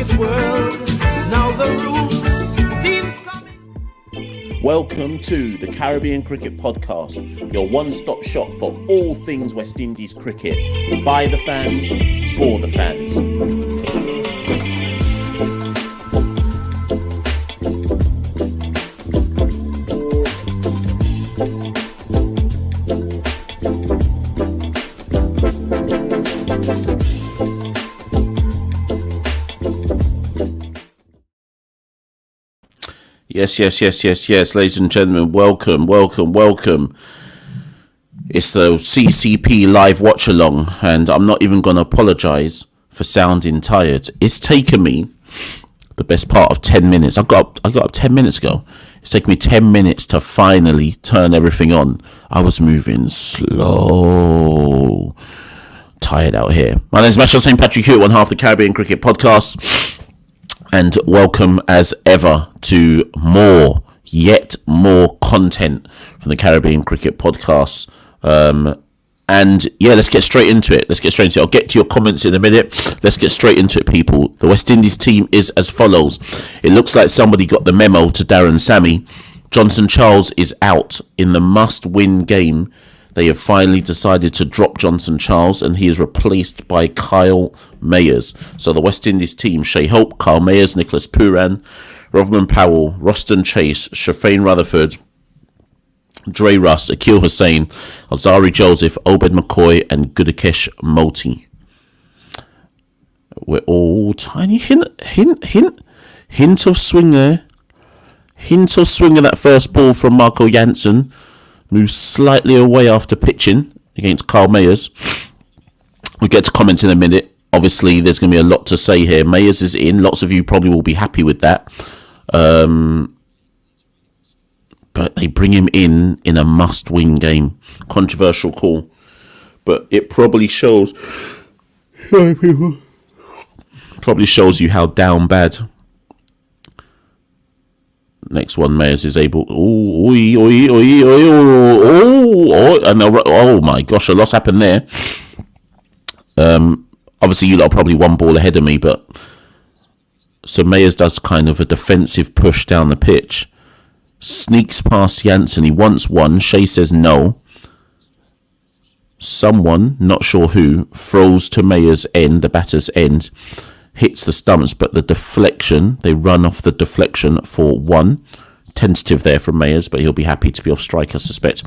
this world. Now the rule seems coming. Welcome to the Caribbean Cricket Podcast, your one-stop shop for all things West Indies cricket. By the fans, for the fans. Yes, ladies and gentlemen, welcome. It's the CCP live watch-along, and I'm not even going to apologise for sounding tired. It's taken me the best part of 10 minutes. I got up 10 minutes ago. It's taken me 10 minutes to finally turn everything on. I was moving slow. Tired out here. My name is Machel, St. Patrick Hewitt, one half the Caribbean Cricket Podcast. And welcome as ever to yet more content from the Caribbean Cricket Podcast. And yeah, let's get straight into it. I'll get to your comments in a minute. Let's get straight into it, people. The West Indies team is as follows. It looks like somebody got the memo to Darren Sammy. Johnson Charles is out in the must-win game. They have finally decided to drop Johnson Charles, and he is replaced by Kyle Mayers. So the West Indies team: Shai Hope, Kyle Mayers, Nicholas Pooran, Rovman Powell, Roston Chase, Shafane Rutherford, Dre Russ, Akil Hussain, Alzari Joseph, Obed McCoy, and Gudakesh Moti. We're all tiny hint of swing there. Hint of swing in that first ball from Marco Jansen. Moves slightly away after pitching against Kyle Mayers. We'll get to comments in a minute. Obviously, there's going to be a lot to say here. Mayers is in. Lots of you probably will be happy with that. But they bring him in a must-win game. Controversial call. But it probably shows... Probably shows you how down bad... Next one, Mayers is able. Oh my gosh, a loss happened there. Obviously, you lot are probably one ball ahead of me, but so Mayers does kind of a defensive push down the pitch, sneaks past Jansen. He wants one. Shea says no. Someone, not sure who, throws to Mayers' end, the batter's end. Hits the stumps, but the deflection, they run off the deflection for one. Tentative there from Mayers, but he'll be happy to be off strike, I suspect.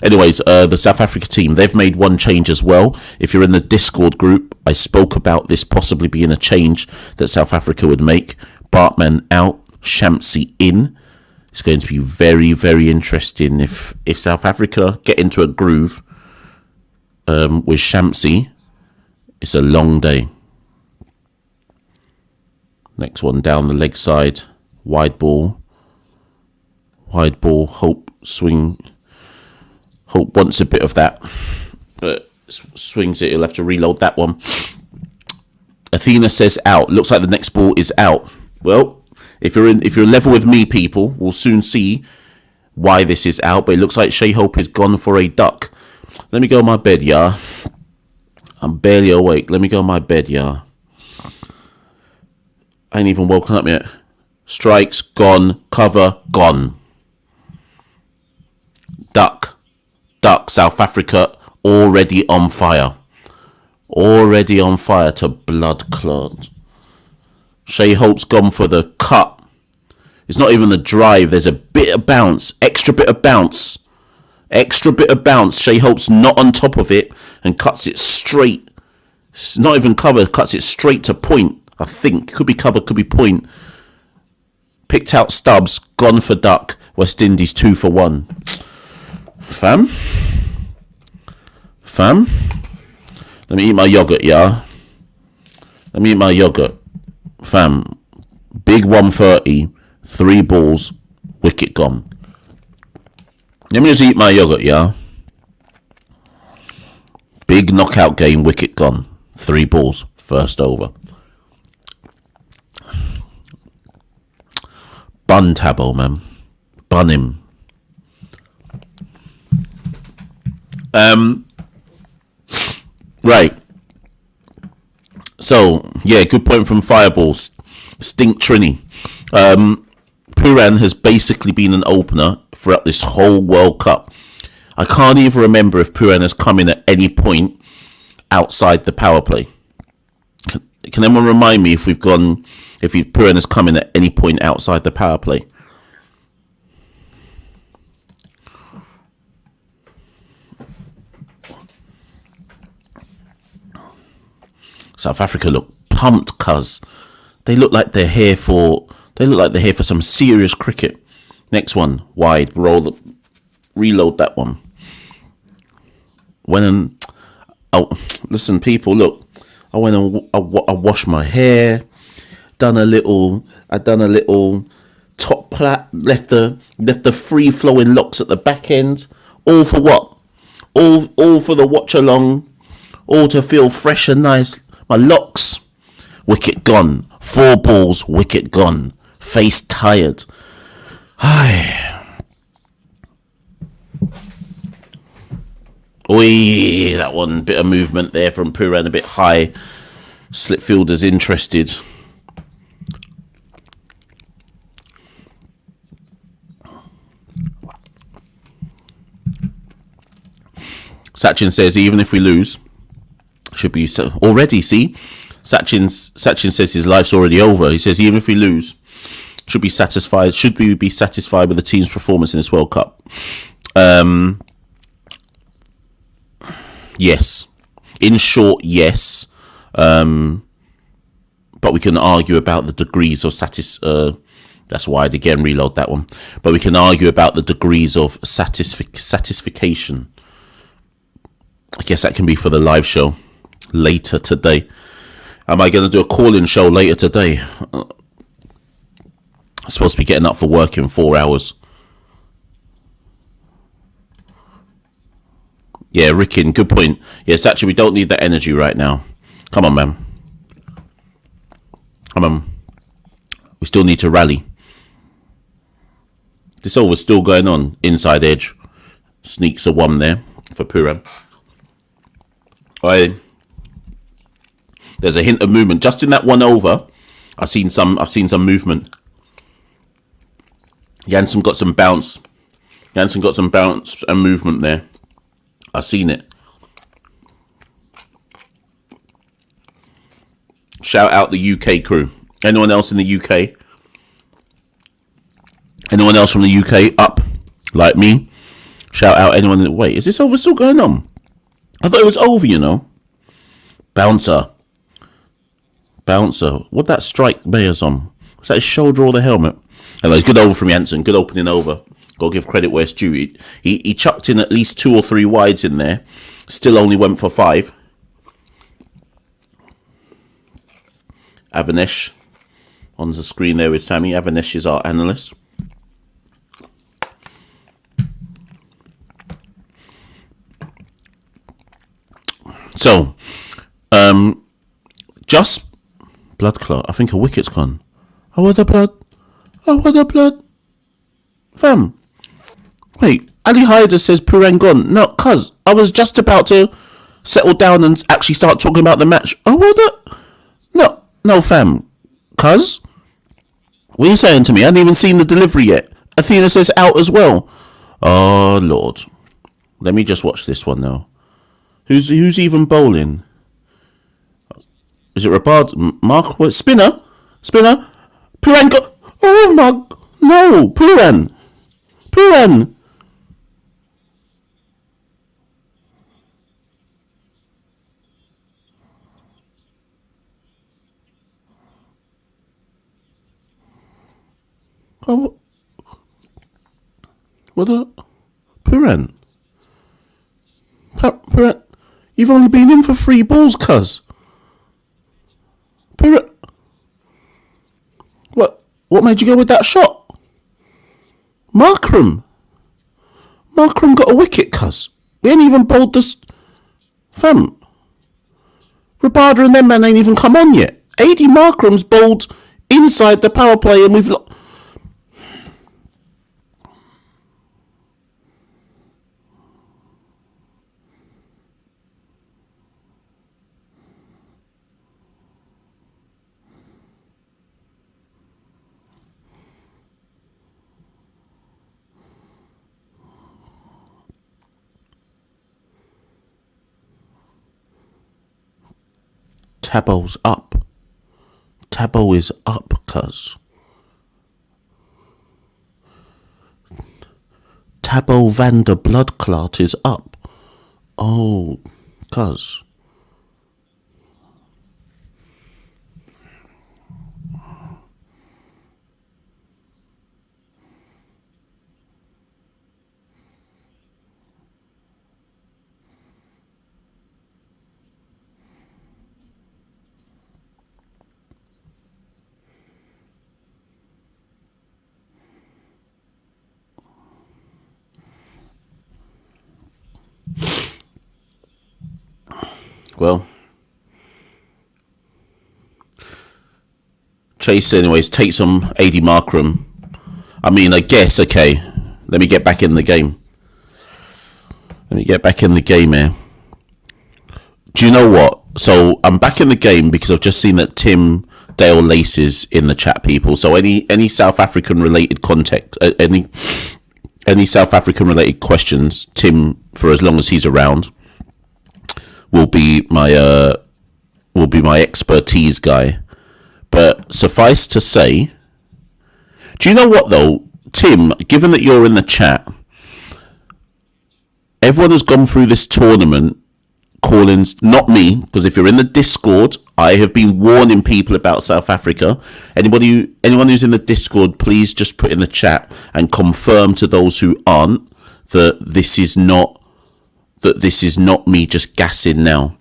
Anyways, the South Africa team, they've made one change as well. If you're in the Discord group, I spoke about this possibly being a change that South Africa would make. Bartman out, Shamsi in. It's going to be very, very interesting if South Africa get into a groove with Shamsi. It's a long day. Next one down the leg side. Wide ball. Hope swing. Hope wants a bit of that. But swings it. He'll have to reload that one. Athena says out. Looks like the next ball is out. Well, if you're level with me, people, we'll soon see why this is out. But it looks like Shai Hope is gone for a duck. Let me go to my bed, yeah. I'm barely awake. Let me go to my bed, yeah. I ain't even woken up yet. Strikes, gone. Cover, gone. Duck. South Africa already on fire. Already on fire to blood clot. Shai Hope's gone for the cut. It's not even the drive. There's a bit of bounce. Extra bit of bounce. Shai Hope's not on top of it and cuts it straight. It's not even covered. Cuts it straight to point. I think could be cover, could be point. Picked out Stubbs, gone for duck. West Indies 2 for 1. Fam. Let me eat my yogurt, yeah. Fam. Big 130, 3 balls, wicket gone. Let me just eat my yogurt, yeah. Big knockout game, wicket gone. 3 balls, first over. Bun Tabo, man. Bun him. Right. So, yeah, good point from Fireballs. Stink Trini. Pooran has basically been an opener throughout this whole World Cup. I can't even remember if Pooran has come in at any point outside the power play. Can anyone remind me if Pooran has come in at any point outside the power play? South Africa look pumped, cuz they look like they're here for some serious cricket. Next one, wide, reload that one. Listen, people, look. I went and I washed my hair, done a little top plait, left the free flowing locks at the back end. All for what? All for the Watchalong. All to feel fresh and nice. My locks, wicket gone. 4 balls, wicket gone. Face tired. Oi, that one, bit of movement there from Pooran, a bit high. Slip fielders interested. Sachin says, even if we lose, should be already. See, Sachin says his life's already over. He says, even if we lose, should we be satisfied with the team's performance in this World Cup? Yes. In short, yes. But we can argue about the degrees of that's wide again, reload that one. But we can argue about the degrees of satisfaction. I guess that can be for the live show later today. Am I going to do a call-in show later today? I'm supposed to be getting up for work in 4 hours. Yeah, Rickin, good point. Yes, actually, we don't need that energy right now. Come on, man. Come on. We still need to rally. This over's still going on. Inside edge. Sneaks a 1 there for Pooran. There's a hint of movement. Just in that 1 over, I've seen some movement. Jansen got some bounce. Jansen got some bounce and movement there. I've seen it. Shout out the UK crew. Anyone else in the UK? Anyone else from the UK up like me? Shout out anyone. Wait, is this over still going on? I thought it was over, you know. Bouncer. What'd that strike Mayers on? Was that his shoulder or the helmet? Anyways, good over from Jansen. Good opening over. Got to give credit where it's due. He chucked in at least 2 or 3 wides in there. Still only went for 5. Avanesh on the screen there with Sammy. Avanesh is our analyst. So, just blood clot. I think a wicket's gone. Oh, what the blood? Oh, what the blood? Fam. Wait, Ali Hyder says Pooran gone. No, cuz I was just about to settle down and actually start talking about the match. Oh, what the? No, fam. Cuz? What are you saying to me? I hadn't even seen the delivery yet. Athena says out as well. Oh, Lord. Let me just watch this one now. Who's even bowling? Is it Rabard? Mark? What? Spinner? Pooran got... Oh, my... No, Pooran. Oh, what the... Pooran? Pooran, you've only been in for 3 balls, cuz. Pooran... What made you go with that shot? Markram got a wicket, cuz. We ain't even bowled this... Fam. Rabada and them man ain't even come on yet. AD Markram's bowled inside the power play and we've... Tabo's up. Tabo is up, cuz. Tabo van der Bloodclot is up. Oh, cuz. Well, Chase, anyways, takes on AD Markram. I mean, I guess, okay, let me get back in the game. Here. Do you know what? So, I'm back in the game because I've just seen that Tim Dale Laces in the chat, people. So, any South African related context, any South African related questions, Tim, for as long as he's around, will be my expertise guy. But suffice to say, do you know what though, Tim, given that you're in the chat, everyone has gone through this tournament calling, not me, because if you're in the Discord, I have been warning people about South Africa. Anyone who's in the Discord, please just put in the chat and confirm to those who aren't that this is not me just gassing now.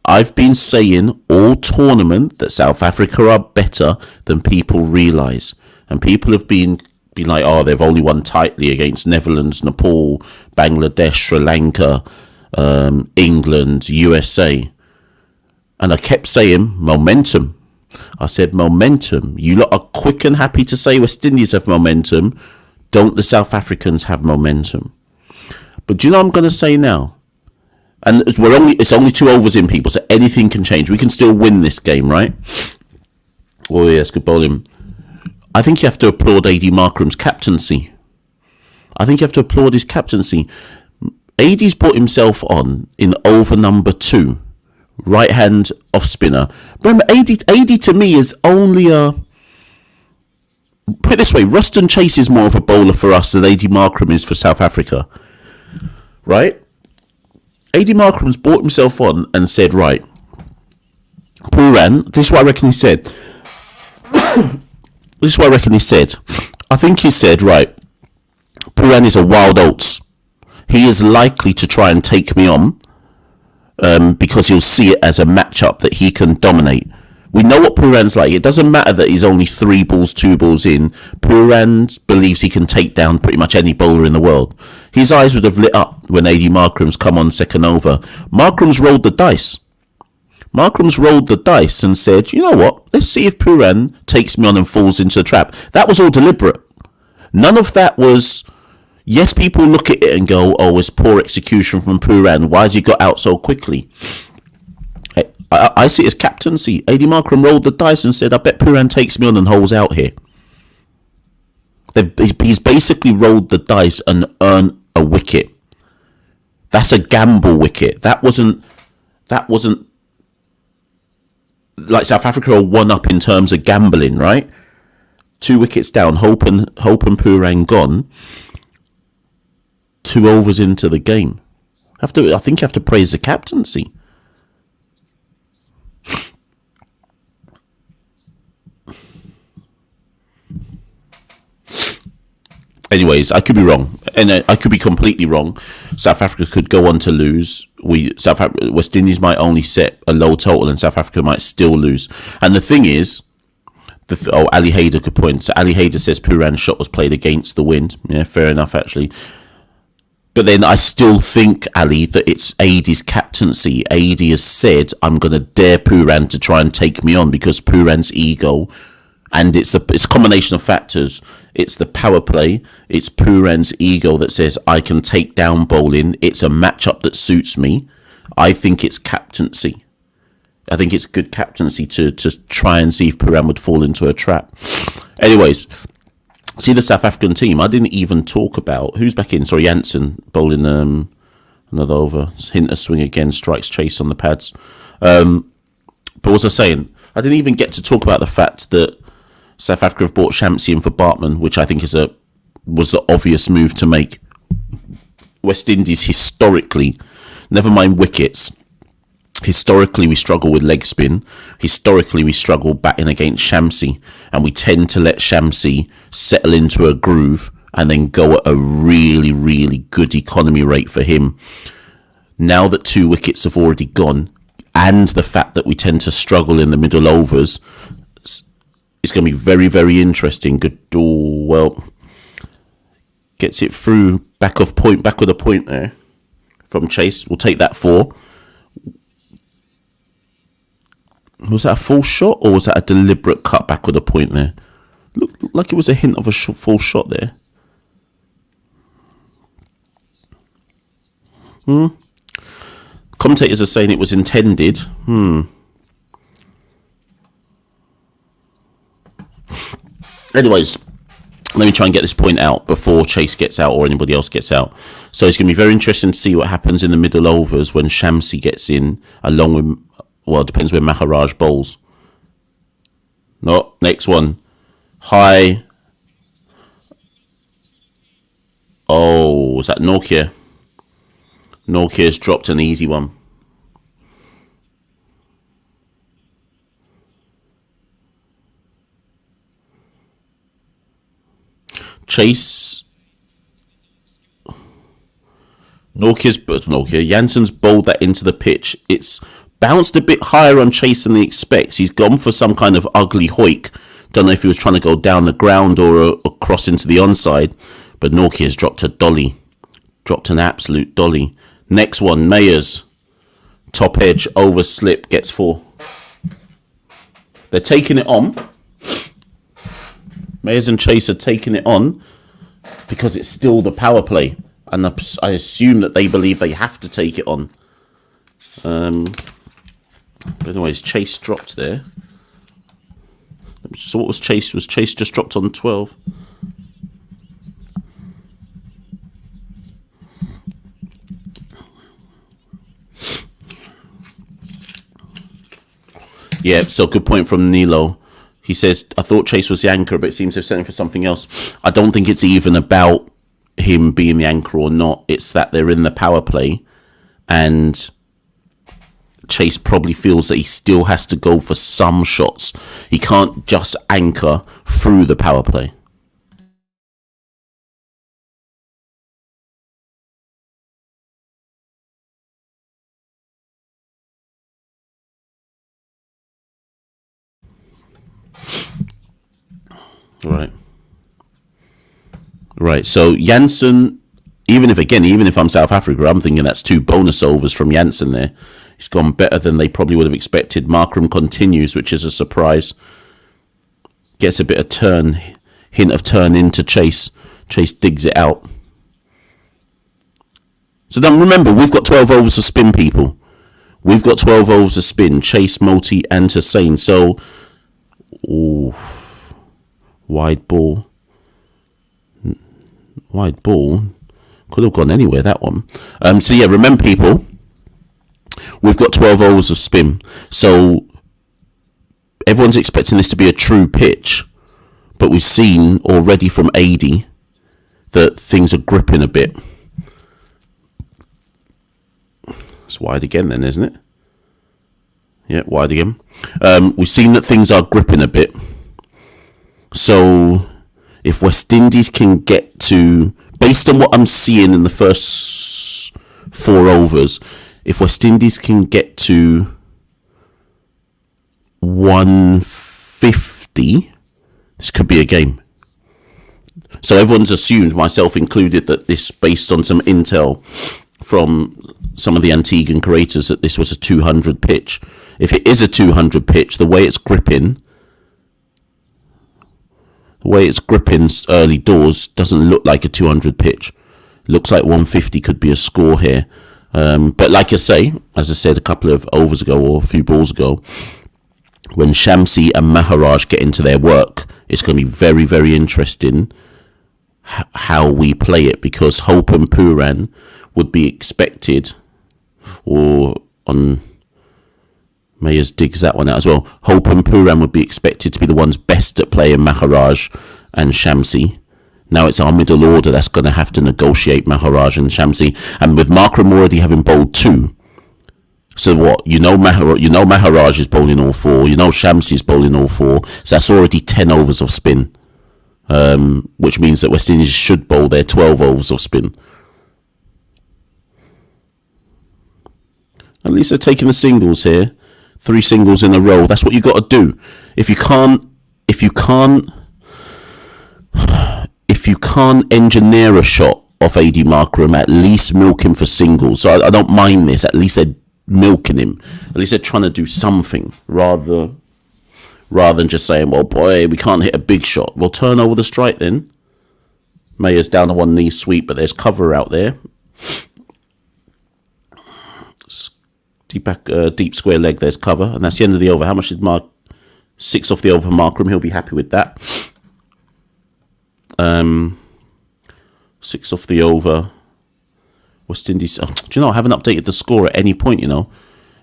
I've been saying all tournament that South Africa are better than people realise. And people have been like, oh, they've only won tightly against Netherlands, Nepal, Bangladesh, Sri Lanka, England, USA. And I kept saying momentum. I said momentum. You lot are quick and happy to say West Indies have momentum. Don't the South Africans have momentum? But do you know what I'm going to say now? And it's only 2 overs in, people, so anything can change. We can still win this game, right? Oh, yes, good bowling. I think you have to applaud AD Markram's captaincy. His captaincy. AD's brought himself on in over number 2. Right hand off spinner. Remember, AD to me is only a... Put it this way, Ruston Chase is more of a bowler for us than AD Markram is for South Africa. Right? AD Markram's brought himself on and said, right, Pooran, this is what I reckon he said. I think he said, right, Pooran is a wild oats. He is likely to try and take me on because he'll see it as a matchup that he can dominate. We know what Pooran's like. It doesn't matter that he's only 3 balls, 2 balls in. Pooran believes he can take down pretty much any bowler in the world. His eyes would have lit up when AD Markram's come on second over. Markram's rolled the dice and said, you know what? Let's see if Pooran takes me on and falls into the trap. That was all deliberate. None of that was... Yes, people look at it and go, oh, it's poor execution from Pooran. Why has he got out so quickly? I see it as captaincy. AD Markram rolled the dice and said, I bet Pooran takes me on and holds out here. He's basically rolled the dice and earned a wicket. That's a gamble wicket. That wasn't like South Africa are 1 up in terms of gambling, right? 2 wickets down, Hope and Pooran gone. 2 overs into the game. I think you have to praise the captaincy. Anyways, I could be wrong, and I could be completely wrong. South Africa could go on to lose. West Indies might only set a low total, and South Africa might still lose. And the thing is, Ali Hayder could point. So Ali Hayder says Pooran's shot was played against the wind. Yeah, fair enough, actually. But then I still think, Ali, that it's AD's captaincy. AD has said, I'm going to dare Pooran to try and take me on because Pooran's ego, and it's a combination of factors. It's the power play. It's Pooran's ego that says, I can take down bowling. It's a matchup that suits me. I think it's captaincy. I think it's good captaincy to try and see if Pooran would fall into a trap. Anyways, see the South African team. I didn't even talk about who's back in. Sorry, Jansen bowling another over. Hinter swing again. Strikes Chase on the pads. But what was I saying? I didn't even get to talk about the fact that South Africa have bought Shamsi in for Bartman, which I think was the obvious move to make. West Indies historically, never mind wickets, historically we struggle with leg spin. Historically we struggle batting against Shamsi, and we tend to let Shamsi settle into a groove and then go at a really, really good economy rate for him. Now that 2 wickets have already gone, and the fact that we tend to struggle in the middle overs, it's going to be very, very interesting. Good, well, gets it through, back with a point there from Chase. We'll take that 4. Was that a full shot, or was that a deliberate cut back with a point there? Looked like it was a hint of a full shot there. Commentators are saying it was intended. Anyways, let me try and get this point out before Chase gets out or anybody else gets out. So it's going to be very interesting to see what happens in the middle overs when Shamsi gets in, along with, well, it depends where Maharaj bowls. No, next one. High. Oh, was that Nortje? Nortje's dropped an easy one. Chase. Jansen's bowled that into the pitch. It's bounced a bit higher on Chase than he expects. He's gone for some kind of ugly hoik. Don't know if he was trying to go down the ground or across into the onside. But Nortje has dropped a dolly. Dropped an absolute dolly. Next one, Mayers. Top edge, over slip, gets 4. They're taking it on. Mayers and Chase are taking it on because it's still the power play. And I assume that they believe they have to take it on. But anyways, Chase dropped there. So what was Chase? Was Chase just dropped on 12? Yeah, so good point from Nilo. He says, I thought Chase was the anchor, but it seems they're setting for something else. I don't think it's even about him being the anchor or not. It's that they're in the power play, and Chase probably feels that he still has to go for some shots. He can't just anchor through the power play. Right. So Jansen, even if I'm South Africa, I'm thinking that's 2 bonus overs from Jansen there. He's gone better than they probably would have expected. Markram continues, which is a surprise. Gets a bit of hint of turn into Chase. Chase digs it out. So then remember, we've got 12 overs of spin, people. We've got 12 overs of spin. Chase, Multi, and Hussain. So, wide ball. Wide ball. Could have gone anywhere, that one. So yeah, remember, people, we've got 12 overs of spin. So everyone's expecting this to be a true pitch. But we've seen already from 80 that things are gripping a bit. It's wide again then, isn't it? Yeah, wide again. We've seen that things are gripping a bit. So if West Indies can get to, based on what I'm seeing in the first 4 overs, if West Indies can get to 150, this could be a game. So everyone's assumed, myself included, that this, based on some intel from some of the Antiguan creators, that this was a 200 pitch. If it is a 200 pitch, the way it's gripping early doors doesn't look like a 200 pitch. Looks like 150 could be a score here. But like I say, as I said a couple of overs ago or a few balls ago, when Shamsi and Maharaj get into their work, it's going to be very, very interesting how we play it, because Hope and Puran would be expected, or on Mayers digs that one out as well. Hope and Puran would be expected to be the ones best at playing Maharaj and Shamsi. Now it's our middle order that's going to have to negotiate Maharaj and Shamsi. And with Markram already having bowled 2, so what? Maharaj is bowling all 4. Shamsi is bowling all 4. So that's already 10 overs of spin. Which means that West Indies should bowl their 12 overs of spin. At least they're taking the singles here. 3 singles in a row. That's what you got to do. If you can't engineer a shot off AD Markram, at least milk him for singles. So I don't mind this. At least they're milking him. At least they're trying to do something rather than just saying, well, boy, we can't hit a big shot. We'll turn over the strike then. Mayer's down to one knee sweep, but there's cover out there. Deep square leg, there's cover, and that's the end of the over. How much did 6 off the over for Markram? He'll be happy with that. 6 off the over. West Indies. Do you know, I haven't updated the score at any point,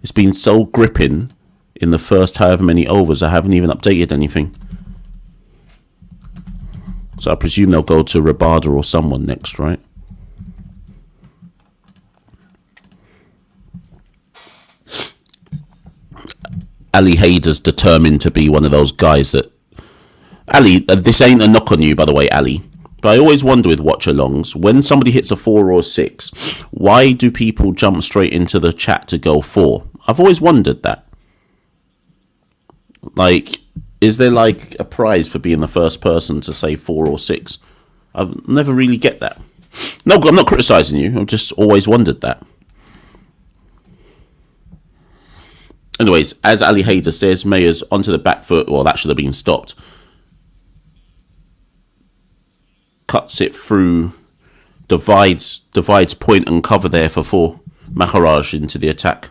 It's been so gripping in the first however many overs, I haven't even updated anything. So I presume they'll go to Rabada or someone next, right? Ali Haider's determined to be one of those guys that... Ali, this ain't a knock on you, by the way, Ali. But I always wonder with watch-alongs, when somebody hits a 4 or a 6, why do people jump straight into the chat to go 4? I've always wondered that. Like, is there like a prize for being the first person to say 4 or 6? I've never really get that. No, I'm not criticising you. I've just always wondered that. Anyways, as Ali Haider says, Mayer's onto the back foot. Well, that should have been stopped. Cuts it through. Divides point and cover there for 4. Maharaj into the attack.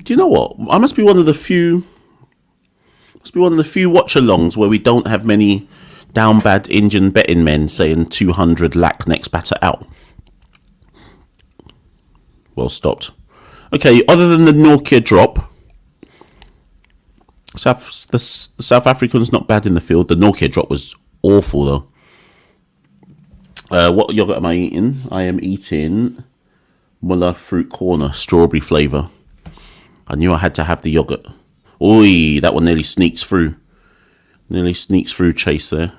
Do you know what? I must be one of the few watch-alongs where we don't have many down bad Indian betting men saying 200 lakh next batter out. Well stopped. Okay, other than the Nokia drop, the South African's not bad in the field. The Nokia drop was awful though. What yogurt am I eating? I am eating Mullah Fruit Corner, strawberry flavour. I knew I had to have the yogurt. Oi, that one nearly sneaks through. Chase there.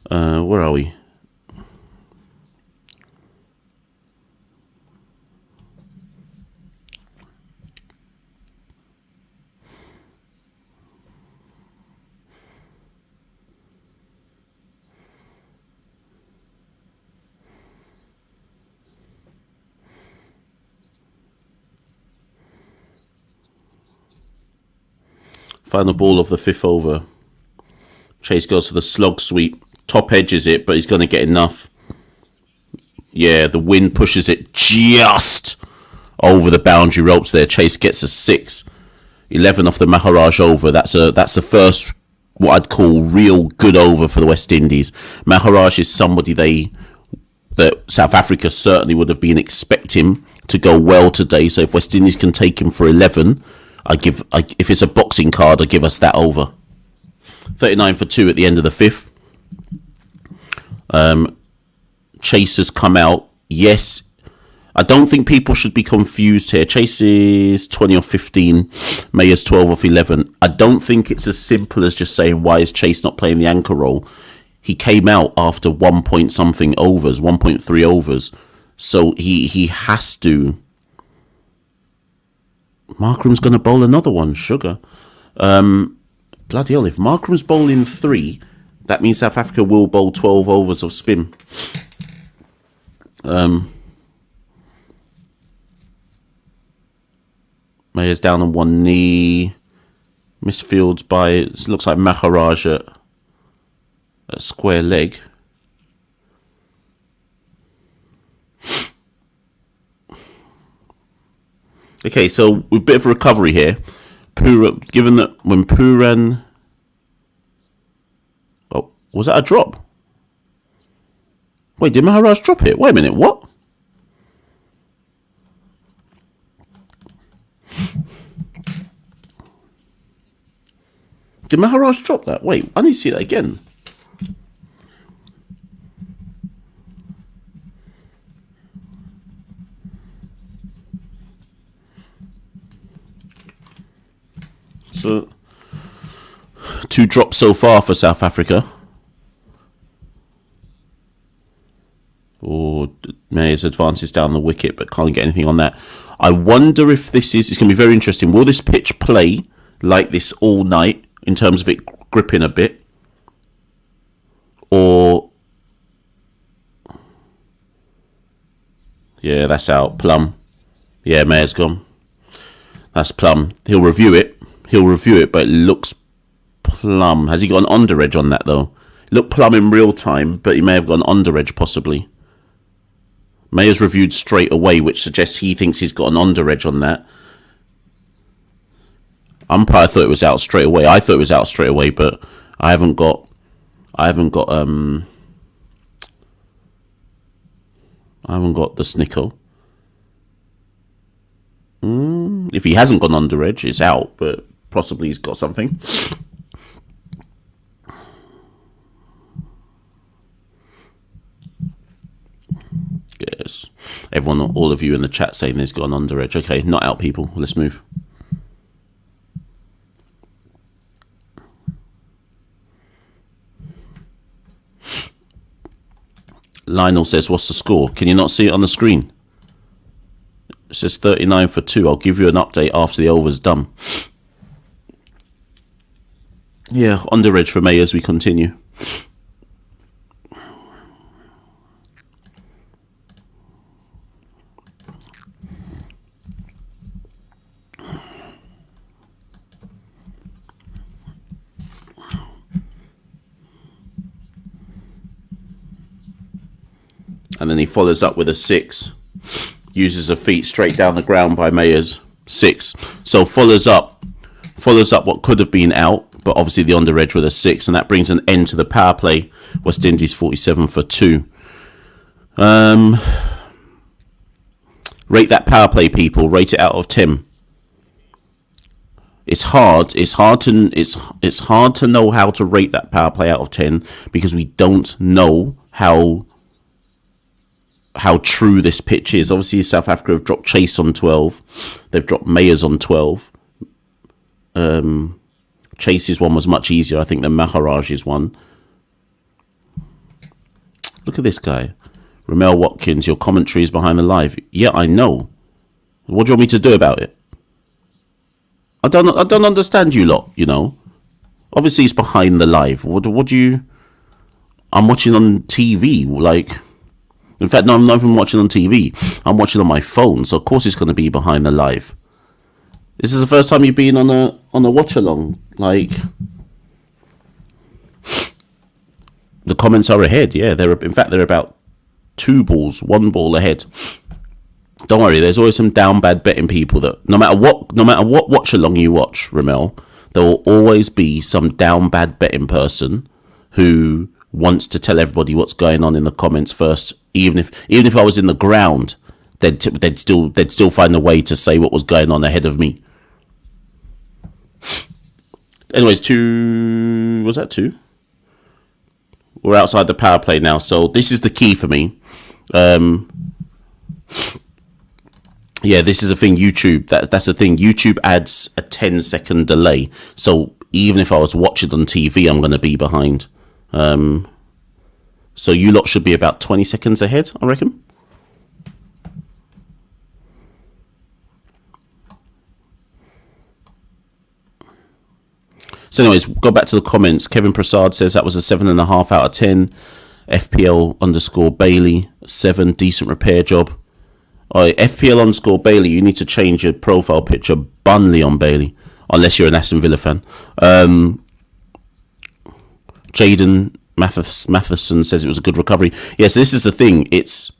Where are we? Final ball of the 5th over. Chase goes for the slog sweep. Top edges it, but he's going to get enough. Yeah, the wind pushes it just over the boundary ropes there. Chase gets a 6. 11 off the Maharaj over. That's the first, what I'd call, real good over for the West Indies. Maharaj is somebody that South Africa certainly would have been expecting to go well today. So if West Indies can take him for 11... if it's a boxing card, I give us that over. 39 for 2 at the end of the 5th. Chase has come out. Yes, I don't think people should be confused here. Chase is 20 off 15. Mayer's 12 off 11. I don't think it's as simple as just saying, why is Chase not playing the anchor role? He came out after 1 point something overs, 1.3 overs. So he has to. Markram's going to bowl another one, sugar. Bloody hell, if Markram's bowling 3, that means South Africa will bowl 12 overs of spin. Mayer's down on one knee. Misfields by, it looks like Maharaj at square leg. Okay, so a bit of a recovery here. Given that when Pooran... Oh, was that a drop? Wait, did Maharaj drop it? Wait a minute, what? Did Maharaj drop that? Wait, I need to see that again. So, 2 drops so far for South Africa. Or Mayer's advances down the wicket, but can't get anything on that. I wonder if this is... It's going to be very interesting. Will this pitch play like this all night in terms of it gripping a bit? Or... Yeah, that's out. Plum. Yeah, Mayer's gone. That's Plum. He'll review it, but it looks Plum. Has he got an under edge on that, though? It looked Plum in real time, but he may have got an under edge, possibly. Mayer's reviewed straight away, which suggests he thinks he's got an under edge on that. Umpire thought it was out straight away. I thought it was out straight away, but I haven't got the snickle. If he hasn't gone under edge, it's out, but possibly he's got something. Yes. Everyone, all of you in the chat saying there's got an under edge. Okay, not out, people. Let's move. Lionel says, what's the score? Can you not see it on the screen? It says 39 for 2. I'll give you an update after the over's done. Yeah, under edge for May as we continue. And then he follows up with a 6. Uses a feet straight down the ground by Mayer's 6. So follows up what could have been out, but obviously the under edge with a 6, and that brings an end to the power play. West Indies 47 for 2. Rate that power play, people. Rate it out of 10. It's hard to know how to rate that power play out of 10 because we don't know how true this pitch is. Obviously, South Africa have dropped Chase on 12. They've dropped Mayers on 12. Chase's one was much easier, I think, than Maharaj's one. Look at this guy. Ramel Watkins, your commentary is behind the live. Yeah, I know. What do you want me to do about it? I don't understand you lot, you know. Obviously, it's behind the live. What do you... I'm watching on TV, like... In fact, no, I'm not even watching on TV. I'm watching on my phone, so of course it's going to be behind the live. This is the first time you've been on a watch-along. Like, the comments are ahead. Yeah, they're about 1 ball ahead. Don't worry, there's always some down bad betting people that no matter what watch-along you watch, Ramel, there will always be some down bad betting person who wants to tell everybody what's going on in the comments first. Even if I was in the ground, they'd still find a way to say what was going on ahead of me. Anyways, 2... Was that 2? We're outside the power play now, so this is the key for me. Yeah, this is a thing. YouTube. That's the thing. YouTube adds a 10-second delay, so even if I was watching on TV, I'm going to be behind. So you lot should be about 20 seconds ahead, I reckon. So anyways, go back to the comments. Kevin Prasad says that was a 7.5 out of 10. FPL underscore Bailey, 7, decent repair job. Alright, FPL underscore Bailey, you need to change your profile picture Bunley on Bailey, unless you're an Aston Villa fan. Jaden Matheson says it was a good recovery. Yes, this is the thing. It's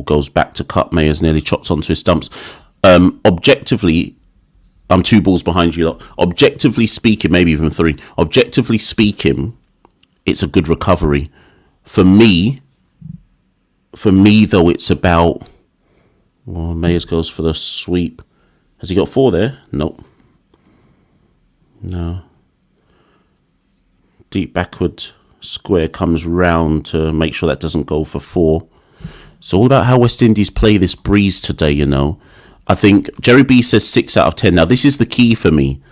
goes back to cut. Mayer's nearly chopped onto his stumps. Objectively, I'm 2 balls behind you lot. Objectively speaking, maybe even 3. Objectively speaking, it's a good recovery. For me though, it's about. Well, Mayers goes for the sweep. Has he got 4 there? Nope. No. Deep backward square comes round to make sure that doesn't go for 4. It's all about how West Indies play this breeze today, you know. I think Jerry B says 6 out of 10. Now, this is the key for me.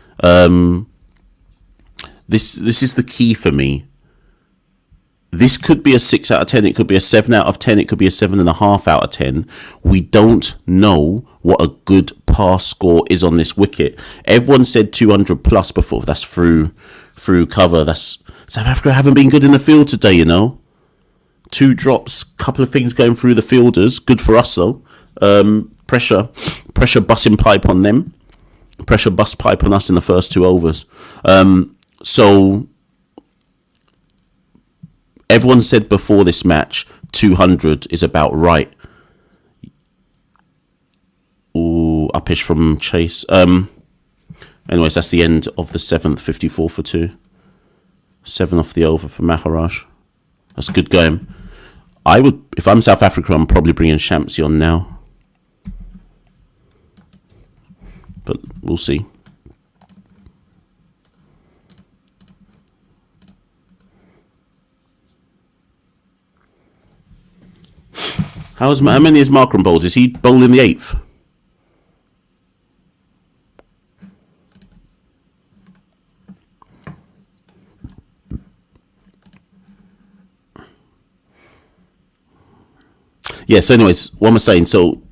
This is the key for me. This could be a 6 out of 10. It could be a 7 out of 10. It could be a 7.5 out of 10. We don't know what a good pass score is on this wicket. Everyone said 200 plus before. That's through cover. That's South Africa haven't been good in the field today, you know. 2 drops, couple of things going through the fielders. Good for us though. Pressure busting pipe on them. Pressure bust pipe on us in the first 2 overs. So everyone said before this match 200 is about right. Ooh, uppish from Chase. Anyways, that's the end of the 7th, 54 for 2. 7 off the over for Maharaj. That's a good game. I would, if I'm South Africa, I'm probably bringing Shamsi on now. But we'll see. How many is Markram bowled? Is he bowling the 8th? Yeah, so anyways, what am I saying? So,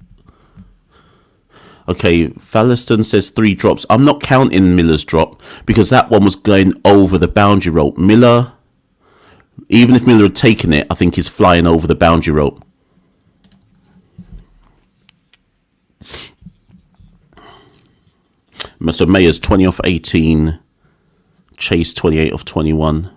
okay, Falliston says 3 drops. I'm not counting Miller's drop because that one was going over the boundary rope. Miller, even if Miller had taken it, I think he's flying over the boundary rope. So Mayer's 20 off 18, Chase 28 off 21.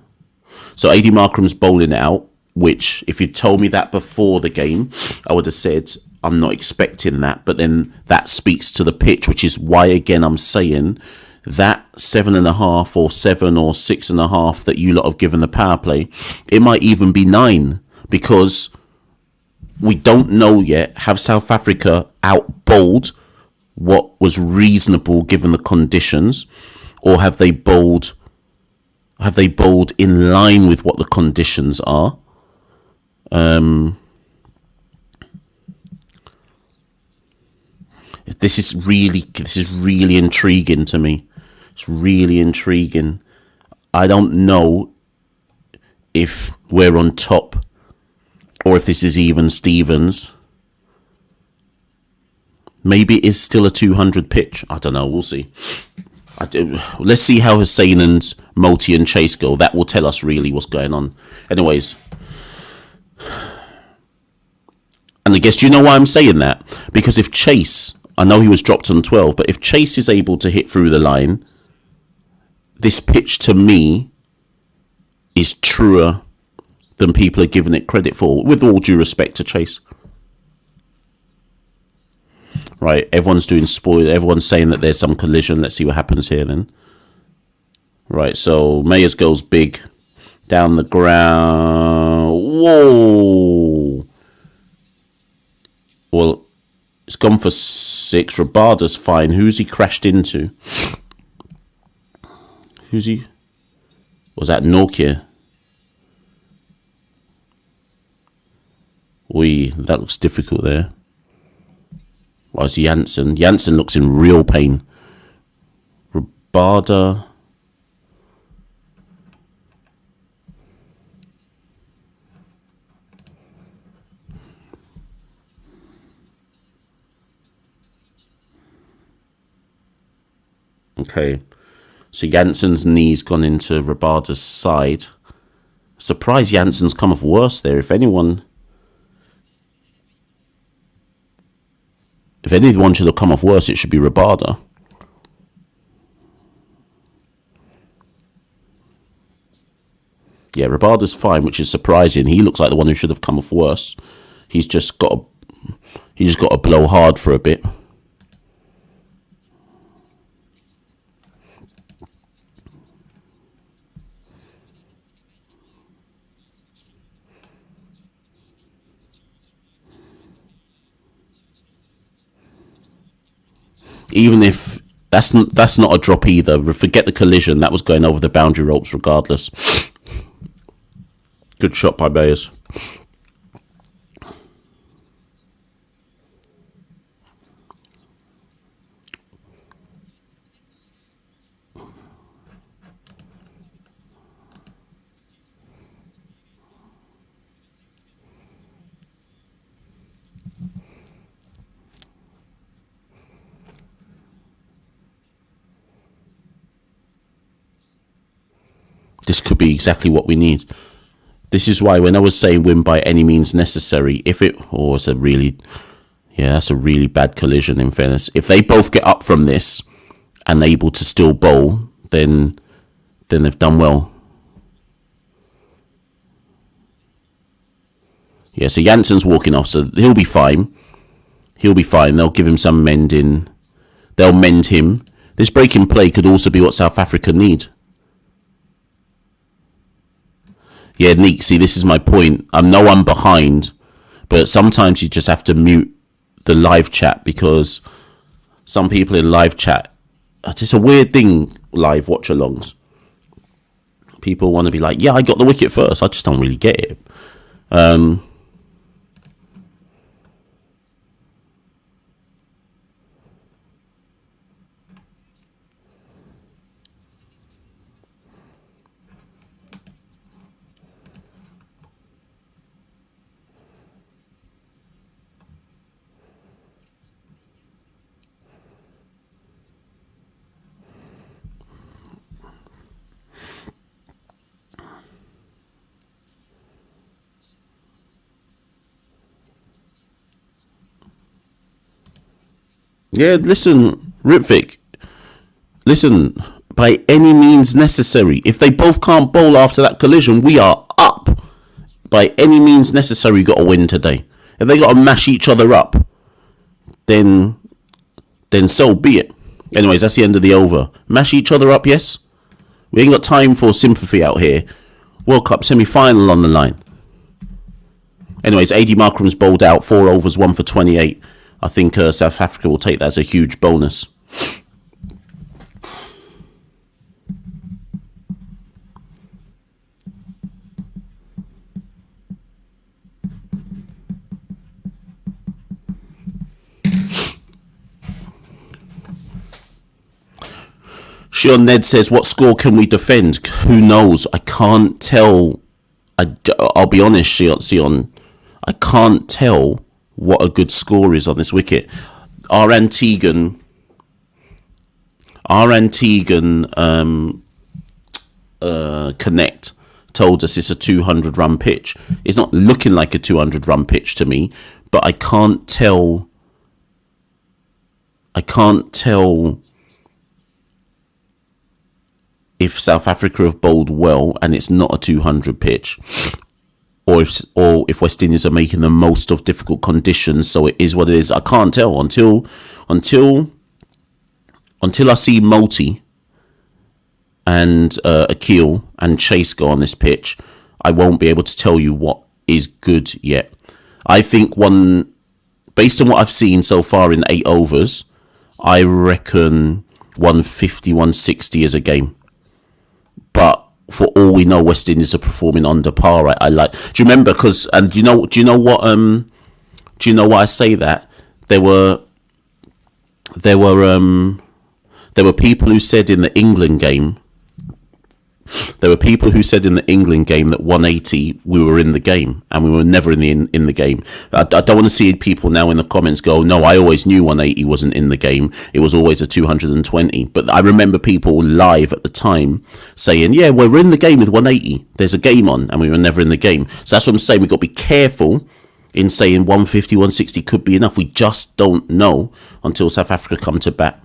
So AD Markram's bowling out, which if you told me that before the game, I would have said I'm not expecting that. But then that speaks to the pitch, which is why, again, I'm saying that 7.5 or 7 or 6.5 that you lot have given the power play, it might even be 9 because we don't know yet. Have South Africa out bowled what was reasonable given the conditions, or have they bowled in line with what the conditions are? This is really intriguing to me. It's really intriguing. I don't know if we're on top or if this is even Stevens. Maybe it is still a 200 pitch. I don't know. We'll see. Let's see how Hussein and Moti and Chase go. That will tell us really what's going on. Anyways. And I guess, do you know why I'm saying that? Because if Chase, I know he was dropped on 12, but if Chase is able to hit through the line, this pitch to me is truer than people are giving it credit for, with all due respect to Chase. Right, everyone's doing spoil. Everyone's saying that there's some collision. Let's see what happens here then. Right, so Mayers goes big. Down the ground. Whoa. Well, it's gone for 6. Rabada's fine. Who's he crashed into? Who's he? Was that Nokia? That looks difficult there. Why is Janssen? Janssen looks in real pain. Rabada. Okay. So Jansen's knee's gone into Rabada's side. Surprised Jansen's come off worse there. If anyone should have come off worse, it should be Rabada. Yeah, Rabada's fine, which is surprising. He looks like the one who should have come off worse. He's just got to blow hard for a bit. Even if that's not a drop either. Forget the collision. That was going over the boundary ropes regardless. Good shot by Bayers. This could be exactly what we need. This is why when I was saying win by any means necessary, that's a really bad collision in fairness. If they both get up from this and able to still bowl, then they've done well. Yeah, so Jansen's walking off, so he'll be fine. They'll give him some mending. They'll mend him. This breaking play could also be what South Africa need. Yeah, Neek, see, this is my point. I know I'm behind, but sometimes you just have to mute the live chat because some people in live chat, it's a weird thing, live watch-alongs. People want to be like, yeah, I got the wicket first. I just don't really get it. Yeah, listen, Ritvik. Listen, by any means necessary. If they both can't bowl after that collision, we are up. By any means necessary, we got to win today. If they got to mash each other up, then so be it. Anyways, that's the end of the over. Mash each other up, yes? We ain't got time for sympathy out here. World Cup semi-final on the line. Anyways, AD Markram's bowled out. 4 overs, 1 for 28. I think South Africa will take that as a huge bonus. Sean Ned says, what score can we defend? Who knows? I can't tell. I'll be honest, Sion. I can't tell what a good score is on this wicket. Our Antigone Connect told us it's a 200 run pitch. It's not looking like a 200 run pitch to me, but I can't tell if South Africa have bowled well and it's not a 200 pitch, or if West Indies are making the most of difficult conditions, so it is what it is. I can't tell until I see Multi and Akil and Chase go on this pitch. I won't be able to tell you what is good yet. I think based on what I've seen so far in 8 overs, I reckon 150, 160 is a game. But for all we know, West Indies are performing under par. Right? Do you remember? Do you know what I say that? There were people who said in the England game There were people who said in the England game that 180 we were in the game, and we were never in the game. I don't want to see people now in the comments go, no, I always knew 180 wasn't in the game. It was always a 220. But I remember people live at the time saying, yeah, we're in the game with 180. There's a game on, and we were never in the game. So that's what I'm saying. We've got to be careful in saying 150, 160 could be enough. We just don't know until South Africa come to bat.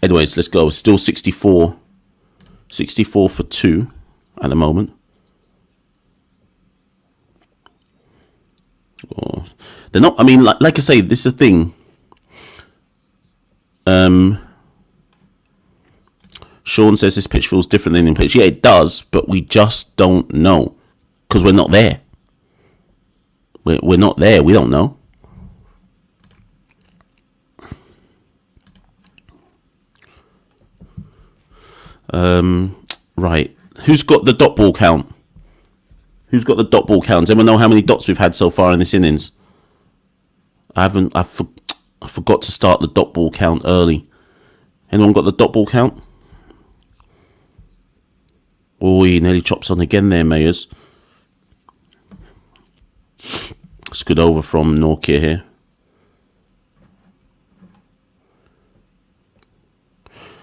Anyways, let's go. Still 64 for 2 at the moment. Oh, they're not, I mean, like I say, this is a thing. Sean says this pitch feels different than in pitch. Yeah, it does, but we just don't know because we're not there. We're not there. We don't know. Right. Who's got the dot ball count? Who's got the dot ball count? Does anyone know how many dots we've had so far in this innings? I forgot to start the dot ball count early. Anyone got the dot ball count? Oh, he nearly chops on again there, Mayers. It's good over from Norkia here.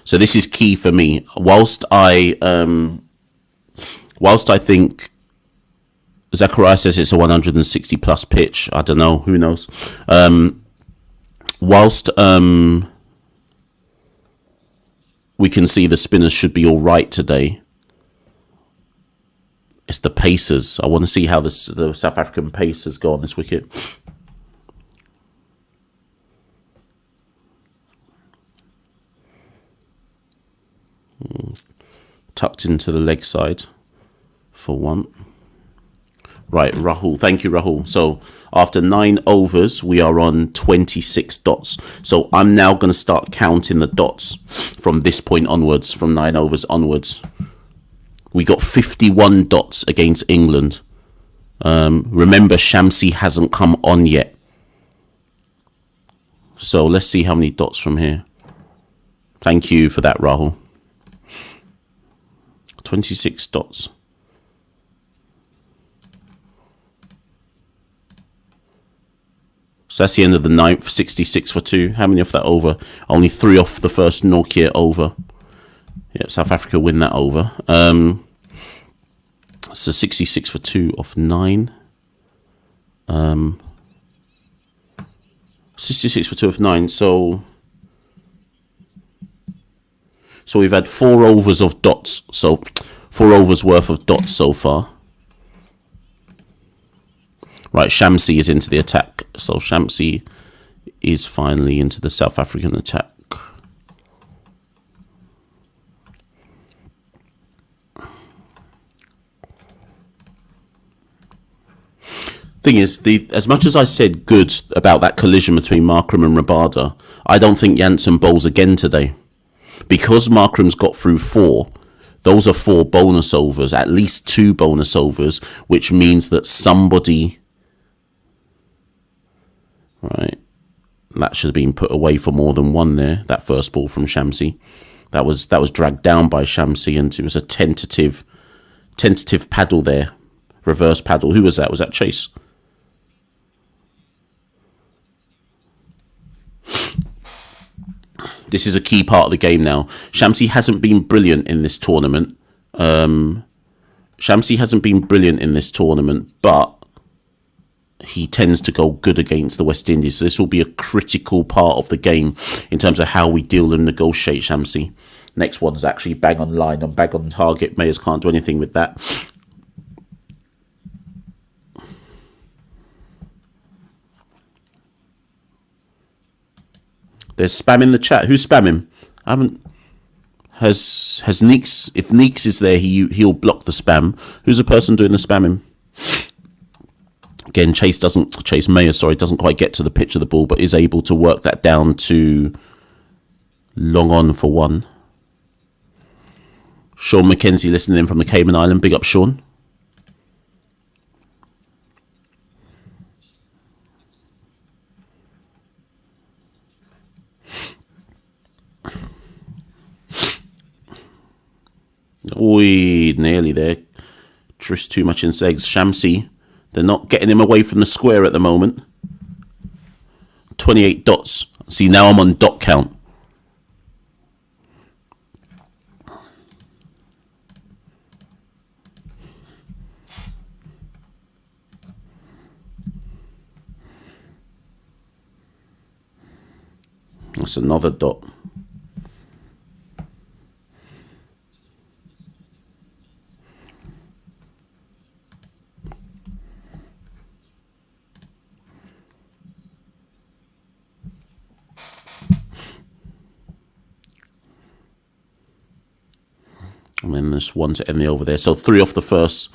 So this is key for me. Whilst I think Zachariah says it's a 160 plus pitch, I don't know, who knows. Whilst we can see the spinners should be all right today, it's the pacers. I want to see how the South African pacers go on this wicket. Tucked into the leg side for 1. Right, Rahul. Thank you, Rahul. So after 9 overs, we are on 26 dots. So I'm now going to start counting the dots from this point onwards, from 9 overs onwards. We got 51 dots against England. Remember, Shamsi hasn't come on yet. So let's see how many dots from here. Thank you for that, Rahul. 26 dots. So that's the end of the 9th, 66 for 2. How many off that over? Only 3 off the first Norkia over. Yep, South Africa win that over. So 66 for 2 off 9. 66 for 2 off 9. So we've had 4 overs of dots. So 4 overs worth of dots so far. Right, Shamsi is into the attack. So Shamsi is finally into the South African attack. Thing is, as much as I said good about that collision between Markram and Rabada, I don't think Janssen bowls again today. Because Markram's got through 4, those are 4 bonus overs, at least 2 bonus overs, which means that somebody... Right, that should have been put away for more than 1 there, that first ball from Shamsi. That was dragged down by Shamsi, and it was a tentative paddle there. Reverse paddle. Who was that? Was that Chase? This is a key part of the game now. Shamsi hasn't been brilliant in this tournament. But he tends to go good against the West Indies. So this will be a critical part of the game in terms of how we deal and negotiate Shamsi. Next one's actually bang on line and bang on target. Mayers can't do anything with that. There's spam in the chat. Who's spamming? I haven't. Has Neeks? If Neeks is there, he'll block the spam. Who's the person doing the spamming? Again, Chase Mayer, doesn't quite get to the pitch of the ball, but is able to work that down to long on for 1. Sean McKenzie listening in from the Cayman Island. Big up, Sean. Oi, nearly there. Just too much inside. Shamsi, they're not getting him away from the square at the moment. 28 dots. See, now I'm on dot count. That's another dot. And then there's one to end the over there. So 3 off the first.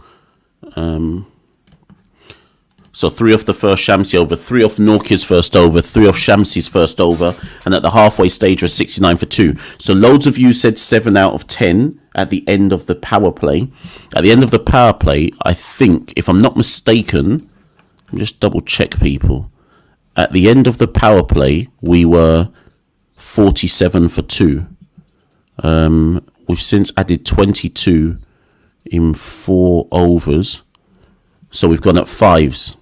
So 3 off the first Shamsi over, 3 off Norkia's first over, 3 off Shamsi's first over, and at the halfway stage was 69 for 2. So loads of you said 7 out of 10 at the end of the power play. At the end of the power play, I think, if I'm not mistaken, let me just double check people. At the end of the power play, we were 47 for 2. We've since added 22 in 4 overs. So we've gone at 5s.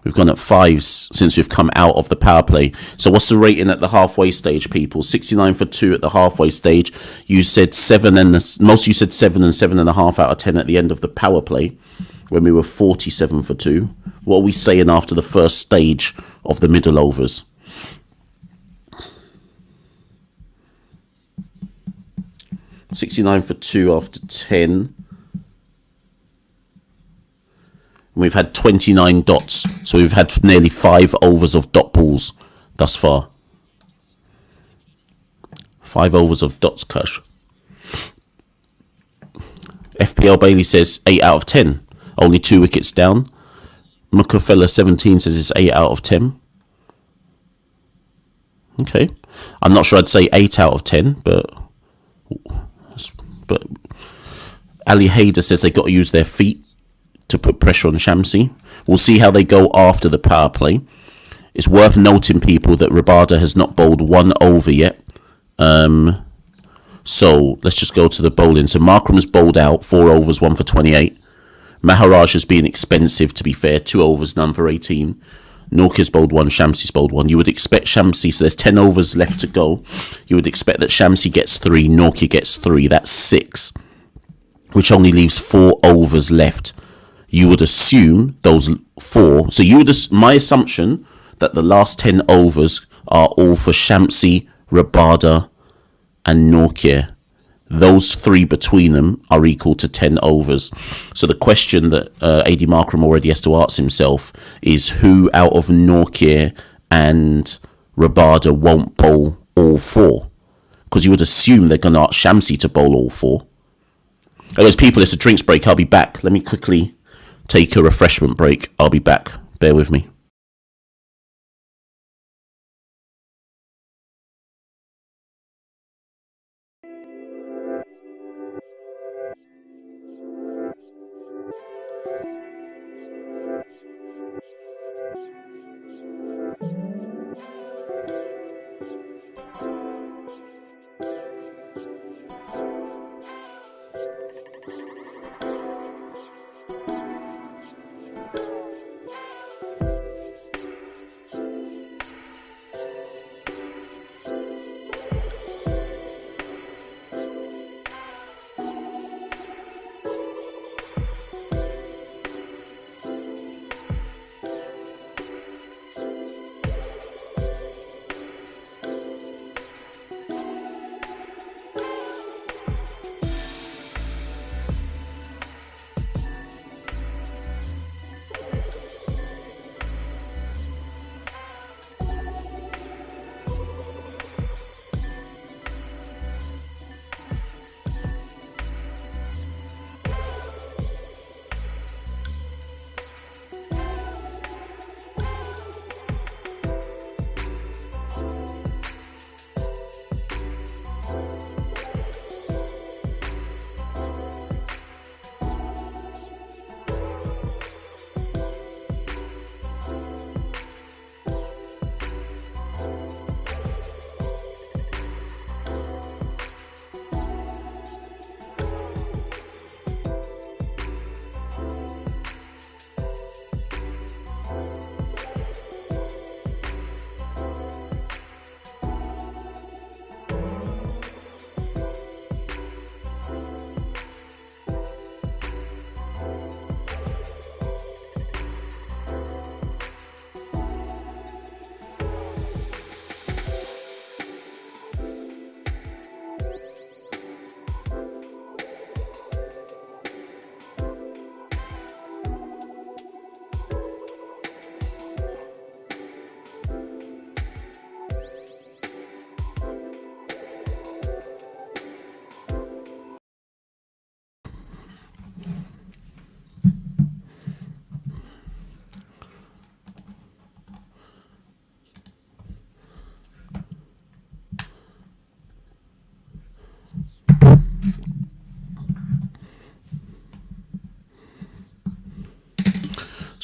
We've gone at 5s since we've come out of the power play. So what's the rating at the halfway stage, people? 69 for 2 at the halfway stage. You said 7 and most of you said 7 and 7.5 out of 10 at the end of the power play when we were 47 for 2. What are we saying after the first stage of the middle overs? $69 for 2 after 10. And we've had 29 dots. So we've had nearly 5 overs of dot balls thus far. 5 overs of dots, Kush. FPL Bailey says 8 out of 10. Only 2 wickets down. Mukafella 17 says it's 8 out of 10. Okay. I'm not sure I'd say 8 out of 10, but Ali Hayder says they got to use their feet to put pressure on Shamsi. We'll see how they go after the power play. It's worth noting, people, that Rabada has not bowled 1 over yet. So let's just go to the bowling. So Markram's bowled out 4 overs, 1 for 28. Maharaj has been expensive, to be fair, 2 overs, none for 18. Norkia's bowled 1, Shamsi's bowled 1. You would expect Shamsi, so there's 10 overs left to go. You would expect that Shamsi gets 3, Norkia gets 3. That's 6, which only leaves 4 overs left. You would assume those 4. So you would, my assumption that the last 10 overs are all for Shamsi, Rabada, and Norkia. Those 3 between them are equal to 10 overs. So the question that AD Markram already has to ask himself is who out of Norkia and Rabada won't bowl all 4? Because you would assume they're going to ask Shamsi to bowl all 4. Anyways, people, it's a drinks break. I'll be back. Let me quickly take a refreshment break. I'll be back. Bear with me.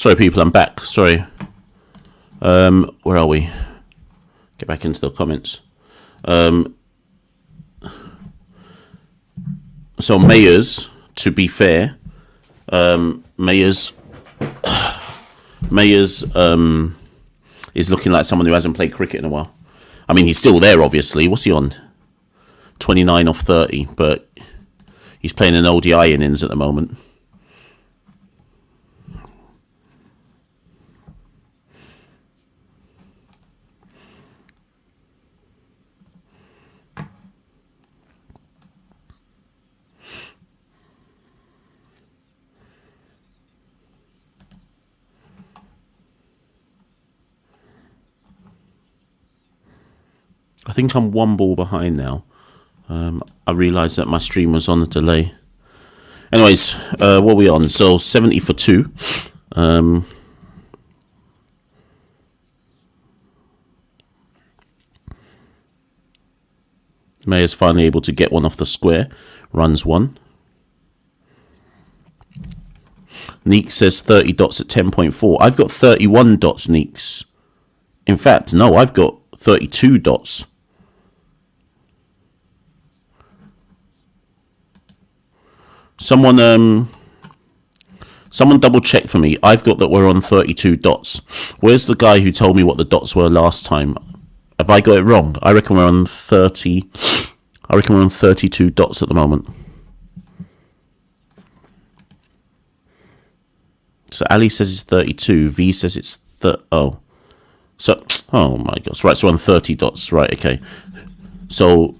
Sorry, people, I'm back. Sorry. Where are we? Get back into the comments. So Mayers, to be fair, Mayers is looking like someone who hasn't played cricket in a while. I mean, he's still there, obviously. What's he on? 29 off 30, but he's playing an ODI innings at the moment. I think I'm 1 ball behind now. I realised that my stream was on a delay. Anyways, what are we on? So 70 for 2. Mayer's finally able to get one off the square. Runs 1. Neek says 30 dots at 10.4. I've got 31 dots, Neeks. In fact, no, I've got 32 dots. Someone double check for me. I've got that we're on 32 dots. Where's the guy who told me what the dots were last time? Have I got it wrong? I reckon we're on 30. I reckon we're on 32 dots at the moment. So Ali says it's 32. V says it's oh my gosh. Right, so we're on 30 dots. Right, okay. So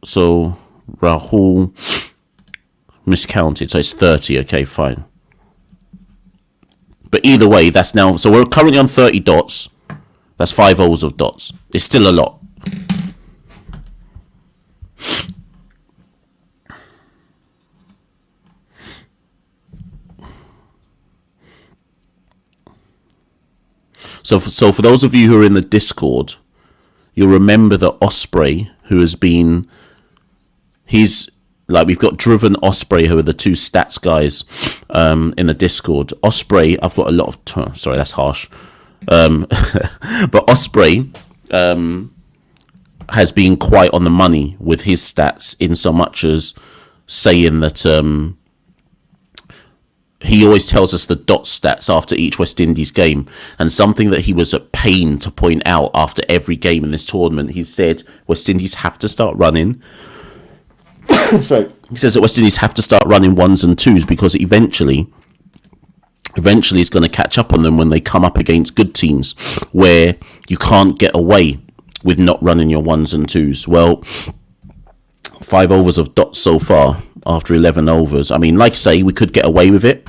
Rahul miscounted, so it's 30. Okay, fine. But either way, that's now, so we're currently on 30 dots. That's 5 overs of dots. It's still a lot. So for those of you who are in the Discord, you'll remember that Osprey, who has been, we've got Driven, Osprey, who are the 2 stats guys in the Discord. Osprey, I've got a lot of, sorry, that's harsh. But Osprey has been quite on the money with his stats, in so much as saying that he always tells us the dot stats after each West Indies game, and something that he was at pain to point out after every game in this tournament, he said West Indies have to start running. Sorry. He says that West Indies have to start running 1s and 2s because eventually it's going to catch up on them when they come up against good teams where you can't get away with not running your 1s and 2s. Well, 5 overs of dots so far after 11 overs. I mean, like I say, we could get away with it.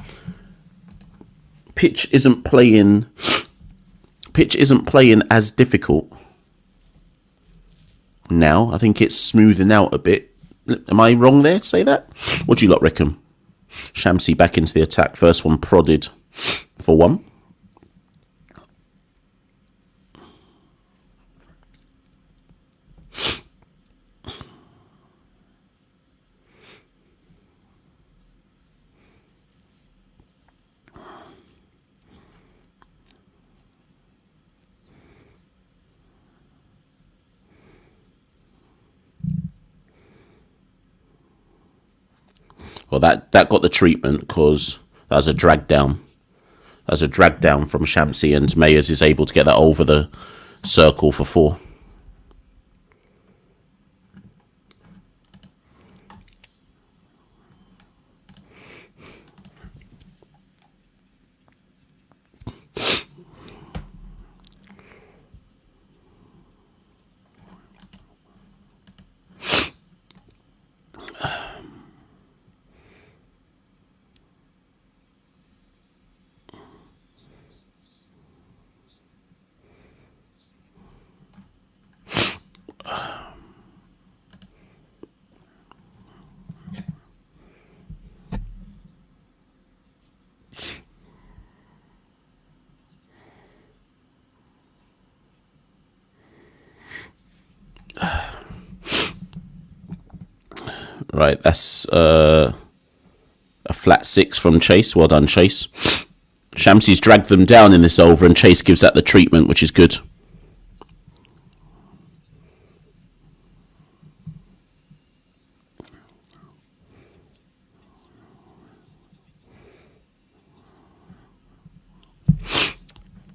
Pitch isn't playing as difficult now. I think it's smoothing out a bit. Am I wrong there to say that? What do you lot reckon? Shamsi back into the attack. First one prodded for 1. Well, that got the treatment because that was a drag down. That was a drag down from Shamsi, and Mayers is able to get that over the circle for 4. Right, that's a flat 6 from Chase. Well done, Chase. Shamsi's dragged them down in this over, and Chase gives that the treatment, which is good.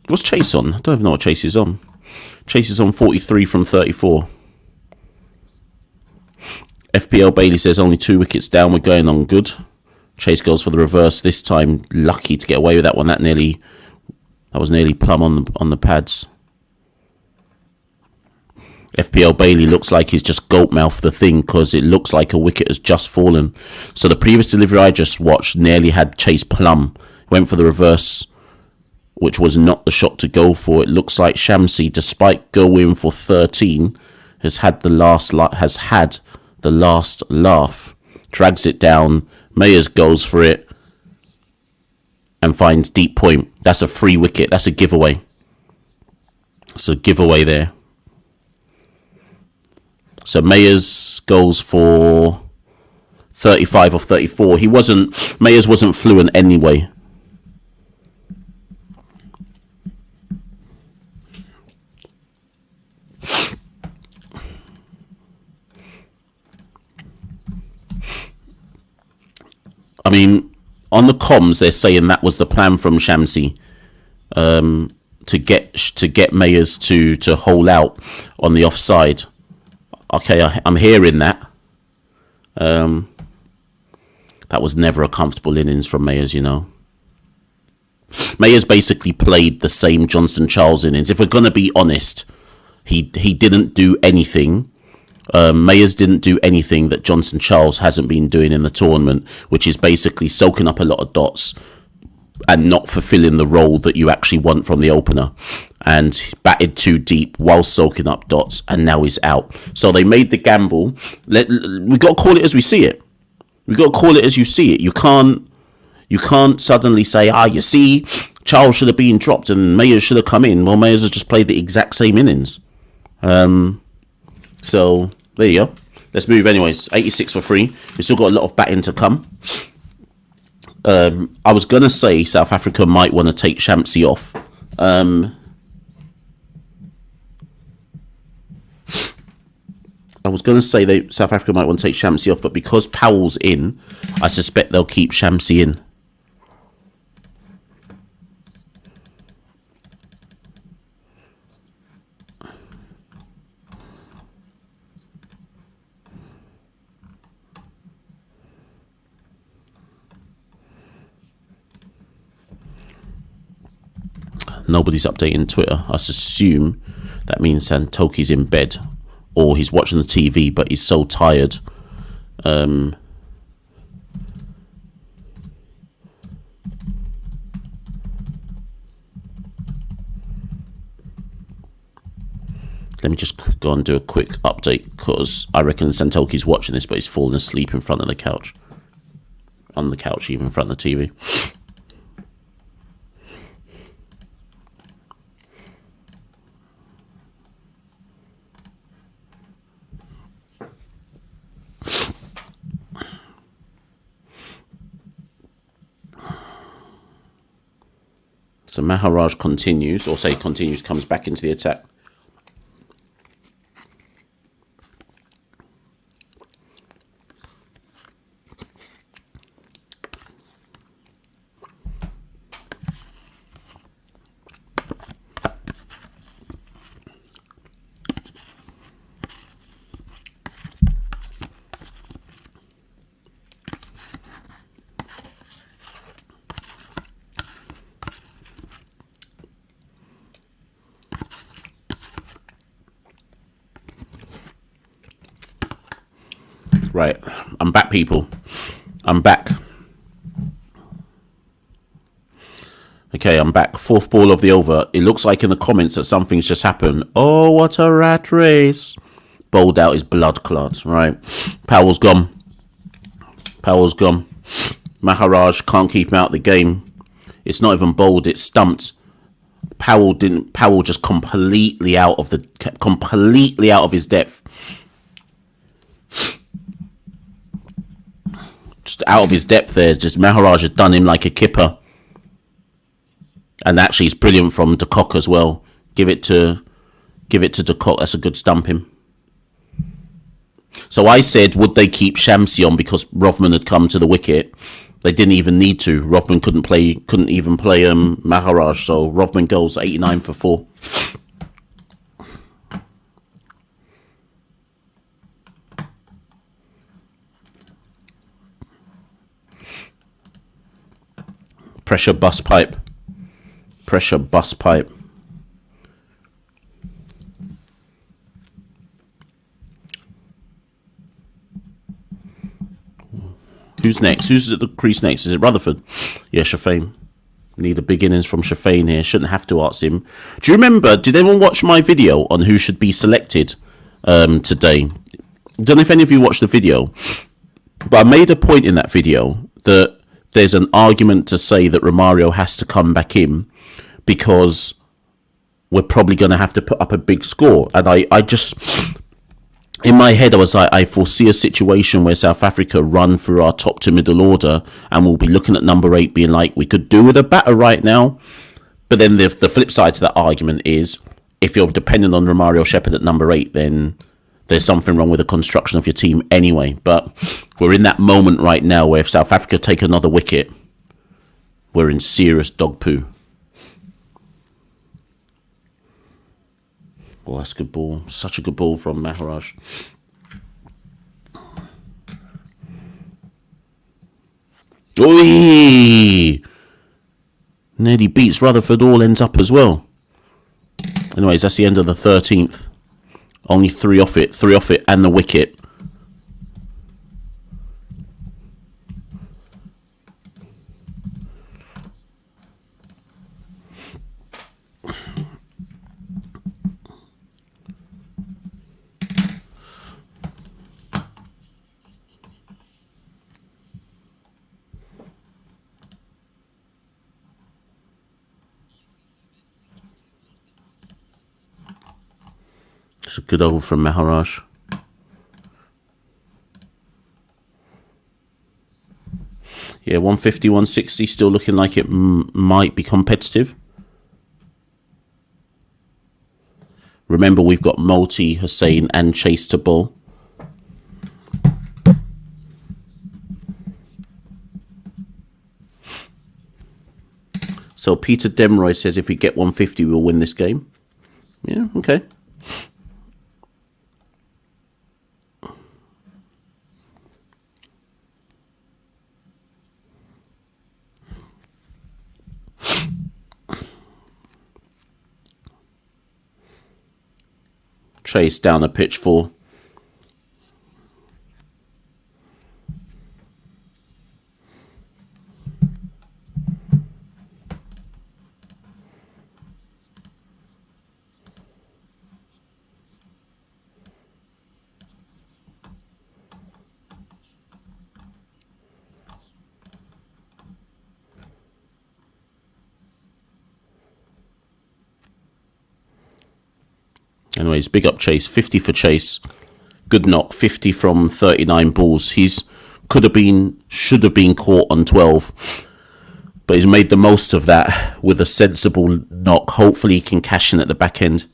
What's Chase on? I don't even know what Chase is on. Chase is on 43 from 34. FPL Bailey says only 2 wickets down. We're going on good. Chase goes for the reverse this time. Lucky to get away with that one. That was nearly plumb on the pads. FPL Bailey looks like he's just goat mouthed the thing because it looks like a wicket has just fallen. So the previous delivery I just watched nearly had Chase plumb. Went for the reverse, which was not the shot to go for. It looks like Shamsi, despite going for 13, has had the last laugh. Drags it down. Mayers goes for it and finds deep point. That's a free wicket. That's a giveaway. It's a giveaway there. So Mayers goes for 35 or 34. Mayers wasn't fluent anyway. I mean, on the comms, they're saying that was the plan from Shamsi, to get Mayers to hole out on the offside. Okay, I'm hearing that. That was never a comfortable innings from Mayers, you know. Mayers basically played the same Johnson Charles innings. If we're gonna be honest, he didn't do anything. Mayers didn't do anything that Johnson Charles hasn't been doing in the tournament, which is basically soaking up a lot of dots and not fulfilling the role that you actually want from the opener, and batted too deep while soaking up dots, and now he's out. So they made the gamble. We got to call it as we see it. We got to call it as you see it. You can't suddenly say, you see, Charles should have been dropped and Mayers should have come in. Well, Mayers has just played the exact same innings. So there you go. Let's move anyways. 86 for 3. We've still got a lot of batting to come. I was going to say South Africa might want to take Shamsi off. South Africa might want to take Shamsi off, but because Powell's in, I suspect they'll keep Shamsi in. Nobody's updating Twitter. I assume that means Santoki's in bed, or he's watching the TV, but he's so tired. Let me just go and do a quick update, because I reckon Santoki's watching this, but he's fallen asleep in front of the couch. On the couch, even in front of the TV. So Maharaj continues, comes back into the attack. Right, I'm back, people. I'm back. Okay, I'm back. 4th ball of the over. It looks like in the comments that something's just happened. Oh, what a rat race. Bowled out his blood clot. Right. Powell's gone. Maharaj can't keep him out of the game. It's not even bowled, it's stumped. Powell just completely out of his depth. Just out of his depth there. Just Maharaj has done him like a kipper. And actually, it's brilliant from De Kock as well. Give it to De Kock. That's a good stumping. So I said, would they keep Shamsi on because Rovman had come to the wicket? They didn't even need to. Rovman couldn't even play Maharaj. So Rovman goes 89 for 4. Pressure bus pipe. Pressure bus pipe. Who's next? Who's at the crease next? Is it Rutherford? Yeah, Shafane. Need a big innings from Shafane here. Shouldn't have to ask him. Do you remember, did anyone watch my video on who should be selected today? Don't know if any of you watched the video, but I made a point in that video that there's an argument to say that Romario has to come back in because we're probably going to have to put up a big score. And I just... in my head, I was like, I foresee a situation where South Africa run through our top to middle order and we'll be looking at number 8 being like, we could do with a batter right now. But then the flip side to that argument is, if you're dependent on Romario Shepherd at number 8, then there's something wrong with the construction of your team anyway. But we're in that moment right now where if South Africa take another wicket, we're in serious dog poo. Oh, that's a good ball. Such a good ball from Maharaj. Oi! Nearly beats Rutherford, all ends up as well. Anyways, that's the end of the 13th. Only 3 off it. 3 off it and the wicket. It's a good over from Maharaj. Yeah, 150, 160, still looking like it might be competitive. Remember, we've got Multi, Hussain and Chase to bowl. So Peter Demroy says if we get 150, we'll win this game. Yeah, okay. Chase down the pitch for. Anyways, big up Chase. 50 for Chase. Good knock. 50 from 39 balls. Should have been caught on 12. But he's made the most of that with a sensible knock. Hopefully he can cash in at the back end.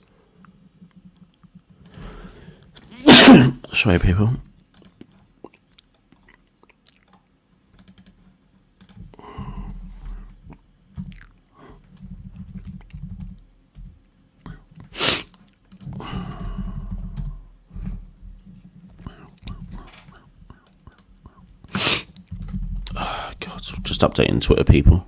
Sorry, people. Just updating Twitter, people.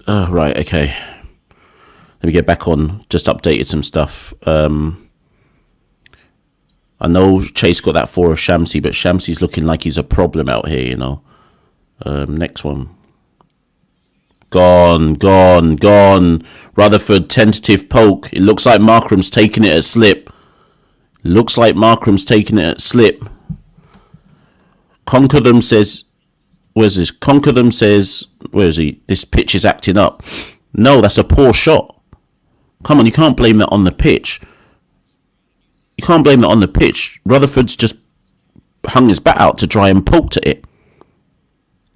Right, okay. Let me get back on. Just updated some stuff. I know Chase got that 4 of Shamsi, but Shamsi's looking like he's a problem out here, you know. Next one. Gone, gone, gone. Rutherford, tentative poke. It looks like Markram's taking it at slip. Looks like Markram's taking it at slip. Conkertham says, where's this? Conkertham says, where is he? This pitch is acting up. No, that's a poor shot. Come on, you can't blame that on the pitch. You can't blame that on the pitch. Rutherford's just hung his bat out to try and poked at it.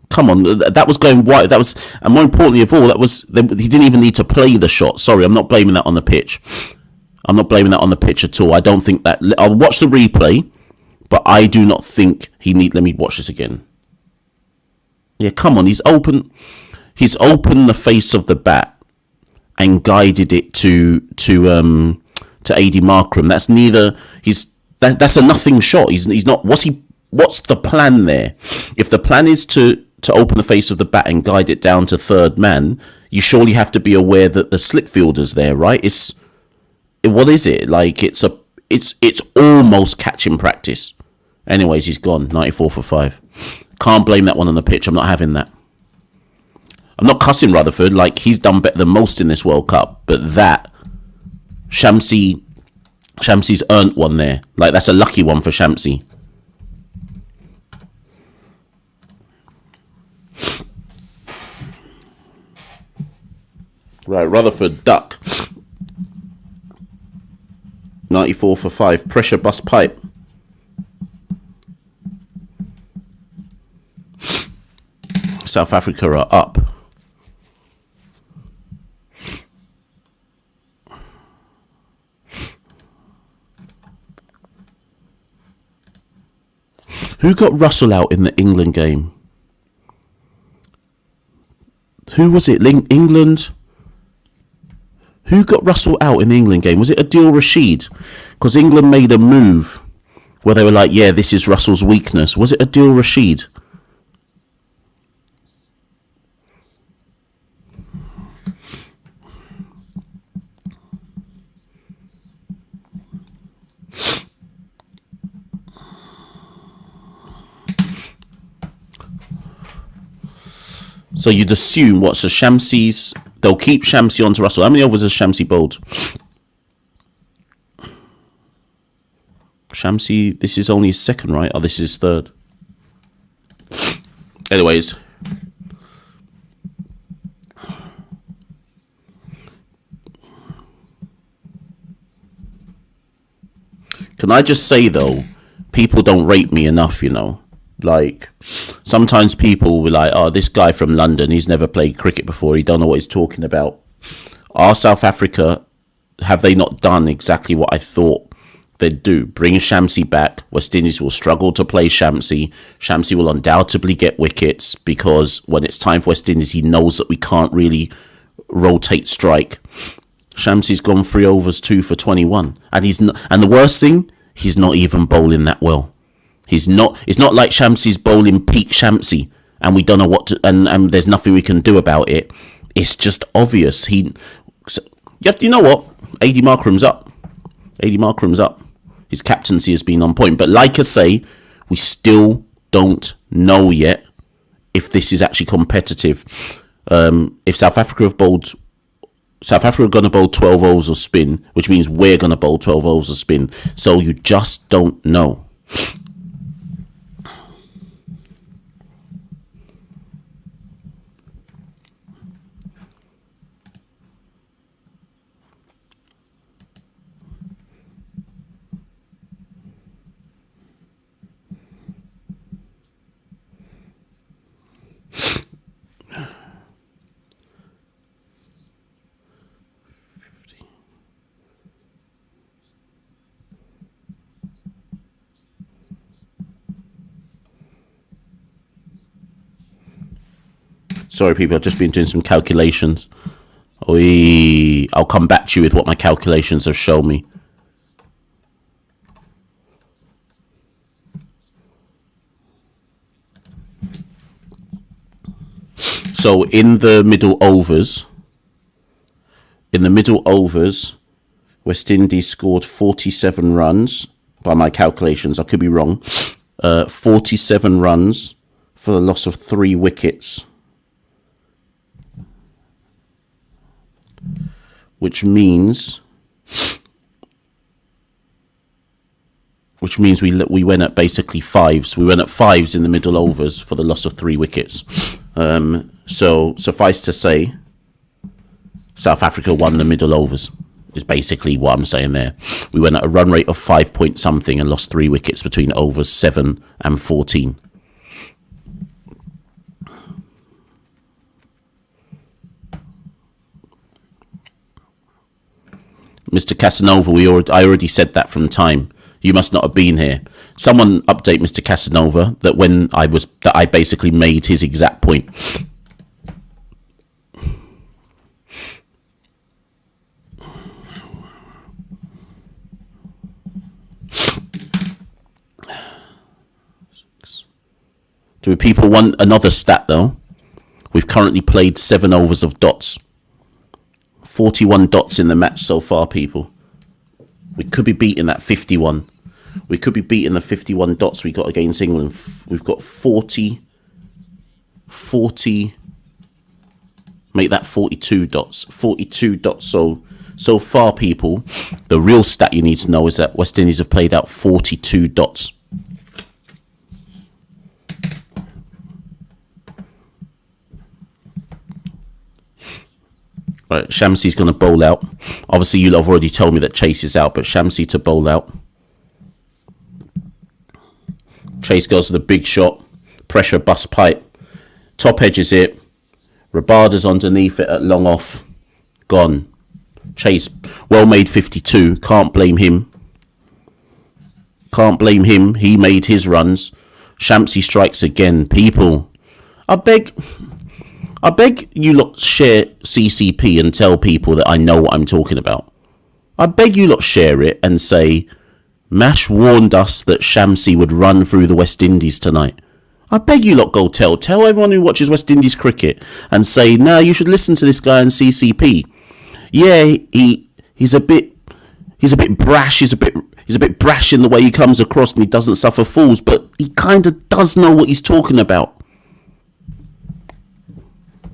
Come on, that was going wide. That was, and more importantly of all, that was, he didn't even need to play the shot. Sorry, I'm not blaming that on the pitch. I'm not blaming that on the pitch at all. I don't think that. I'll watch the replay, but I do not think he need. Let me watch this again. Yeah, come on, he's opened the face of the bat and guided it to AD Markram. That's neither. That's a nothing shot. He's not. What's the plan there? If the plan is to open the face of the bat and guide it down to third man, you surely have to be aware that the slip fielder's there, right? What is it? Like it's almost catching practice. Anyways, he's gone. 94 for 5. Can't blame that one on the pitch. I'm not having that. I'm not cussing Rutherford. Like, he's done better than most in this World Cup. But that, Shamsi's earned one there. Like, that's a lucky one for Shamsi. Right, Rutherford, duck. 94 for 5. Pressure bust pipe. South Africa are up. Who got Russell out in the England game? Who was it? England? Who got Russell out in the England game? Was it Adil Rashid? Because England made a move where they were like, yeah, this is Russell's weakness. Was it Adil Rashid? So you'd assume what's a Shamsi's. They'll keep Shamsi on to Russell. How many overs has Shamsi bowled? Shamsi, this is only his second, right? Oh, this is third. Anyways. Can I just say, though, people don't rate me enough, you know. Like, sometimes people will be like, oh, this guy from London, he's never played cricket before. He don't know what he's talking about. Are South Africa, have they not done exactly what I thought they'd do? Bring Shamsi back. West Indies will struggle to play Shamsi. Shamsi will undoubtedly get wickets because when it's time for West Indies, he knows that we can't really rotate strike. Shamsi's gone 3 overs, 2 for 21. And the worst thing, he's not even bowling that well. It's not like Shamsi's bowling peak Shamsi and we don't know what to, and there's nothing we can do about it. It's just obvious. You know what? AD Markram's up. AD Markram's up. His captaincy has been on point. But like I say, we still don't know yet if this is actually competitive. If South Africa are going to bowl 12 overs of spin, which means we're going to bowl 12 overs of spin. So you just don't know. Sorry, people, I've just been doing some calculations. I'll come back to you with what my calculations have shown me. So in the middle overs, West Indies scored 47 runs by my calculations. I could be wrong. 47 runs for the loss of 3 wickets. which means we went at basically fives. We went at fives in the middle overs for the loss of 3 wickets. So suffice to say, South Africa won the middle overs, is basically what I'm saying there. We went at a run rate of 5 point something and lost 3 wickets between overs 7 and 14. Mr. Casanova, I already said that from time. You must not have been here. Someone update Mr. Casanova that I basically made his exact point. Do people want another stat though? We've currently played 7 overs of dots. 41 dots in the match so far, people. We could be beating that 51. We could be beating the 51 dots we got against England. We've got 40, make that 42 dots. 42 dots. So far, people, the real stat you need to know is that West Indies have played out 42 dots. Right, Shamsi's going to bowl out. Obviously, you'll have already told me that Chase is out, but Shamsi to bowl out. Chase goes to the big shot. Pressure bust pipe. Top edges it. Rabada's underneath it at long off. Gone. Chase, well made 52. Can't blame him. Can't blame him. He made his runs. Shamsi strikes again. People, I beg you lot share CCP and tell people that I know what I'm talking about. I beg you lot share it and say, Mash warned us that Shamsi would run through the West Indies tonight. I beg you lot go tell everyone who watches West Indies cricket and say, nah, you should listen to this guy on CCP. Yeah, he's a bit brash, he's a bit brash in the way he comes across and he doesn't suffer fools, but he kind of does know what he's talking about.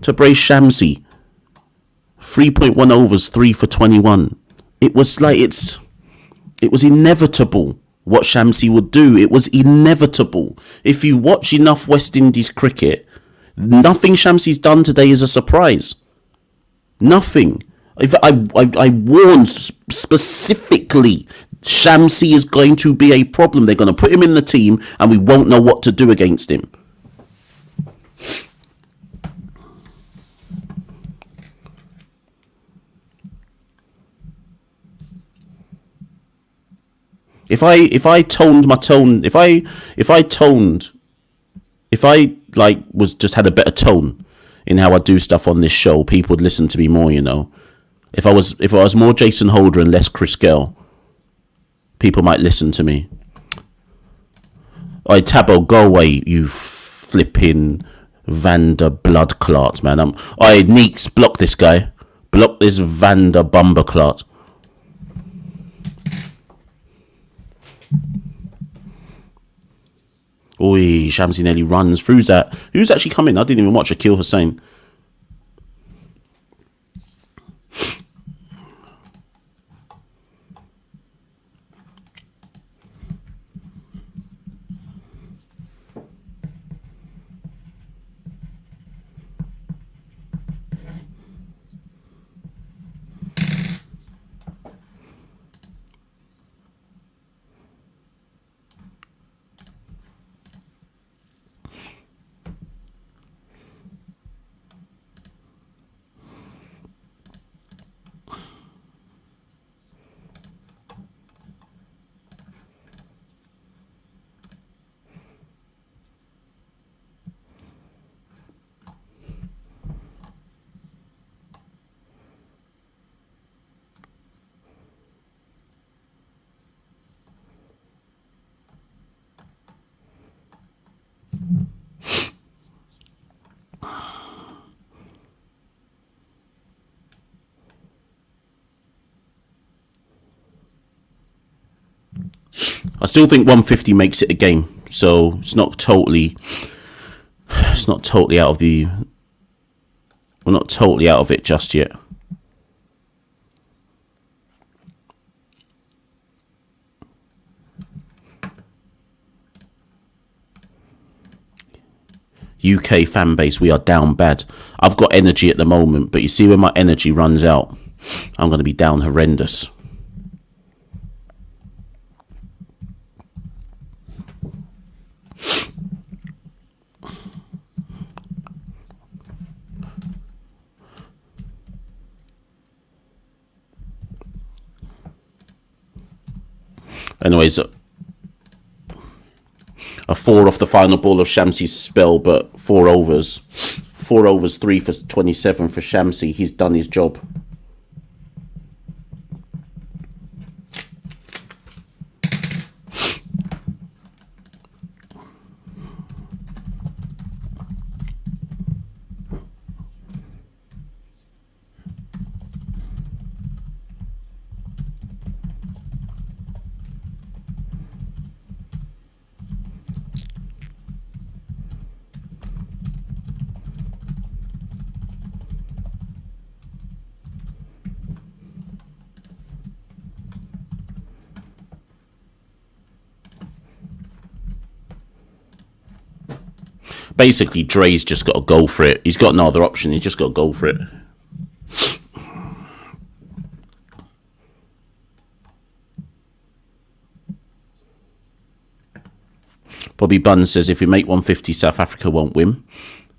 To brace Shamsi, 3.1 overs, 3 for 21. It was inevitable what Shamsi would do. It was inevitable. If you watch enough West Indies cricket, nothing Shamsi's done today is a surprise. Nothing. If I warned specifically, Shamsi is going to be a problem. They're going to put him in the team and we won't know what to do against him. If I toned my tone, if I was just had a better tone in how I do stuff on this show, people would listen to me more, you know. If I was more Jason Holder and less Chris Gale, people might listen to me. Oi, Tabo, go away, you flipping Vander Bloodclot, man. Oi, Neeks, block this guy. Block this Vander Bumberclot. Oi, Shamsi nearly runs. Who's that? Who's actually coming? I didn't even watch Akil Hussain. I still think 150 makes it a game, so it's not totally out of the. We're not totally out of it just yet. UK fan base, we are down bad. I've got energy at the moment, but you see when my energy runs out, I'm going to be down horrendous. Anyways, a 4 off the final ball of Shamsi's spell, but 4 overs. 4 overs, 3 for 27 for Shamsi. He's done his job. Basically, Dre's just got to go for it. He's got no other option. He's just got to go for it. Bobby Bunn says, if we make 150, South Africa won't win.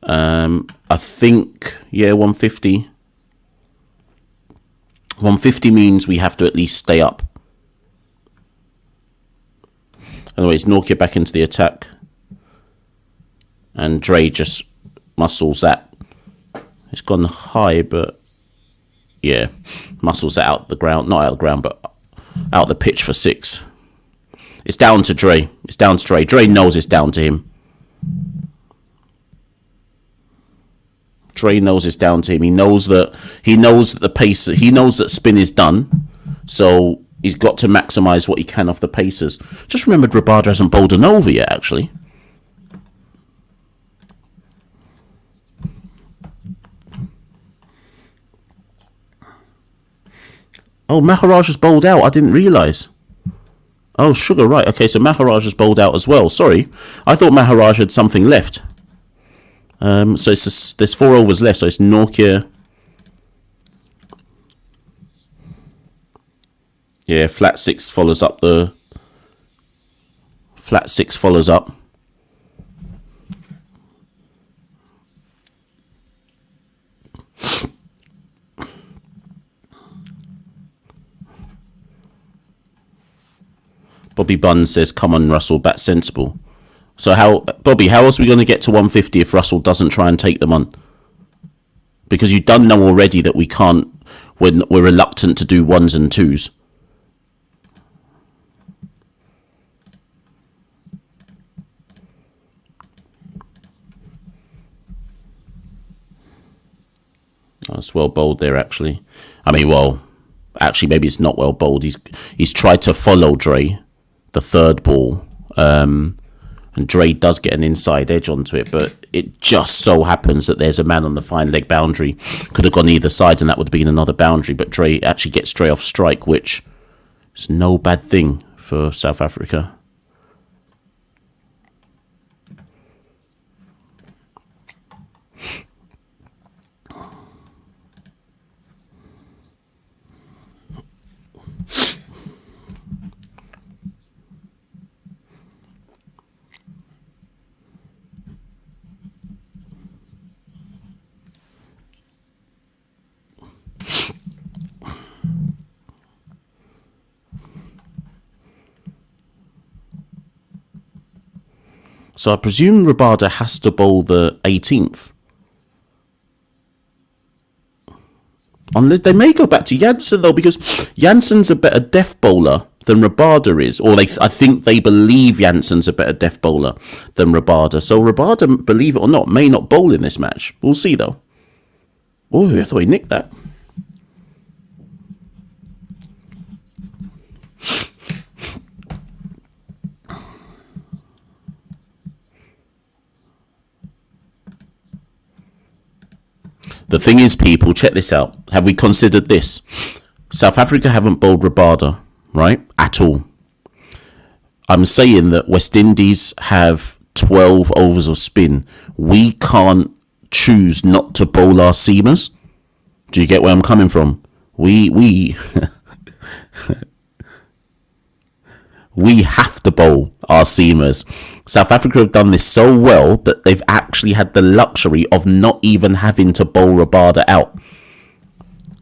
I think, yeah, 150. 150 means we have to at least stay up. Anyways, Norkia back into the attack. And Dre just muscles that. It's gone high, but yeah, muscles that out the ground. Not out the ground, but out the pitch for 6. It's down to Dre. It's down to Dre. Dre knows it's down to him. Dre knows it's down to him. He knows that the pace. He knows that spin is done. So he's got to maximise what he can off the pacers. Just remembered Rabada hasn't bowled an over yet, actually. Oh, Maharaj has bowled out. I didn't realise. Oh, Sugar, right. Okay, so Maharaj has bowled out as well. Sorry. I thought Maharaj had something left. So there's 4 overs left. So it's Norkia. Yeah, flat 6 follows up the... Flat 6 follows up. Bobby Bunn says, come on, Russell, bat sensible. So Bobby, how else are we going to get to 150 if Russell doesn't try and take them on? Because you done know already that we can't, we're reluctant to do 1s and 2s. That's well bowled there, actually. I mean, well, actually, maybe it's not well bowled. He's tried to follow Dre, the 3rd ball, and Dre does get an inside edge onto it, but it just so happens that there's a man on the fine leg boundary. Could have gone either side, and that would have been another boundary, but Dre actually gets Dre off strike, which is no bad thing for South Africa. So I presume Rabada has to bowl the 18th. Unless they may go back to Jansen though, because Jansen's a better death bowler than Rabada is. Or I think they believe Jansen's a better death bowler than Rabada. So Rabada, believe it or not, may not bowl in this match. We'll see though. Oh, I thought he nicked that. The thing is, people, check this out. Have we considered this? South Africa haven't bowled Rabada, right? At all. I'm saying that West Indies have 12 overs of spin, we can't choose not to bowl our seamers. Do you get where I'm coming from? We we have to bowl our seamers. South Africa have done this so well that they've actually had the luxury of not even having to bowl Rabada out.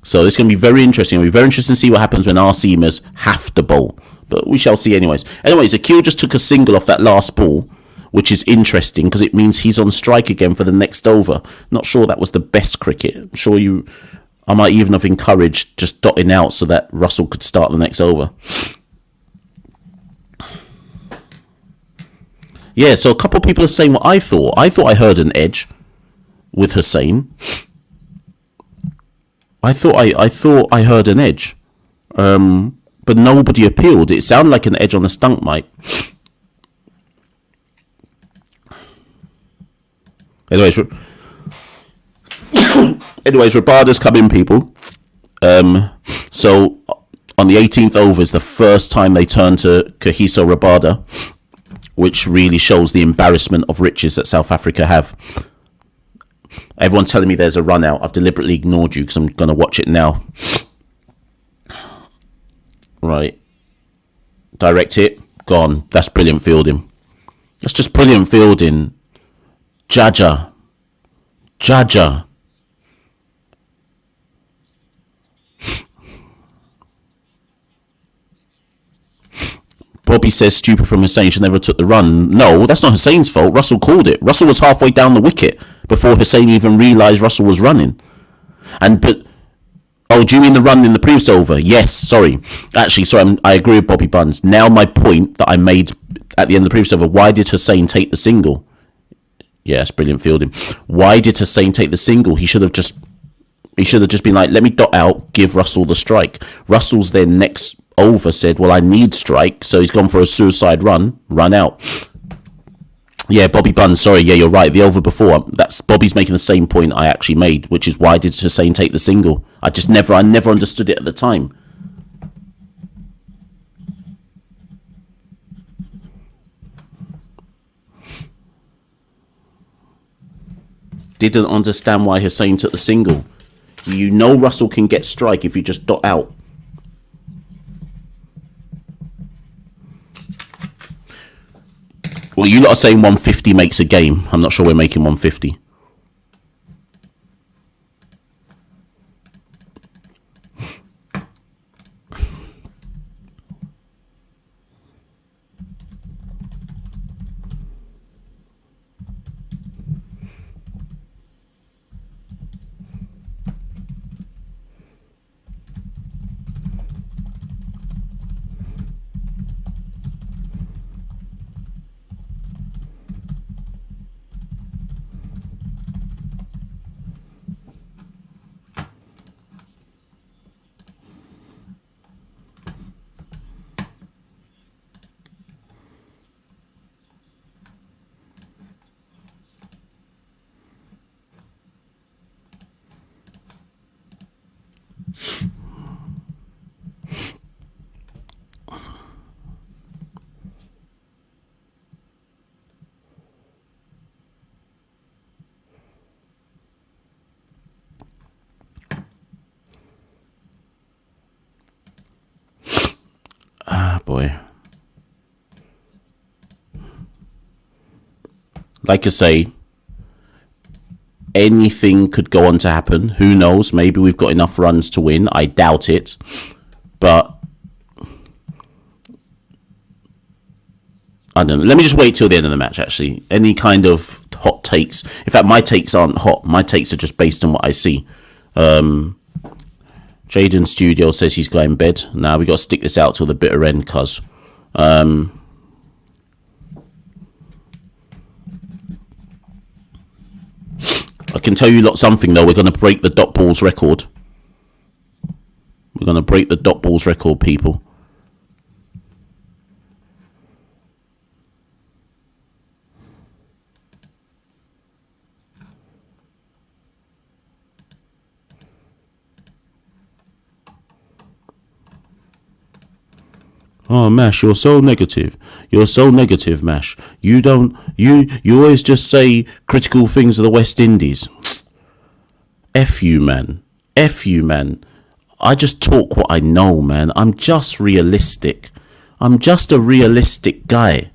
So it's going to be very interesting. It'll be very interesting to see what happens when our seamers have to bowl. But we shall see anyways. Anyways, Akil just took a single off that last ball, which is interesting because it means he's on strike again for the next over. Not sure that was the best cricket. I'm sure I might even have encouraged just dotting out so that Russell could start the next over. Yeah, so a couple of people are saying what I thought. I thought I heard an edge with Hussain. I thought I heard an edge, but nobody appealed. It sounded like an edge on the stunk mic. Anyways, Rabada's come in, people. So on the 18th over is the first time they turn to Kagiso Rabada, which really shows the embarrassment of riches that South Africa have. Everyone's telling me there's a run out. I've deliberately ignored you because I'm going to watch it now. Right. Direct hit. Gone. That's brilliant fielding. That's just brilliant fielding. Jaja. Bobby says stupid from Hussain, she never took the run. No, that's not Hussain's fault. Russell called it. Russell was halfway down the wicket before Hussain even realised Russell was running. Oh, do you mean the run in the previous over? Yes, sorry. Actually, sorry, I agree with Bobby Buns. Now my point that I made at the end of the previous over, why did Hussain take the single? Yeah, that's brilliant fielding. Why did Hussain take the single? He should have just been like, let me dot out, give Russell the strike. Russell's then next over said, well, I need strike, so he's gone for a suicide run out. Yeah, Bobby Buns, sorry, yeah, you're right. The over before, that's Bobby's making the same point I actually made, which is why did Hussain take the single? I never understood it at the time. Didn't understand why Hussain took the single. You know Russell can get strike if you just dot out. Well, you lot are saying 150 makes a game. I'm not sure we're making 150. Boy. Like I say, anything could go on to happen. Who knows? Maybe we've got enough runs to win. I doubt it. But I don't know. Let me just wait till the end of the match, actually. Any kind of hot takes. In fact, my takes aren't hot. My takes are just based on what I see. Jaden Studio says he's going bed. Now we got to stick this out till the bitter end, cuz. I can tell you something though. We're going to break the dot balls record. We're going to break the dot balls record, people. Oh, Mash, you're so negative. You're so negative, Mash. You always just say critical things of the West Indies. F you, man. F you, man. I just talk what I know, man. I'm just realistic. I'm just a realistic guy.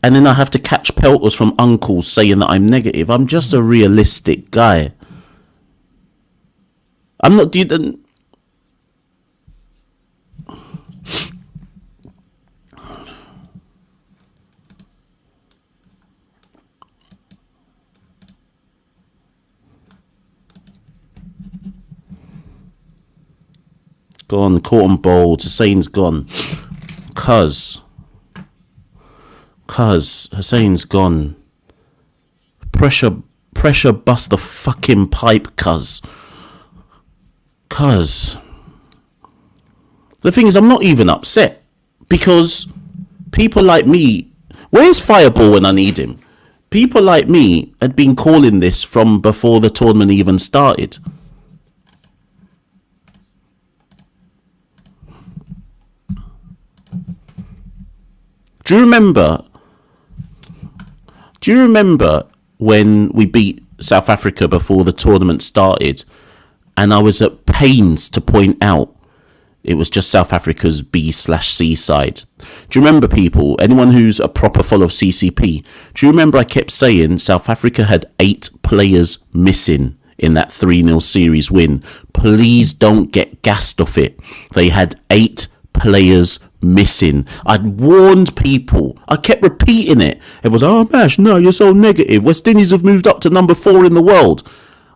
And then I have to catch pelters from uncles saying that I'm negative. I'm just a realistic guy. I'm not... Gone, caught and bowled. Hussein's gone. Cuz Hussein's gone. Pressure bust the fucking pipe, cuz. The thing is, I'm not even upset. Because people like me... Where's Fireball when I need him? People like me had been calling this from before the tournament even started. Do you remember when we beat South Africa before the tournament started, and I was at pains to point out it was just South Africa's B/C side? Do you remember, people? Anyone who's a proper follower of CCP, do you remember I kept saying South Africa had 8 players missing in that 3-0 series win? Please don't get gassed off it. They had 8 players missing. I'd warned people. I kept repeating it. It was, oh, Mash, no, you're so negative. West Indies have moved up to number 4 in the world.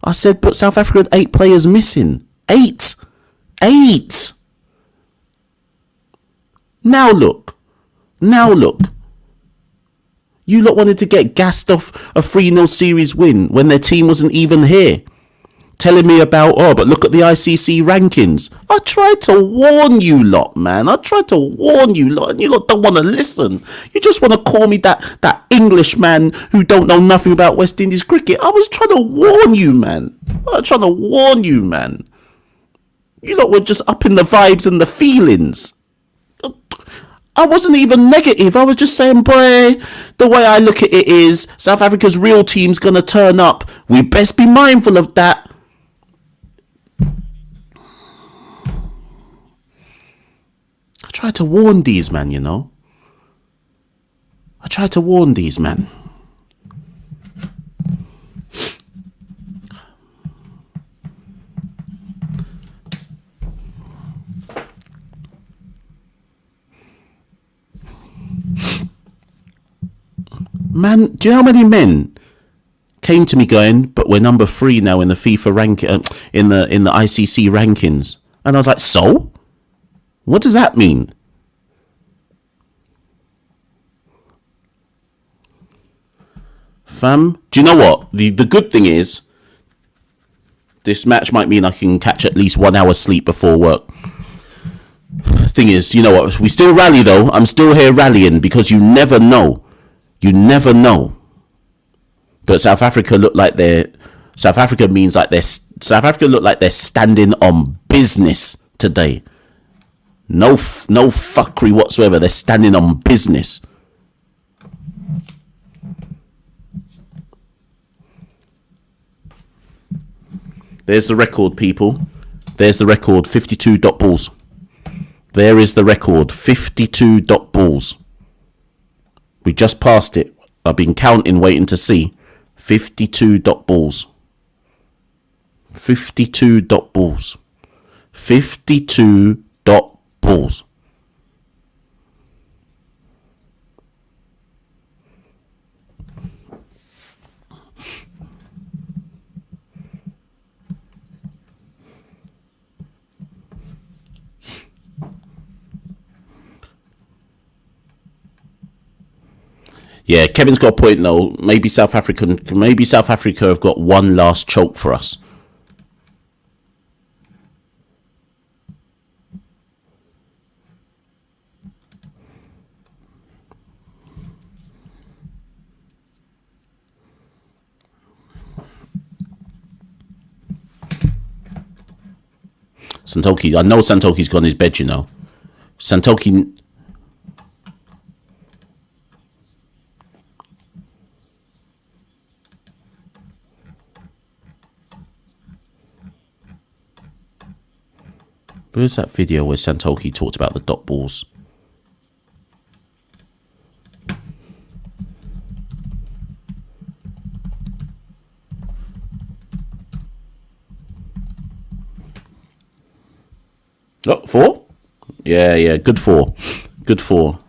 I said, but South Africa had 8 players missing. 8. Now look. You lot wanted to get gassed off a 3-0 series win when their team wasn't even here. Telling me about, oh, but look at the ICC rankings. I tried to warn you lot, man. I tried to warn you lot, and you lot don't want to listen. You just want to call me that Englishman who don't know nothing about West Indies cricket. I was trying to warn you, man. You lot were just up in the vibes and the feelings. I wasn't even negative. I was just saying, boy, the way I look at it is South Africa's real team's going to turn up. We best be mindful of that. I tried to warn these, man, you know. Man, do you know how many men came to me going, but we're number 3 now in the FIFA ranking, in the ICC rankings? And I was like, so? What does that mean? Fam, do you know what? The good thing is, this match might mean I can catch at least 1 hour sleep before work. Thing is, you know what? We still rally though. I'm still here rallying because you never know. But South Africa look like they're standing on business today. No fuckery whatsoever. They're standing on business. There's the record, people. There's the record, 52 dot balls. There is the record, 52 dot balls. We just passed it. I've been counting, waiting to see. 52 dot balls. 52 dot balls. 52 dot balls. Yeah, Kevin's got a point though. Maybe South Africa have got one last choke for us. Santoki, I know Santoki's gone his bed, you know. Santoki, Where's that video where Santoki talked about the dot balls? Oh, 4? Yeah, good 4. Good 4.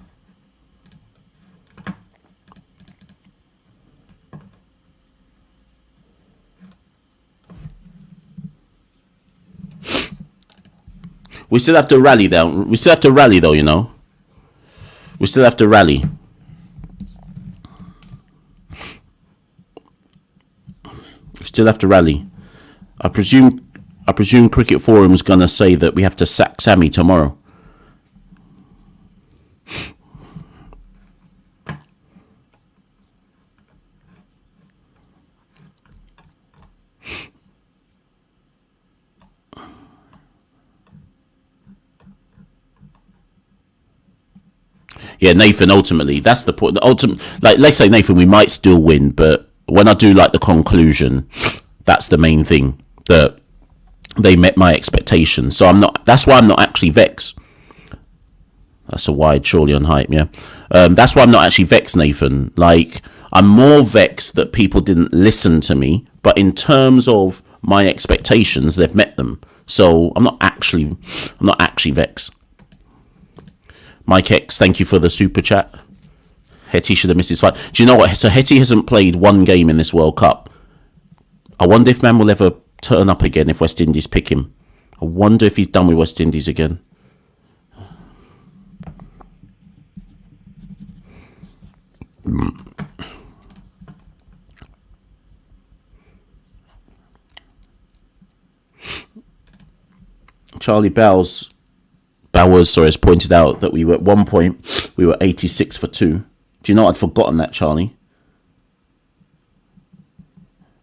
We still have to rally down. We still have to rally though, you know. We still have to rally. We still have to rally. I presume Cricket Forum's gonna say that we have to sack Sammy tomorrow. Yeah, Nathan, ultimately, that's the point. Like, let's say, Nathan, we might still win, but when I do like the conclusion, that's the main thing, that they met my expectations. So that's why I'm not actually vexed. That's a wide, surely on hype, yeah. That's why I'm not actually vexed, Nathan. Like, I'm more vexed that people didn't listen to me, but in terms of my expectations, they've met them. So I'm not actually vexed. Mike X, thank you for the super chat. Hetty should have missed his fight. Do you know what? So Hetty hasn't played one game in this World Cup. I wonder if man will ever turn up again if West Indies pick him. I wonder if he's done with West Indies again. Charlie Bowers, has pointed out that we were at one point, we were 86 for 2. Do you know, I'd forgotten that, Charlie.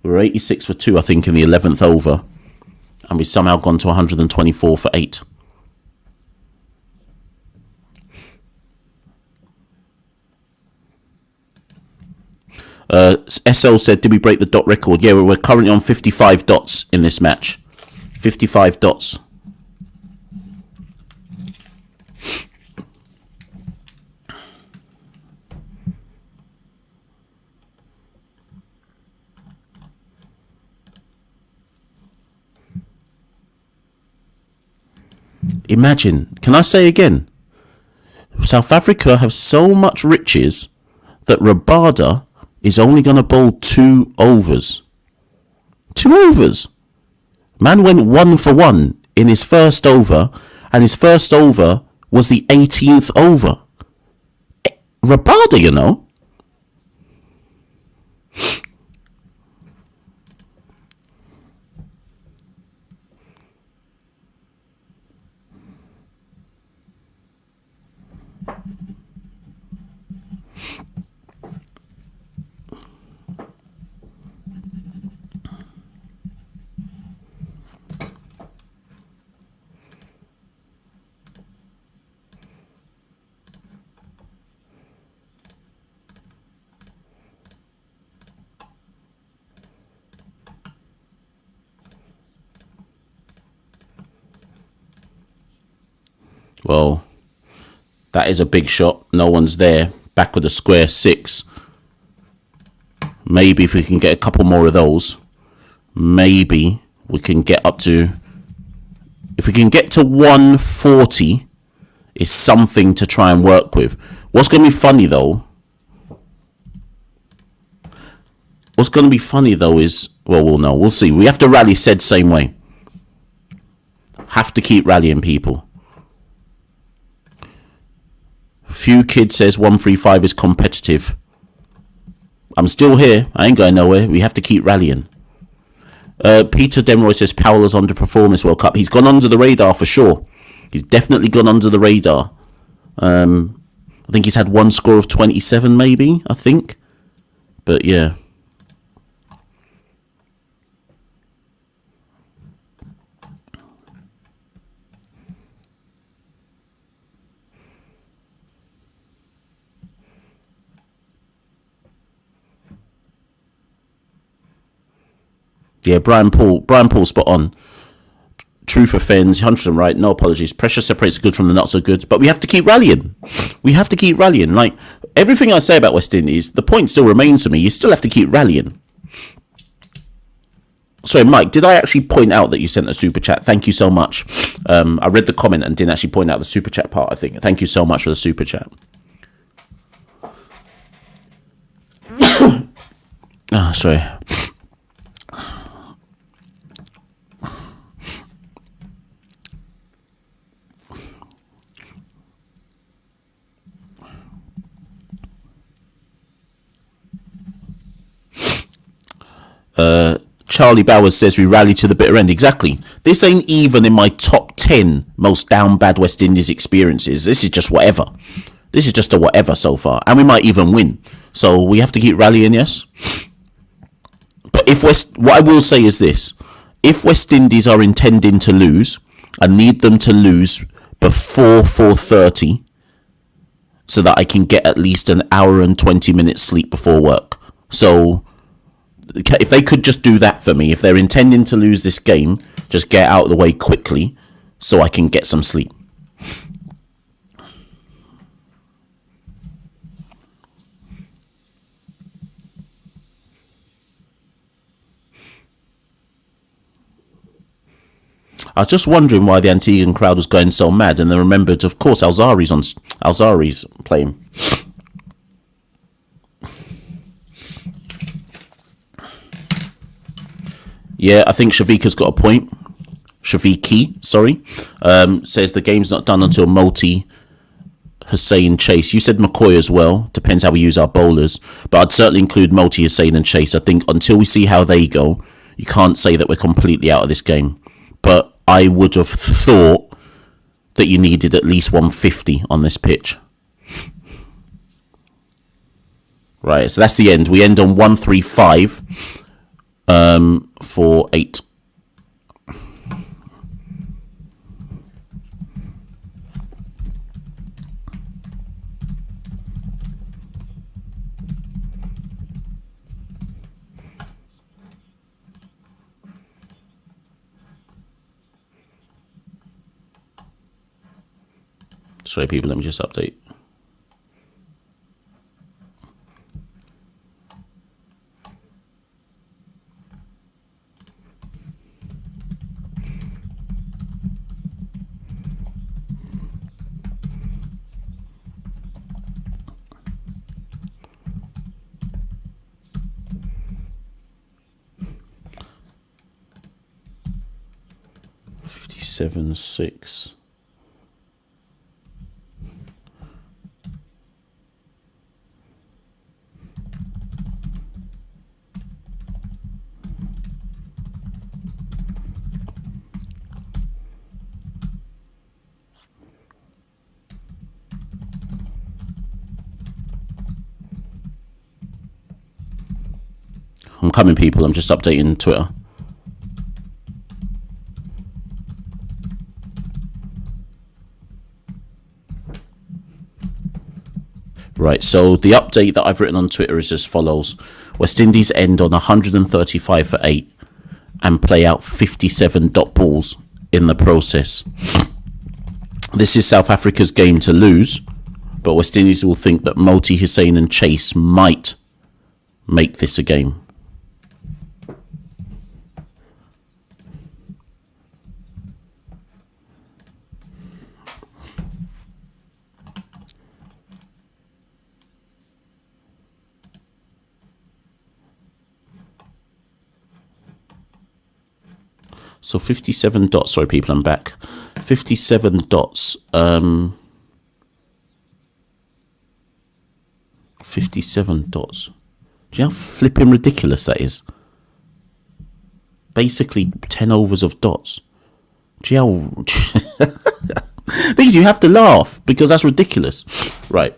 We were 86 for 2, I think, in the 11th over. And we somehow gone to 124 for 8. SL said, did we break the dot record? Yeah, we're currently on 55 dots in this match. 55 dots. Imagine, can I say again? South Africa have so much riches that Rabada is only going to bowl 2 overs. 2 overs. Man went 1 for 1 in his first over, and his first over was the 18th over. Rabada, you know. Well, that is a big shot. No one's there. Back with a square 6. Maybe if we can get a couple more of those, maybe we can get up to... If we can get to 140, it's something to try and work with. What's going to be funny, though... What's going to be funny, though, is... Well, we'll know. We'll see. We have to rally said same way. Have to keep rallying people. Few Kid says 135 is competitive. I'm still here. I ain't going nowhere. We have to keep rallying. Peter Demroy says Powell has underperformed this World Cup. He's gone under the radar for sure. He's definitely gone under the radar. I think he's had one score of 27 maybe, I think. But yeah. Yeah, Brian Paul spot on. truth offends, 100% right, no apologies. Pressure separates the good from the not so good, but we have to keep rallying. We have to keep rallying. Like, everything I say about West Indies, the point still remains for me. You still have to keep rallying. Sorry, Mike, did I actually point out that you sent a super chat? Thank you so much. I read the comment and didn't actually point out the super chat part, I think. Thank you so much for the super chat. Sorry. Charlie Bowers says we rally to the bitter end. Exactly. This ain't even in my top 10 most down bad West Indies experiences. This is just whatever. This is just a whatever so far. And we might even win. So we have to keep rallying, yes? But what I will say is this. If West Indies are intending to lose, I need them to lose before 4:30 so that I can get at least an hour and 20 minutes sleep before work. So if they could just do that for me, if they're intending to lose this game, just get out of the way quickly so I can get some sleep. I was just wondering why the Antiguan crowd was going so mad, and then remembered, of course, Alzari's playing. Yeah, I think Shavika's got a point. Shaviki, sorry. Says the game's not done until Multi, Hussain, Chase. You said McCoy as well. Depends how we use our bowlers. But I'd certainly include Multi, Hussain and Chase. I think until we see how they go, you can't say that we're completely out of this game. But I would have thought that you needed at least 150 on this pitch. Right, so that's the end. We end on 135 for 8. Sorry, people, let me just update. Seven, 6. I'm coming, people. I'm just updating Twitter. Right, so the update that I've written on Twitter is as follows. West Indies end on 135 for 8 and play out 57 dot balls in the process. This is South Africa's game to lose, but West Indies will think that Multi, Hussain and Chase might make this a game. So 57 dots. Sorry, people, I'm back. 57 dots. 57 dots. Do you know how flipping ridiculous that is? Basically 10 overs of dots. Do you know how... Things you have to laugh because that's ridiculous. Right.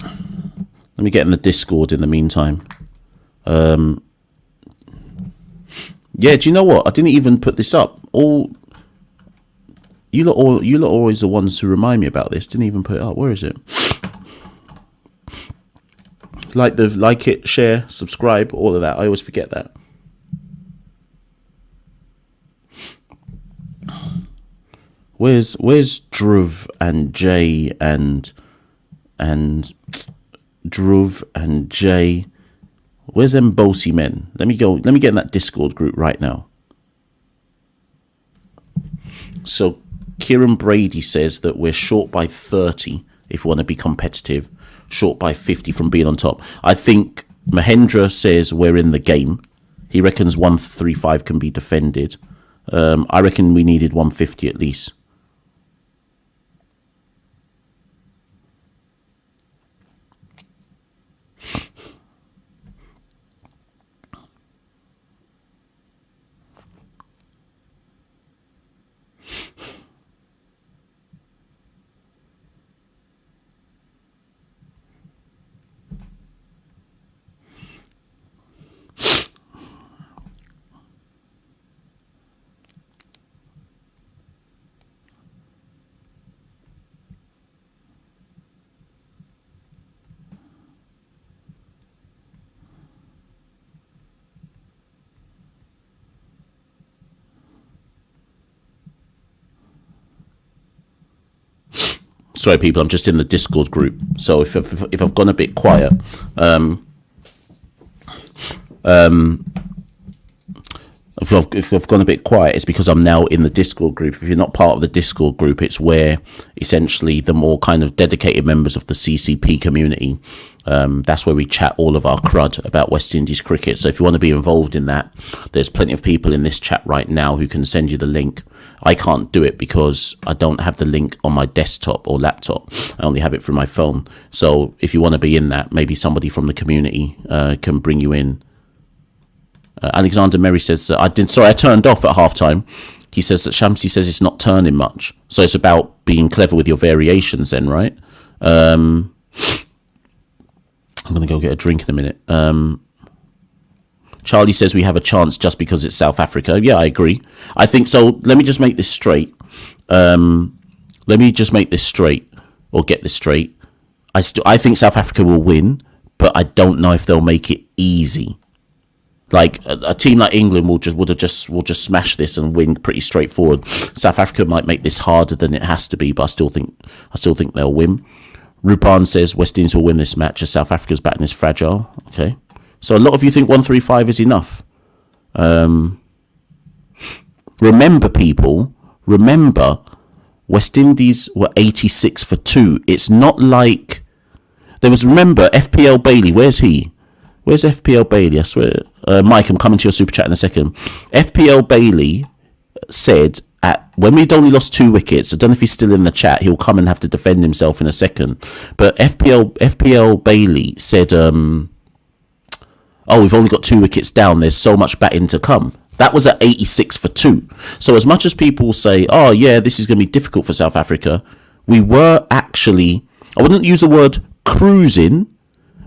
Let me get in the Discord in the meantime. Yeah, do you know what? I didn't even put this up. You lot are always the ones who remind me about this. Didn't even put it up. Where is it? Like it, share, subscribe, all of that. I always forget that. Where's Dhruv and Jay and Dhruv and Jay? Where's them bossy men? Let me get in that Discord group right now. So Kieran Brady says that we're short by 30 if we want to be competitive, short by 50 from being on top. I think Mahendra says we're in the game. He reckons 135 can be defended. I reckon we needed 150 at least. Sorry, people, I'm just in the Discord group. So if I've gone a bit quiet, if I've gone a bit quiet, it's because I'm now in the Discord group. If you're not part of the Discord group, it's where essentially the more kind of dedicated members of the CCP community, that's where we chat all of our crud about West Indies cricket. So if you want to be involved in that, there's plenty of people in this chat right now who can send you the link. I can't do it because I don't have the link on my desktop or laptop. I only have it through my phone. So if you want to be in that, maybe somebody from the community can bring you in. Alexander Merry says, I turned off at halftime. He says that Shamsi says it's not turning much. So it's about being clever with your variations then, right? I'm going to go get a drink in a minute. Charlie says we have a chance just because it's South Africa. Yeah, I agree. I think so. Let me just make this straight. Or get this straight. I think South Africa will win, but I don't know if they'll make it easy. Like a team like England will just smash this and win pretty straightforward. South Africa might make this harder than it has to be, but I still think they'll win. Rupan says West Indies will win this match as South Africa's batting is fragile. Okay, so a lot of you think 135 is enough. Remember, people. Remember, West Indies were 86 for 2. It's not like there was. Remember, FPL Bailey. Where's he? Where's FPL Bailey? I swear. Mike, I'm coming to your super chat in a second. FPL Bailey said when we'd only lost 2 wickets, I don't know if he's still in the chat, he'll come and have to defend himself in a second. But FPL Bailey said, we've only got 2 wickets down, there's so much batting to come. That was at 86 for 2. So as much as people say, oh yeah, this is going to be difficult for South Africa, we were actually, I wouldn't use the word cruising,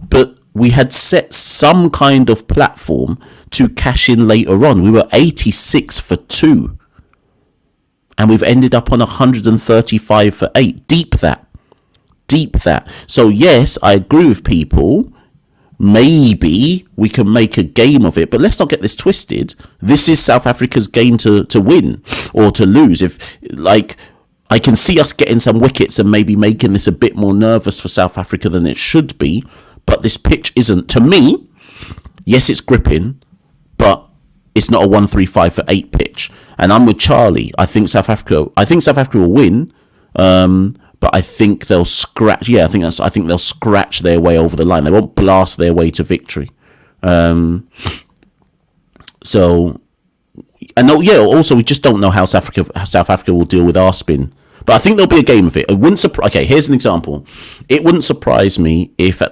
but we had set some kind of platform to cash in later on. We were 86 for 2. And we've ended up on 135 for 8. Deep that. So yes, I agree with people. Maybe we can make a game of it, but let's not get this twisted. This is South Africa's game to win or to lose. I can see us getting some wickets and maybe making this a bit more nervous for South Africa than it should be. But this pitch isn't, to me, yes, it's gripping, but it's not a 135 for 8 pitch. And I'm with Charlie. I think South Africa will win, but I think they'll scratch. Yeah, I think they'll scratch their way over the line. They won't blast their way to victory. Also, we just don't know how South Africa will deal with our spin. But I think there'll be a game of it. It wouldn't surprise. Okay, here's an example. It wouldn't surprise me if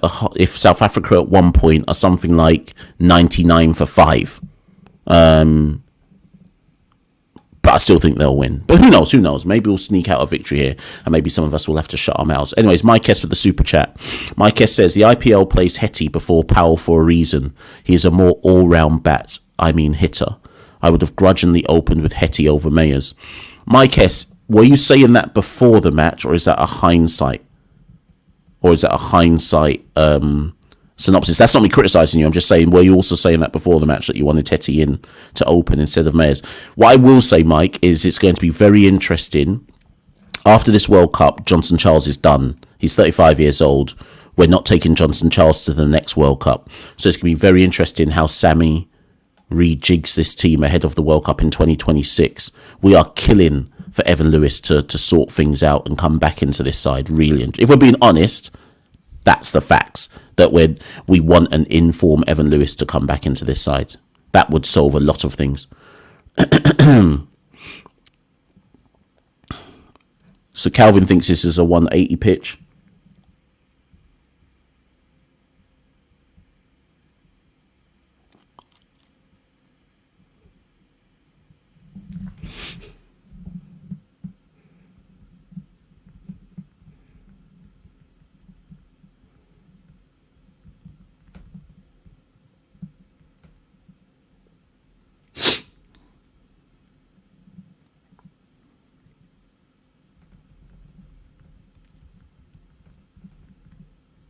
South Africa at one point are something like 99 for 5. But I still think they'll win. But who knows? Maybe we'll sneak out a victory here, and maybe some of us will have to shut our mouths. Anyways, Mike S with the super chat. Mike S says the IPL plays Hetty before Powell for a reason. He is a more all-round hitter. I would have grudgingly opened with Hetty over Mayers. Mike S, were you saying that before the match, or is that a hindsight? Synopsis? That's not me criticising you. I'm just saying, were you also saying that before the match that you wanted Hetty in to open instead of Mayers? What I will say, Mike, is it's going to be very interesting After this World Cup, Johnson Charles is done. He's 35 years old. We're not taking Johnson Charles to the next World Cup. So it's going to be very interesting how Sammy rejigs this team ahead of the World Cup in 2026. We are killing for Evan Lewis to sort things out and come back into this side. Really, if we're being honest, that's the facts. That we want an informed Evan Lewis to come back into this side. That would solve a lot of things. So Calvin thinks this is a 180 pitch.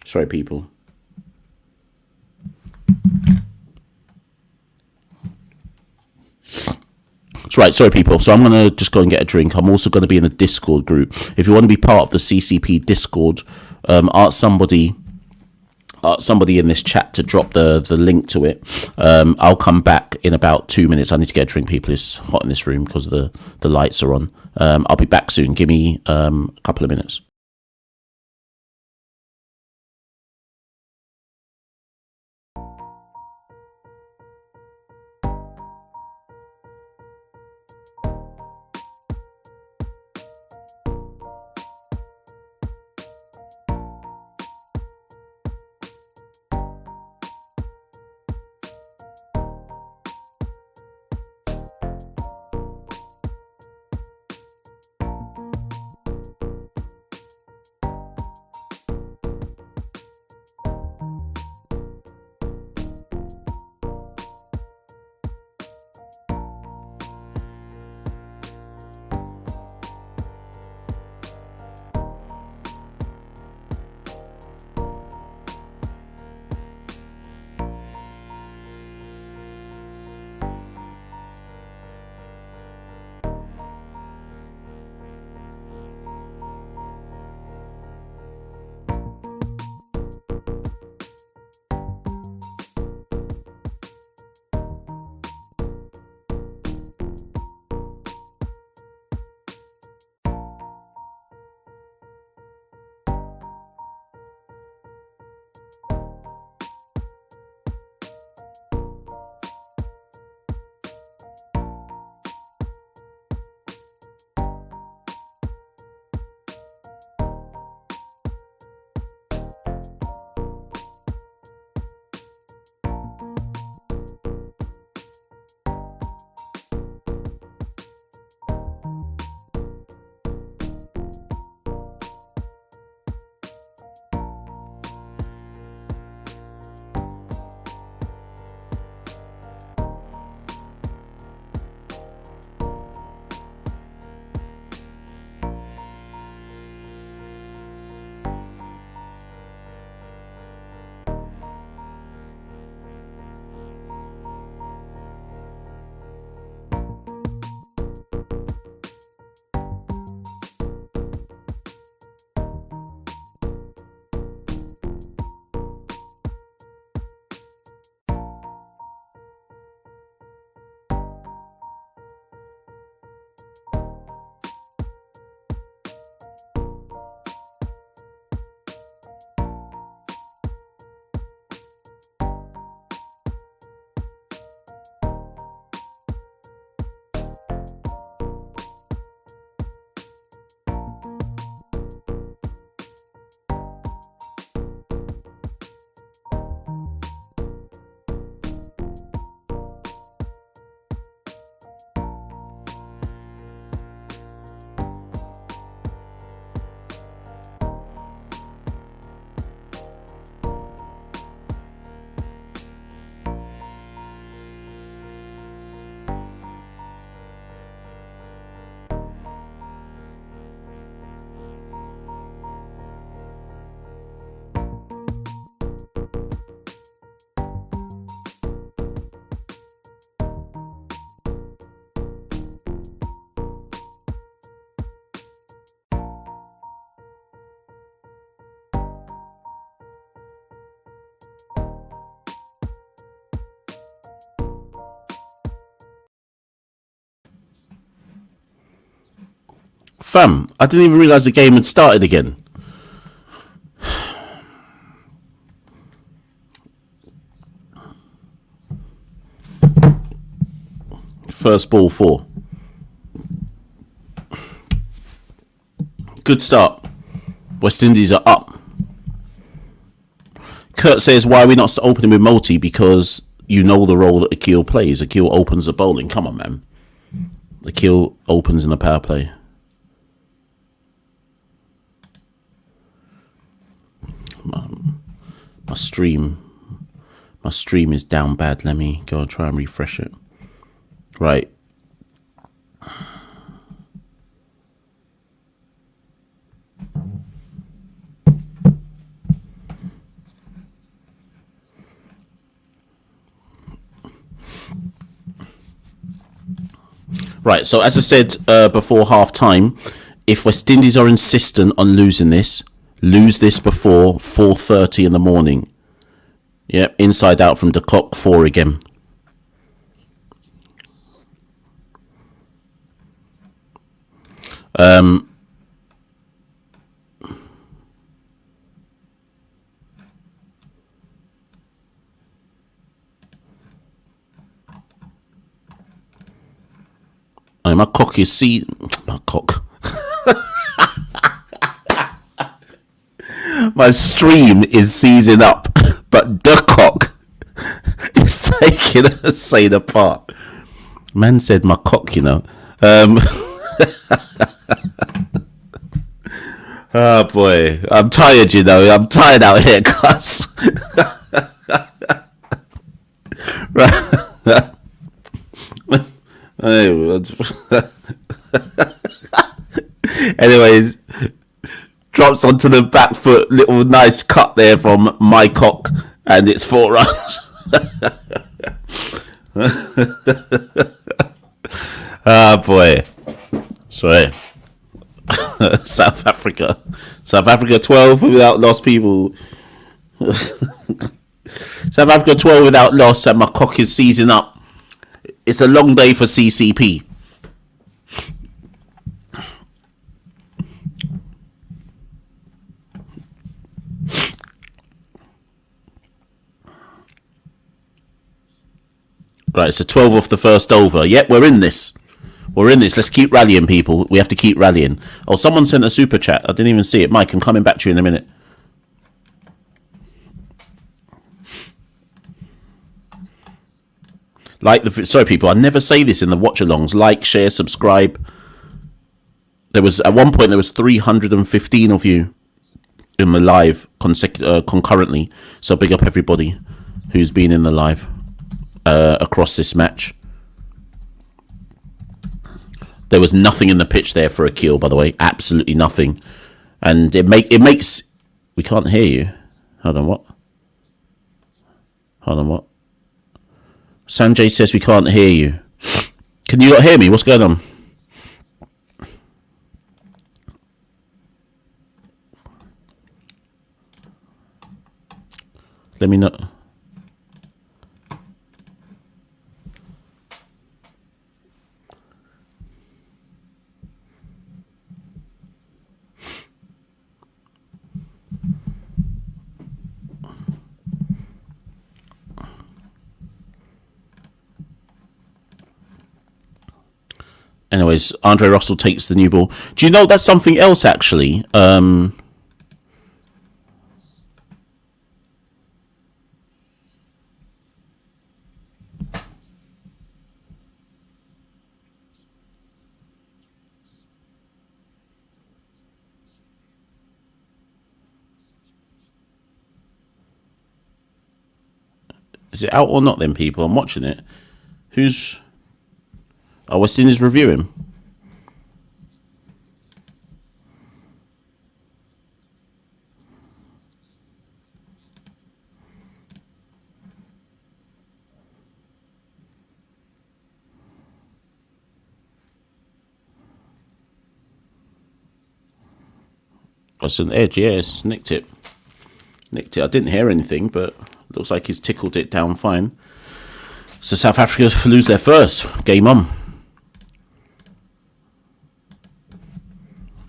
Sorry, people. That's right. Sorry, people. So I'm going to just go and get a drink. I'm also going to be in a Discord group. If you want to be part of the CCP Discord, ask somebody in this chat to drop the link to it. I'll come back in about 2 minutes. I need to get a drink, people. It's hot in this room because the lights are on. I'll be back soon. Give me a couple of minutes. Fam, I didn't even realise the game had started again. First ball 4. Good start. West Indies are up. Kurt says, why are we not opening with multi? Because you know the role that Akil plays. Akil opens the bowling. Come on, man. Akil opens in the power play. My stream is down bad. Let me go and try and refresh it. Right. Right, so as I said before half time, if West Indies are insistent on losing this, lose this before 4:30 in the morning. Yep, inside out from the clock 4 again. My cock is my cock. My stream is seizing up, but the cock is taking a side apart. Man said my cock, you know. Oh boy, I'm tired, you know. I'm tired out here, cuz. Right. Anyways, drops onto the back foot, little nice cut there from my cock, and it's 4 runs. Ah, boy. Sorry. South Africa 12 without lost, people. South Africa 12 without loss, and my cock is seizing up. It's a long day for CCP. Right, so 12 off the first over. Yep, we're in this. Let's keep rallying, people. We have to keep rallying. Oh, someone sent a super chat. I didn't even see it. Mike, I'm coming back to you in a minute. Sorry, people, I never say this in the watch-alongs. Like, share, subscribe. At one point, there was 315 of you in the live concurrently. So big up everybody who's been in the live across this match. There was nothing in the pitch there for Akil, by the way. Absolutely nothing. And it makes... We can't hear you. Hold on, what? Sanjay says we can't hear you. Can you not hear me? What's going on? Let me know. Anyways, Andre Russell takes the new ball. Do you know that's something else, actually? Is it out or not then, people? I'm watching it. Who's... Oh, West Indies reviewing. That's an edge, yeah, it's nicked it. I didn't hear anything, but looks like he's tickled it down fine. So South Africa lose their first. Game on.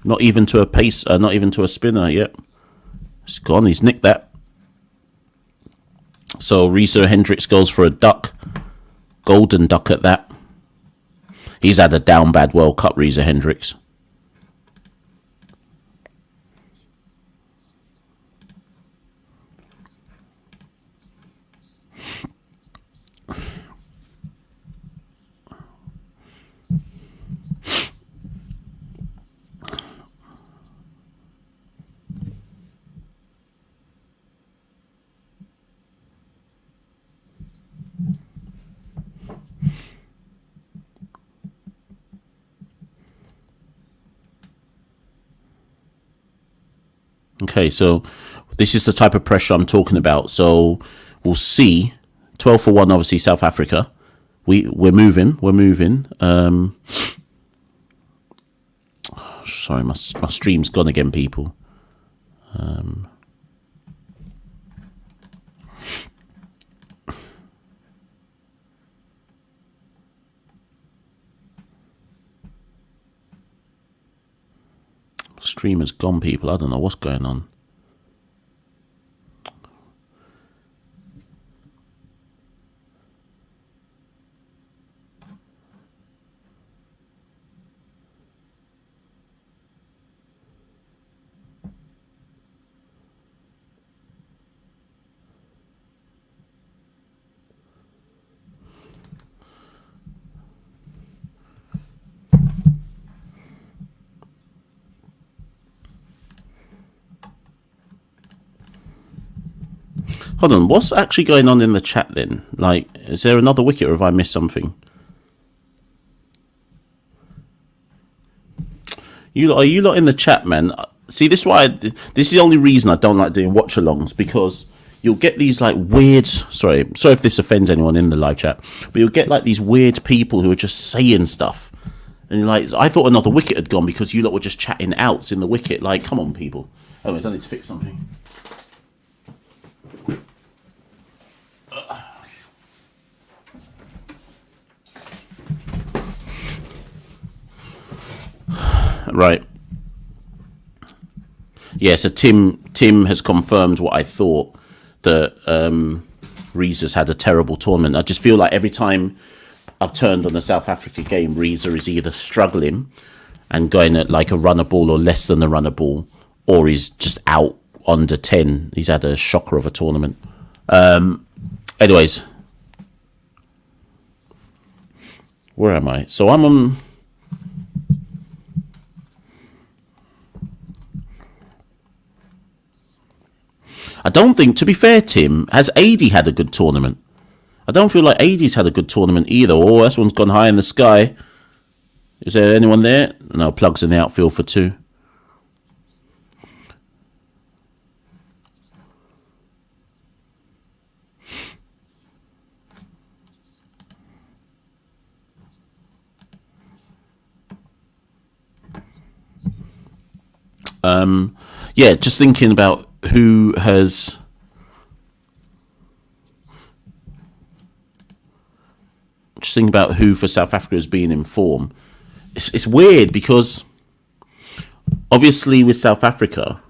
Not even to a pace, not even to a spinner. Yep. It's gone. He's nicked that. So Reeza Hendricks goes for a duck. Golden duck at that. He's had a down bad World Cup, Reeza Hendricks. Okay, so this is the type of pressure I'm talking about. So we'll see. 12 for 1, obviously, South Africa. We're moving. Sorry, my stream's gone again, people. Stream has gone, people. I don't know what's going on. Hold on, what's actually going on in the chat then? Like, is there another wicket or have I missed something? Are you lot in the chat, man? See, this is the only reason I don't like doing watch-alongs, because you'll get these like weird, sorry if this offends anyone in the live chat, but you'll get like these weird people who are just saying stuff. And you're like, I thought another wicket had gone because you lot were just chatting outs in the wicket. Like, come on, people. Oh, I need to fix something. Right. Yeah, so Tim has confirmed what I thought, that Reeza's had a terrible tournament. I just feel like every time I've turned on the South Africa game, Reeza is either struggling and going at like a runner ball or less than a runner ball, or he's just out under 10. He's had a shocker of a tournament. Anyways, where am I? So I'm on... I don't think, to be fair, Tim, has AD had a good tournament? I don't feel like AD's had a good tournament either. Oh, this one's gone high in the sky. Is there anyone there? No, Plug's in the outfield for 2. Yeah, just thinking about who has... Just thinking about who for South Africa has been in form. It's weird because obviously with South Africa...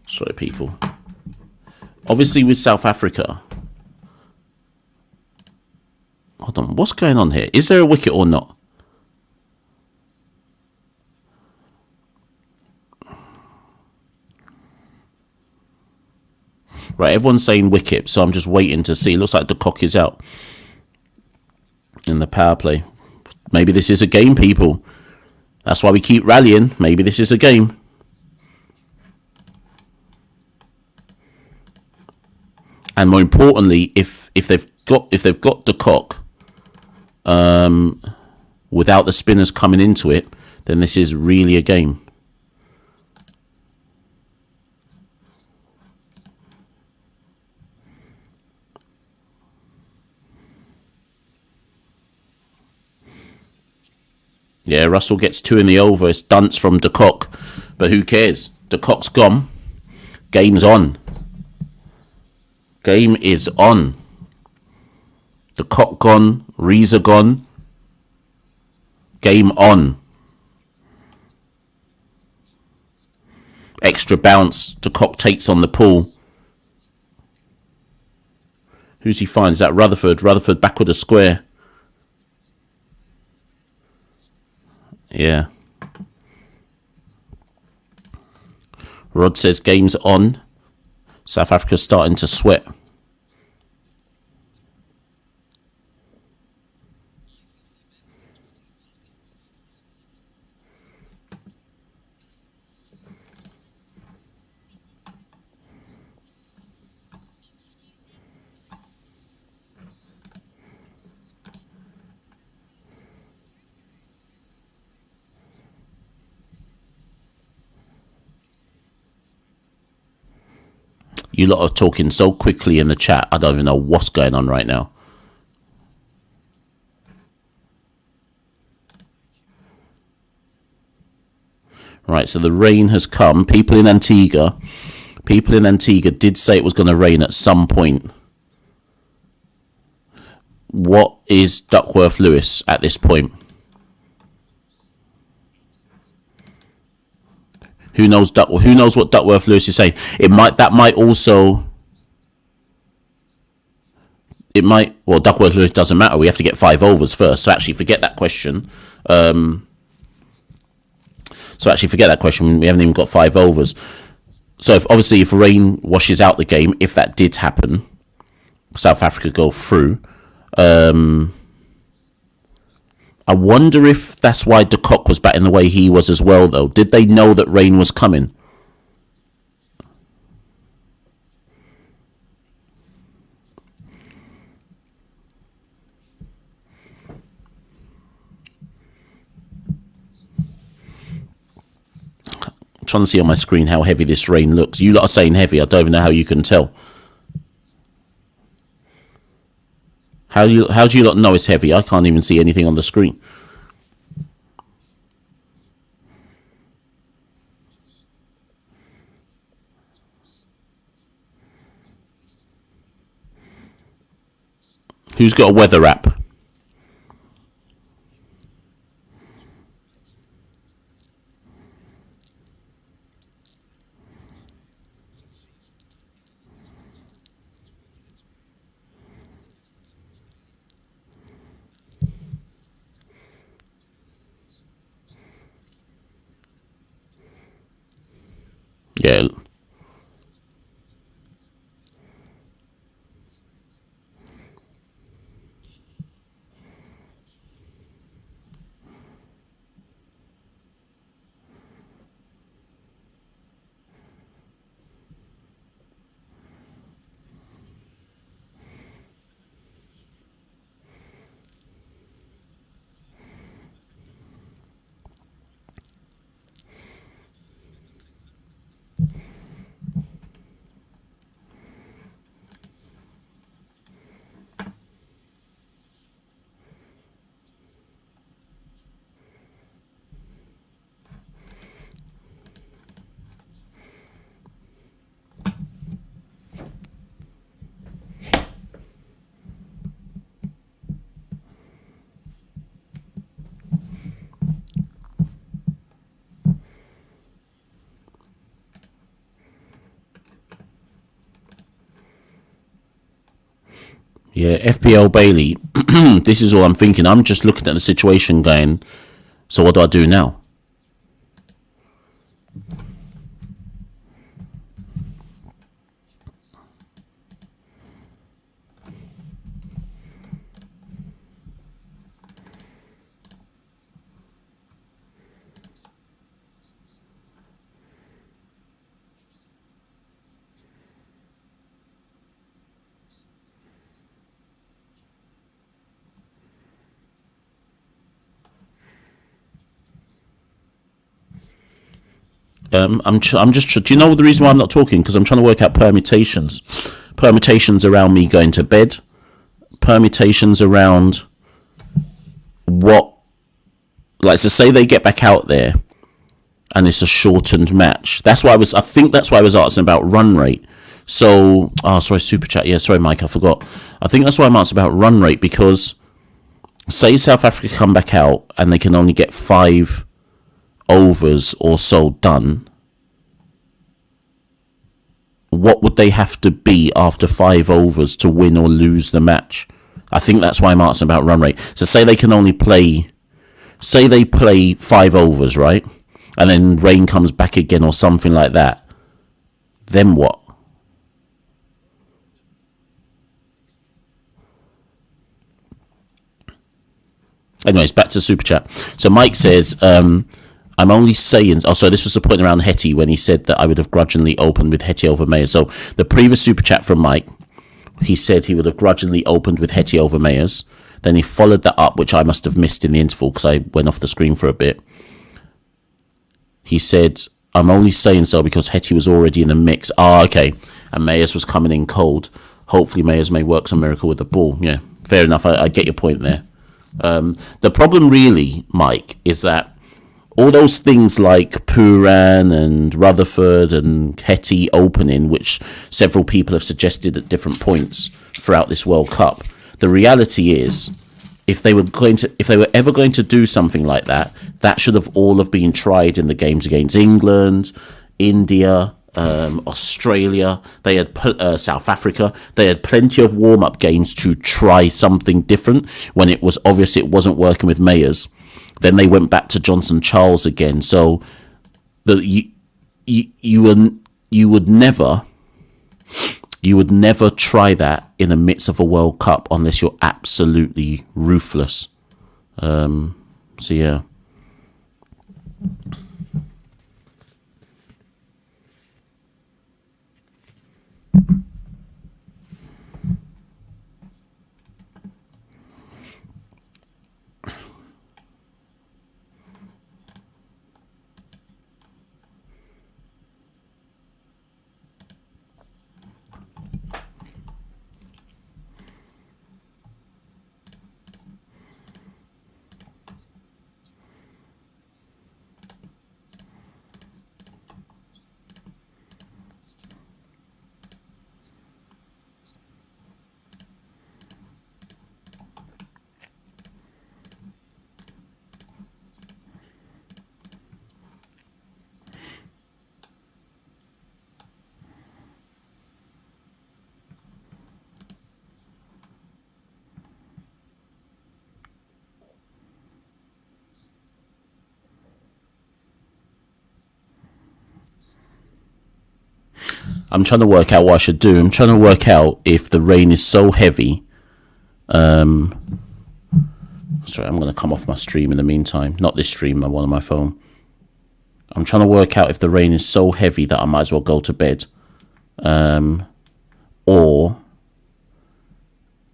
sorry, people. Obviously with South Africa... Hold on, what's going on here? Is there a wicket or not? Right, everyone's saying wicket, so I'm just waiting to see. Looks like the cock is out in the power play. Maybe this is a game, people. That's why we keep rallying. Maybe this is a game. And more importantly, if they've got the cock, without the spinners coming into it, then this is really a game. Yeah, Russell gets 2 in the over. It's dunce from De Kock. But who cares? De Kock's gone. Game's on. Game is on. De Kock gone. Reeza gone. Game on. Extra bounce. De Kock takes on the pull. Who's he finds? That Rutherford. Rutherford back with a square. Yeah. Rod says game's on. South Africa's starting to sweat. You lot are talking so quickly in the chat, I don't even know what's going on right now. Right, so the rain has come. People in Antigua did say it was going to rain at some point. What is Duckworth Lewis at this point? Who knows what Duckworth Lewis is saying? Well, Duckworth Lewis doesn't matter. We have to get 5 overs first. So actually forget that question. We haven't even got 5 overs. So if rain washes out the game, if that did happen, South Africa go through. I wonder if that's why De Kock was batting the way he was as well, though. Did they know that rain was coming? I'm trying to see on my screen how heavy this rain looks. You lot are saying heavy. I don't even know how you can tell. How do you lot know it's heavy? I can't even see anything on the screen. Who's got a weather app? Yeah. Yeah, FPL Bailey, this is all I'm thinking. I'm just looking at the situation going, so what do I do now? I'm just. Do you know the reason why I'm not talking? Because I'm trying to work out permutations. Permutations around me going to bed. Permutations around what, like, so say they get back out there, and it's a shortened match. I think that's why I was asking about run rate. So, sorry, super chat. Yeah, sorry, Mike, I forgot. I think that's why I'm asking about run rate, because say South Africa come back out and they can only get 5 overs or so done, what would they have to be after 5 overs to win or lose the match? I think that's why I'm asking about run rate. So say they can only play, say they play 5 overs, right? And then rain comes back again or something like that. Then what? Anyways, back to the super chat. So Mike says, I'm only saying... Oh, so this was the point around Hetty when he said that I would have grudgingly opened with Hetty over Mayers. So the previous super chat from Mike, he said he would have grudgingly opened with Hetty over Mayers. Then he followed that up, which I must have missed in the interval because I went off the screen for a bit. He said, I'm only saying so because Hetty was already in the mix. Ah, okay. And Mayers was coming in cold. Hopefully Mayers may work some miracle with the ball. Yeah, fair enough. I get your point there. The problem really, Mike, is that all those things like Puran and Rutherford and Hetty opening, which several people have suggested at different points throughout this World Cup, the reality is, if they were ever going to do something like that, that should have all have been tried in the games against England, India, Australia. They had South Africa. They had plenty of warm-up games to try something different when it was obvious it wasn't working with Mayers. Then they went back to Johnson Charles again. So you would never try that in the midst of a World Cup unless you're absolutely ruthless. So yeah. I'm trying to work out what I should do. I'm trying to work out if the rain is so heavy. Sorry, I'm going to come off my stream in the meantime. Not this stream, one on my phone. I'm trying to work out if the rain is so heavy that I might as well go to bed. Or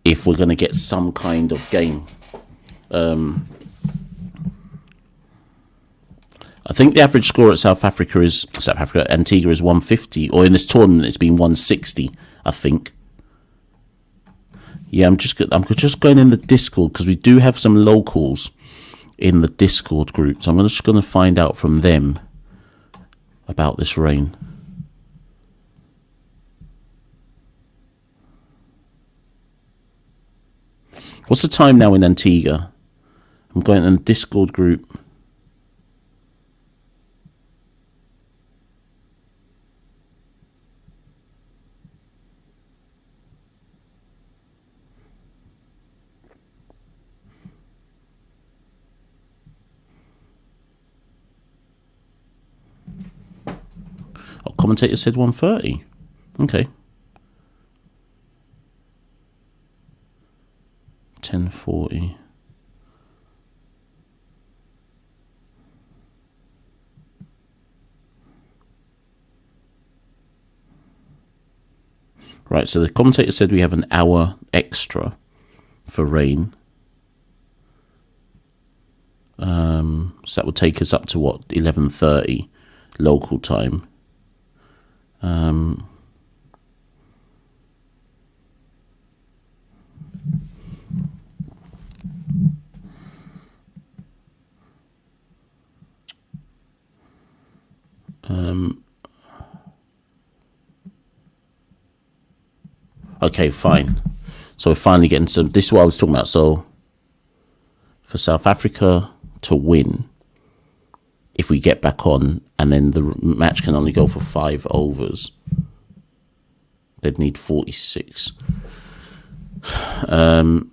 if we're going to get some kind of game. I think the average score at Antigua is 150, or in this tournament it's been 160, I think. Yeah, I'm just going in the Discord because we do have some locals in the Discord group, so I'm just going to find out from them about this rain. What's the time now in Antigua? I'm going in the Discord group. Oh, commentator said 1:30. Okay. 10:40. Right, so the commentator said we have an hour extra for rain. So that would take us up to what, 11:30 local time. Okay, fine. So we're finally getting some. This is what I was talking about. So for South Africa to win, if we get back on, and then the match can only go for 5 overs, they'd need 46. So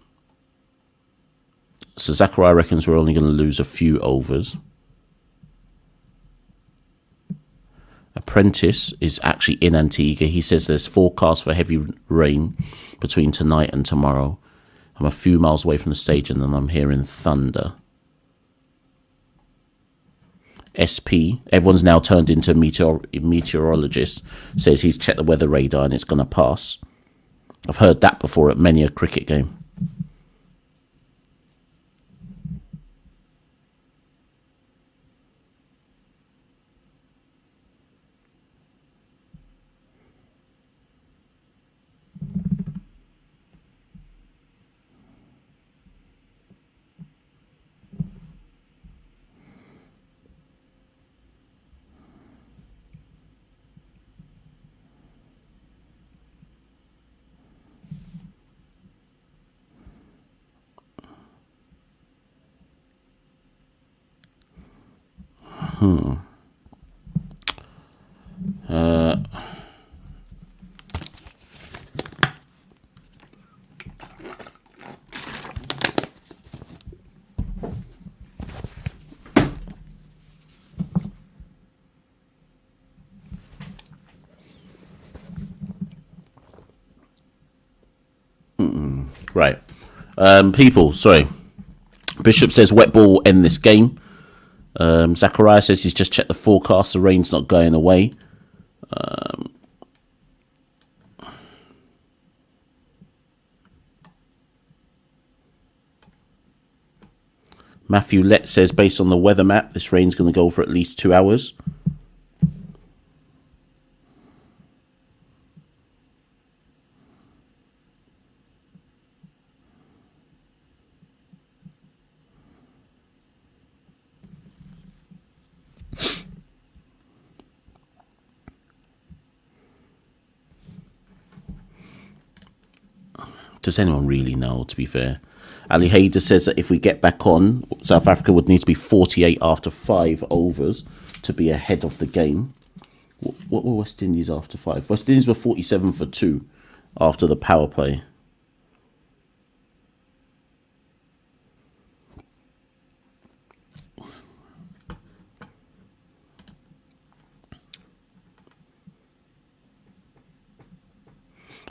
Zachariah reckons we're only going to lose a few overs. Apprentice is actually in Antigua. He says there's forecast for heavy rain between tonight and tomorrow. I'm a few miles away from the station and I'm hearing thunder. SP, everyone's now turned into meteorologist, says he's checked the weather radar and it's going to pass. I've heard that before at many a cricket game. Right. People, sorry. Bishop says wet ball end this game. Zachariah says he's just checked the forecast. The rain's not going away. Matthew Lett says based on the weather map, this rain's going to go for at least 2 hours. Does anyone really know, to be fair? Ali Hayder says that if we get back on, South Africa would need to be 48 after 5 overs to be ahead of the game. What were West Indies after 5? West Indies were 47 for 2 after the power play.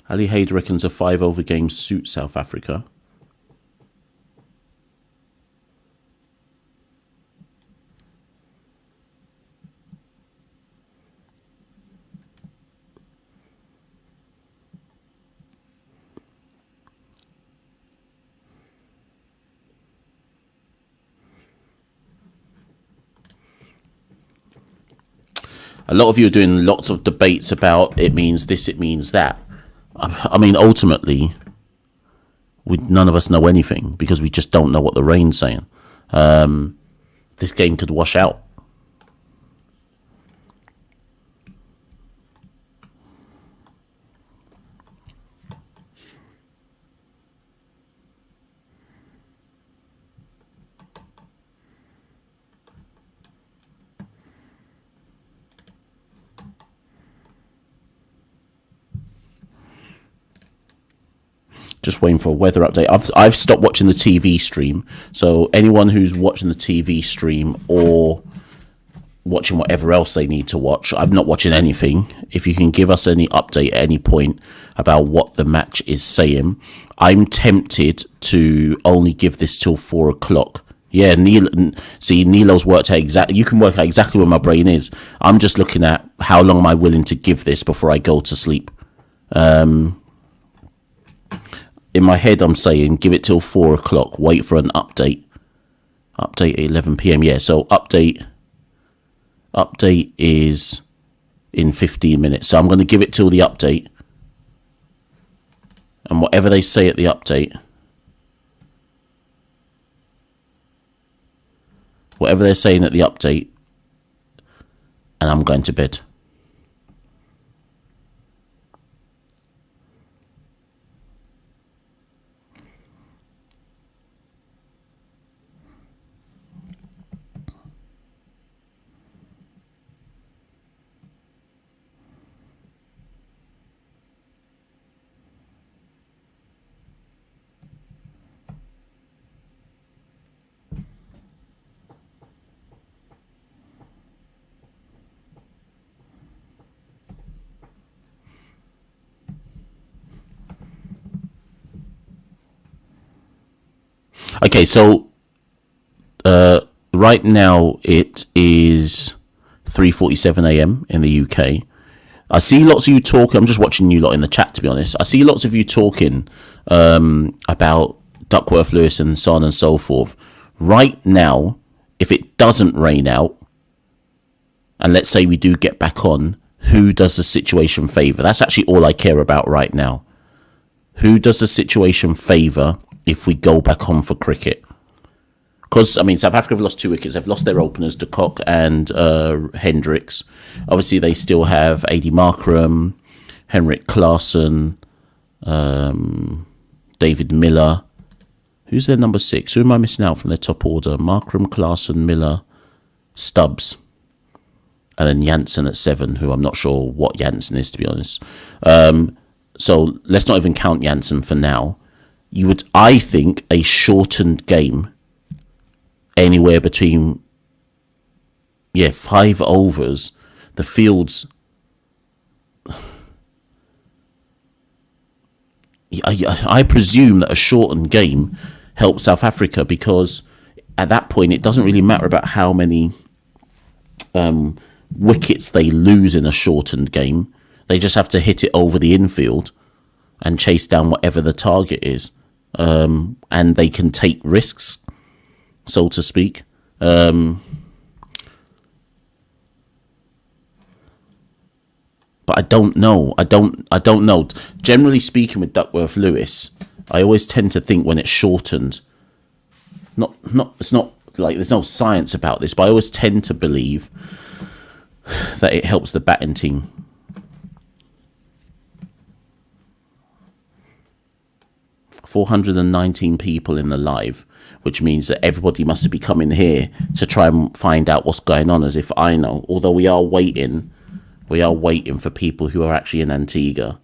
Ali Hayder reckons a 5 over game suits South Africa. A lot of you are doing lots of debates about it means this, it means that. I mean, ultimately, none of us know anything because we just don't know what the rain's saying. This game could wash out. Just waiting for a weather update. I've stopped watching the TV stream. So anyone who's watching the TV stream or watching whatever else they need to watch, I'm not watching anything. If you can give us any update at any point about what the match is saying, I'm tempted to only give this till 4 o'clock. Yeah, Nilo's worked out exactly. You can work out exactly where my brain is. I'm just looking at how long am I willing to give this before I go to sleep. In my head, I'm saying give it till 4 o'clock. Wait for an update. Update at 11 p.m. Yeah, so update is in 15 minutes. So I'm going to give it till the update. And whatever they say at the update, whatever they're saying at the update, and I'm going to bed. Okay, so right now it is 3:47 a.m. in the UK. I see lots of you talking. I'm just watching you lot in the chat, to be honest. I see lots of you talking about Duckworth Lewis and so on and so forth. Right now, if it doesn't rain out, and let's say we do get back on, who does the situation favour? That's actually all I care about right now. Who does the situation favour if we go back on for cricket? Because, I mean, South Africa have lost 2 wickets. They've lost their openers, De Kock and Hendricks. Obviously, they still have A.D. Markram, Henrik Klaasen, David Miller. Who's their number 6? Who am I missing out from their top order? Markram, Klaasen, Miller, Stubbs. And then Janssen at 7, who I'm not sure what Janssen is, to be honest. So let's not even count Janssen for now. You would, I think, a shortened game, anywhere between 5 overs. The fields, I presume that a shortened game helps South Africa, because at that point it doesn't really matter about how many wickets they lose in a shortened game. They just have to hit it over the infield and chase down whatever the target is, and they can take risks, so to speak. But I don't know. I don't know. Generally speaking, with Duckworth Lewis, I always tend to think when it's shortened, it's not like there's no science about this, but I always tend to believe that it helps the batting team. $419 people in the live, which means that everybody must be coming here to try and find out what's going on, as if I know. Although we are waiting for people who are actually in Antigua.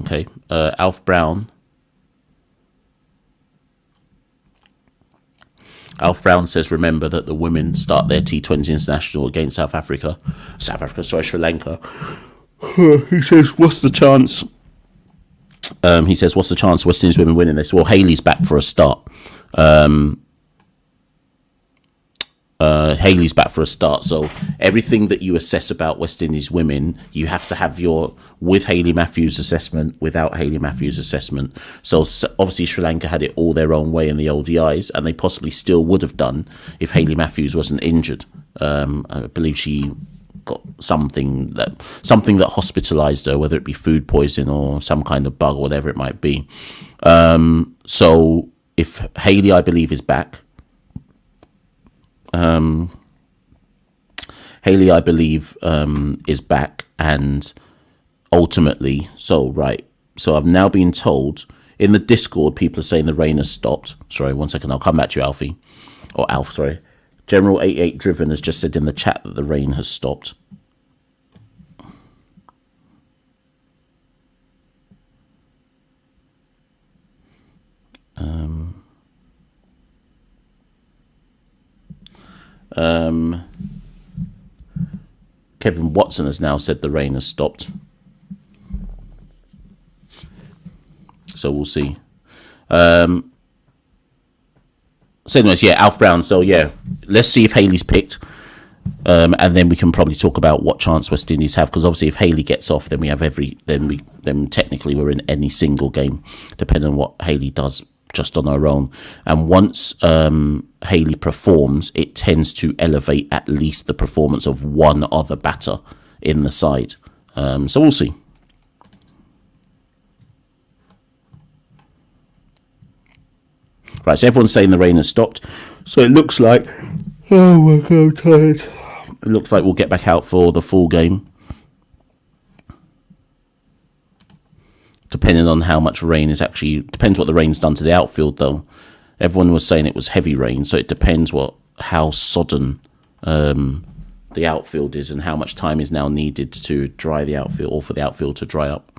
Okay, Alf Brown. Alf Brown says, remember that the women start their T20 international against Sri Lanka. He says, what's the chance? What's the chance West Indies women winning this? Well, Hayley's back for a start. Hayley's back for a start. So everything that you assess about West Indies women, you have to have your with Hayley Matthews assessment, without Hayley Matthews assessment. So obviously Sri Lanka had it all their own way in the ODIs, and they possibly still would have done if Hayley Matthews wasn't injured. I believe she got something that hospitalised her, whether it be food poisoning or some kind of bug or whatever it might be. So if Hayley, I believe, is back, Hayley, I believe, is back, and ultimately, so I've now been told in the Discord, people are saying the rain has stopped. Sorry, 1 second, I'll come back to you, Alfie. Or Alf, sorry. General 88 Driven has just said in the chat that the rain has stopped. Kevin Watson has now said the rain has stopped. So we'll see. So anyways, yeah, Alf Brown. So yeah, let's see if Hayley's picked. And then we can probably talk about what chance West Indies have, because obviously if Hayley gets off, then we have then technically we're in any single game, depending on what Hayley does just on her own. And once Hayley performs, it tends to elevate at least the performance of one other batter in the side. So we'll see. Right, so everyone's saying the rain has stopped. So it looks like, oh my God, I'm tired. It looks like we'll get back out for the full game. Depending on how much rain is actually, depends what the rain's done to the outfield though. Everyone was saying it was heavy rain, so it depends how sodden the the outfield is and how much time is now needed to dry the outfield, or for the outfield to dry up.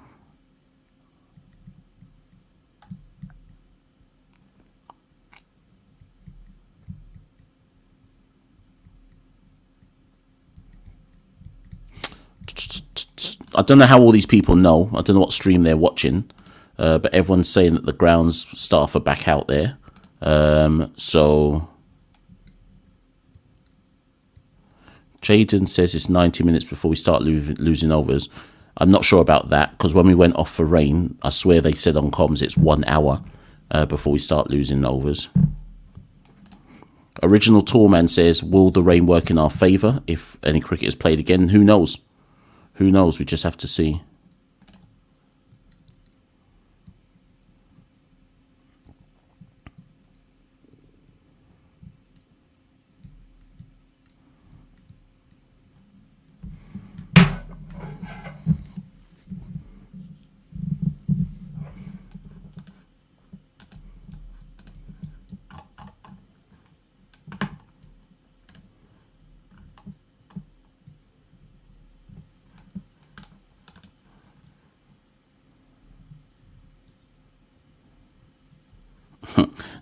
I don't know how all these people know. I don't know what stream they're watching, but everyone's saying that the grounds staff are back out there. So Jaden says it's 90 minutes before we start losing overs. I'm not sure about that, because when we went off for rain, I swear they said on comms it's 1 hour before we start losing overs. Original Tourman says, will the rain work in our favour if any cricket is played again? Who knows? Who knows? We just have to see.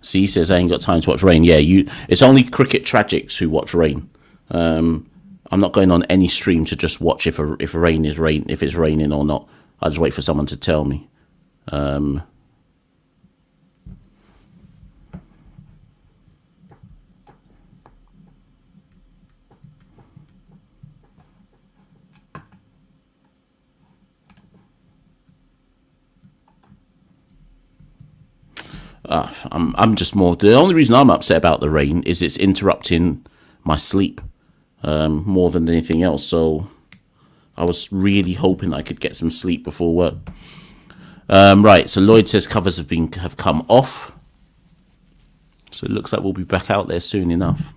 C says I ain't got time to watch rain. Yeah, it's only cricket tragics who watch rain. I'm not going on any stream to just watch if it's raining or not. I just wait for someone to tell me. I'm just more. The only reason I'm upset about the rain is it's interrupting my sleep more than anything else. So I was really hoping I could get some sleep before work. Right. So Lloyd says covers have come off. So it looks like we'll be back out there soon enough.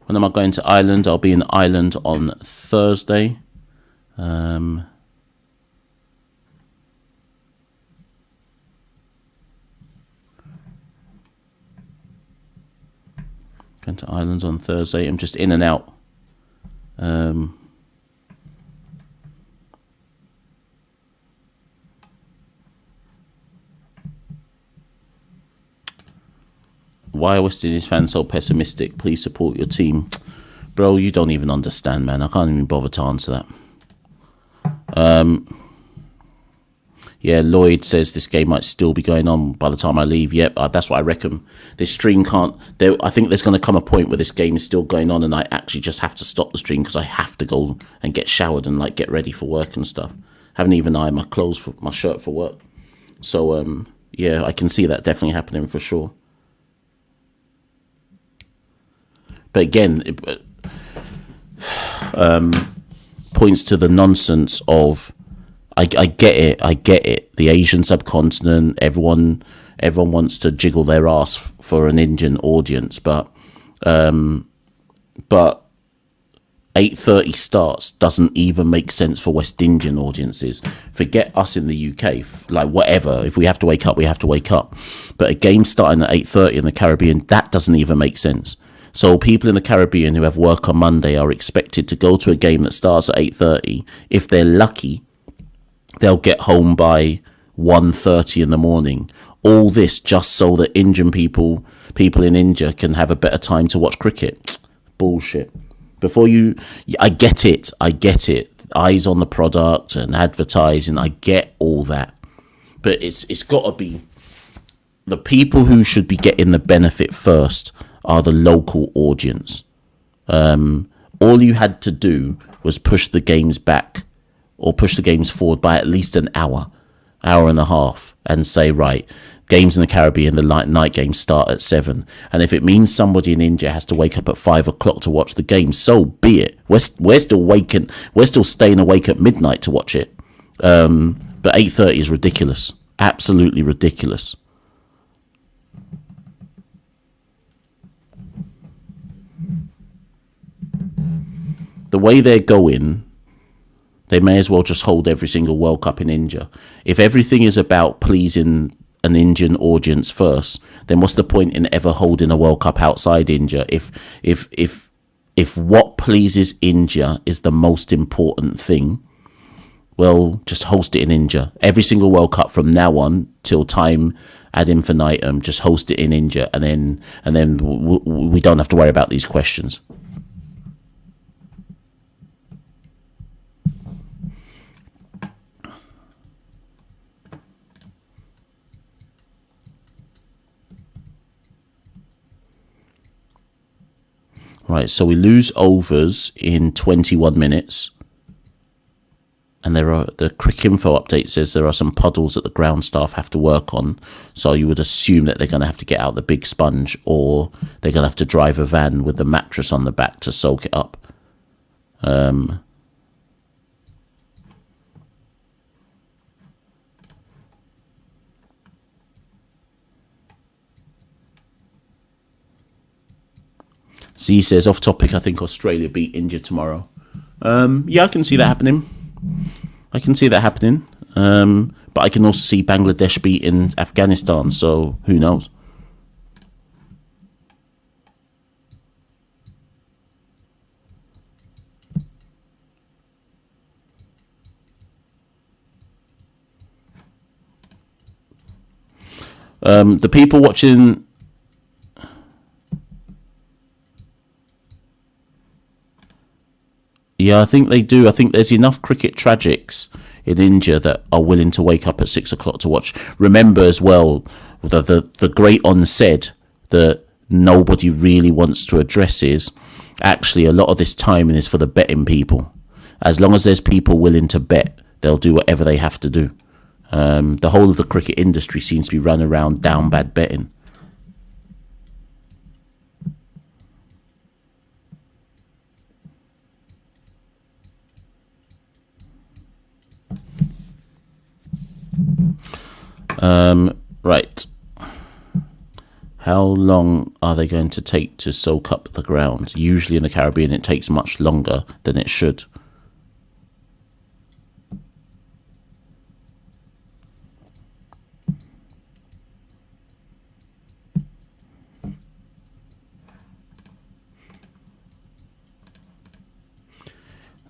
When am I going to Ireland? I'll be in Ireland on Thursday. Going to Ireland on Thursday. I'm just in and out. Why are West Indies fans so pessimistic? Please support your team. Bro, you don't even understand, man. I can't even bother to answer that. Yeah, Lloyd says this game might still be going on by the time I leave. Yep, that's what I reckon. This stream can't... I think there's going to come a point where this game is still going on and I actually just have to stop the stream because I have to go and get showered and get ready for work and stuff. Haven't even ironed my clothes, for my shirt for work. So, yeah, I can see that definitely happening for sure. But again, it points to the nonsense of, I get it. The Asian subcontinent, everyone wants to jiggle their ass for an Indian audience, but 8:30 starts doesn't even make sense for West Indian audiences. Forget us in the UK, whatever. If we have to wake up, we have to wake up. But a game starting at 8:30 in the Caribbean, that doesn't even make sense. So people in the Caribbean who have work on Monday are expected to go to a game that starts at 8:30. If they're lucky, they'll get home by 1:30 in the morning. All this just so that Indian people in India can have a better time to watch cricket. Bullshit. I get it. Eyes on the product and advertising. I get all that. But it's got to be the people who should be getting the benefit first are the local audience. All you had to do was push the games back or push the games forward by at least an hour and a half and say, right, games in the Caribbean, the night games start at 7. And if it means somebody in India has to wake up at 5 o'clock to watch the game, so be it. We're still staying awake at midnight to watch it. But 8:30 is ridiculous. Absolutely ridiculous. The way they're going, they may as well just hold every single World Cup in India. If everything is about pleasing an Indian audience first, then what's the point in ever holding a World Cup outside India? If what pleases India is the most important thing, well, just host it in India. Every single World Cup from now on till time ad infinitum, just host it in India, and then we don't have to worry about these questions. Right, so we lose overs in 21 minutes. And the Crick Info update says there are some puddles that the ground staff have to work on. So you would assume that they're going to have to get out the big sponge, or they're going to have to drive a van with the mattress on the back to soak it up. Z says, off topic, I think Australia beat India tomorrow. Yeah, I can see that happening. But I can also see Bangladesh beating Afghanistan, so who knows? The people watching... Yeah, I think they do. I think there's enough cricket tragics in India that are willing to wake up at 6 o'clock to watch. Remember as well, the great onset that nobody really wants to address is actually a lot of this timing is for the betting people. As long as there's people willing to bet, they'll do whatever they have to do. The whole of the cricket industry seems to be run around down bad betting. Right. How long are they going to take to soak up the ground? Usually in the Caribbean it takes much longer than it should.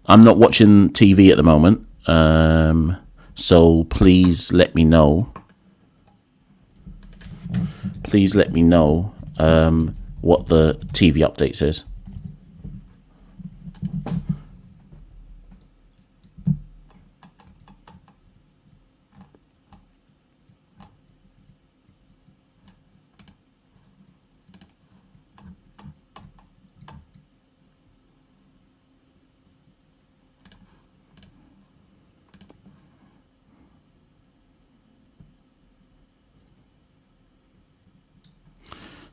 I'm not watching TV at the moment, so please let me know. Please let me know what the TV update says.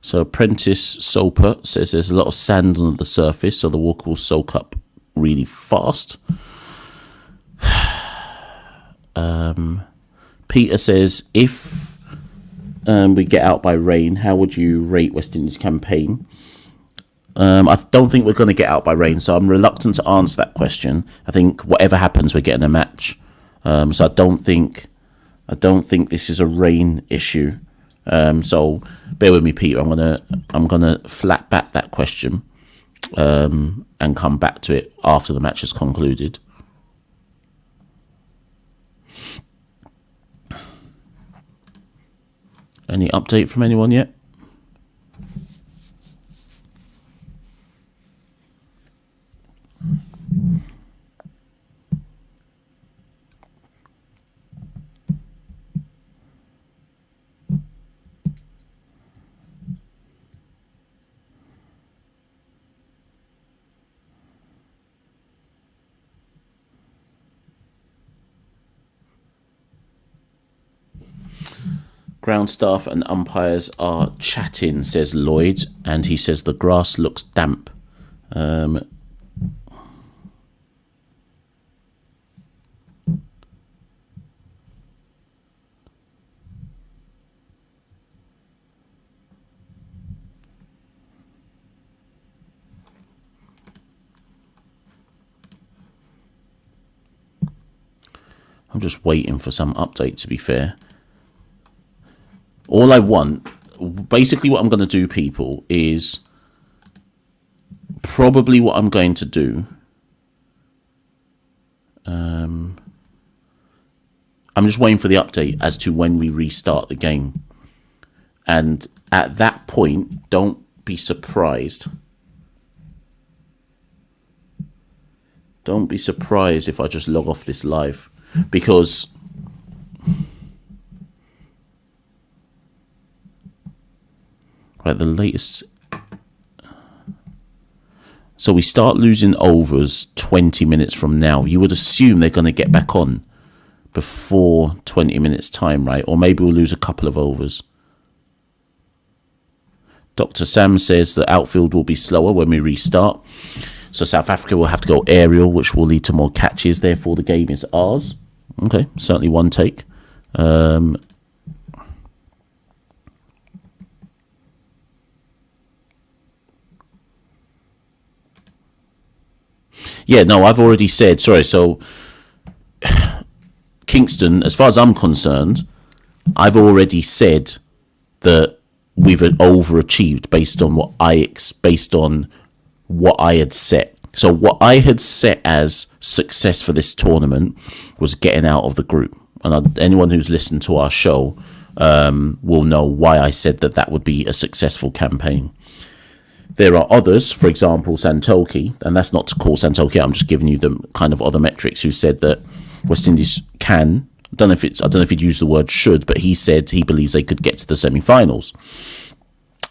So Apprentice Soper says there's a lot of sand on the surface, so the water will soak up really fast. Peter says, if we get out by rain, how would you rate West Indies campaign? I don't think we're going to get out by rain, so I'm reluctant to answer that question. I think whatever happens, we're getting a match. So I don't think this is a rain issue. So bear with me, Peter. I'm gonna flat back that question and come back to it after the match is concluded. Any update from anyone yet? Ground staff and umpires are chatting, says Lloyd, and he says the grass looks damp. I'm just waiting for some update, to be fair. All I want, basically what I'm going to do, people, is probably what I'm going to do. I'm just waiting for the update as to when we restart the game. And at that point, don't be surprised. Don't be surprised if I just log off this live. Because right, the latest. So we start losing overs 20 minutes from now. You would assume they're going to get back on before 20 minutes time, right? Or maybe we'll lose a couple of overs. Dr. Sam says the outfield will be slower when we restart. So South Africa will have to go aerial, which will lead to more catches. Therefore, the game is ours. Okay, certainly one take. Yeah, no, I've already said, sorry, so Kingston, as far as I'm concerned, I've already said that we've overachieved based on what I had set. So what I had set as success for this tournament was getting out of the group. And anyone who's listened to our show will know why I said that that would be a successful campaign. There are others, for example, Santoki, and that's not to call Santoki out, I'm just giving you the kind of other metrics, who said that West Indies can, I don't know if he'd used the word should, but he said he believes they could get to the semi-finals.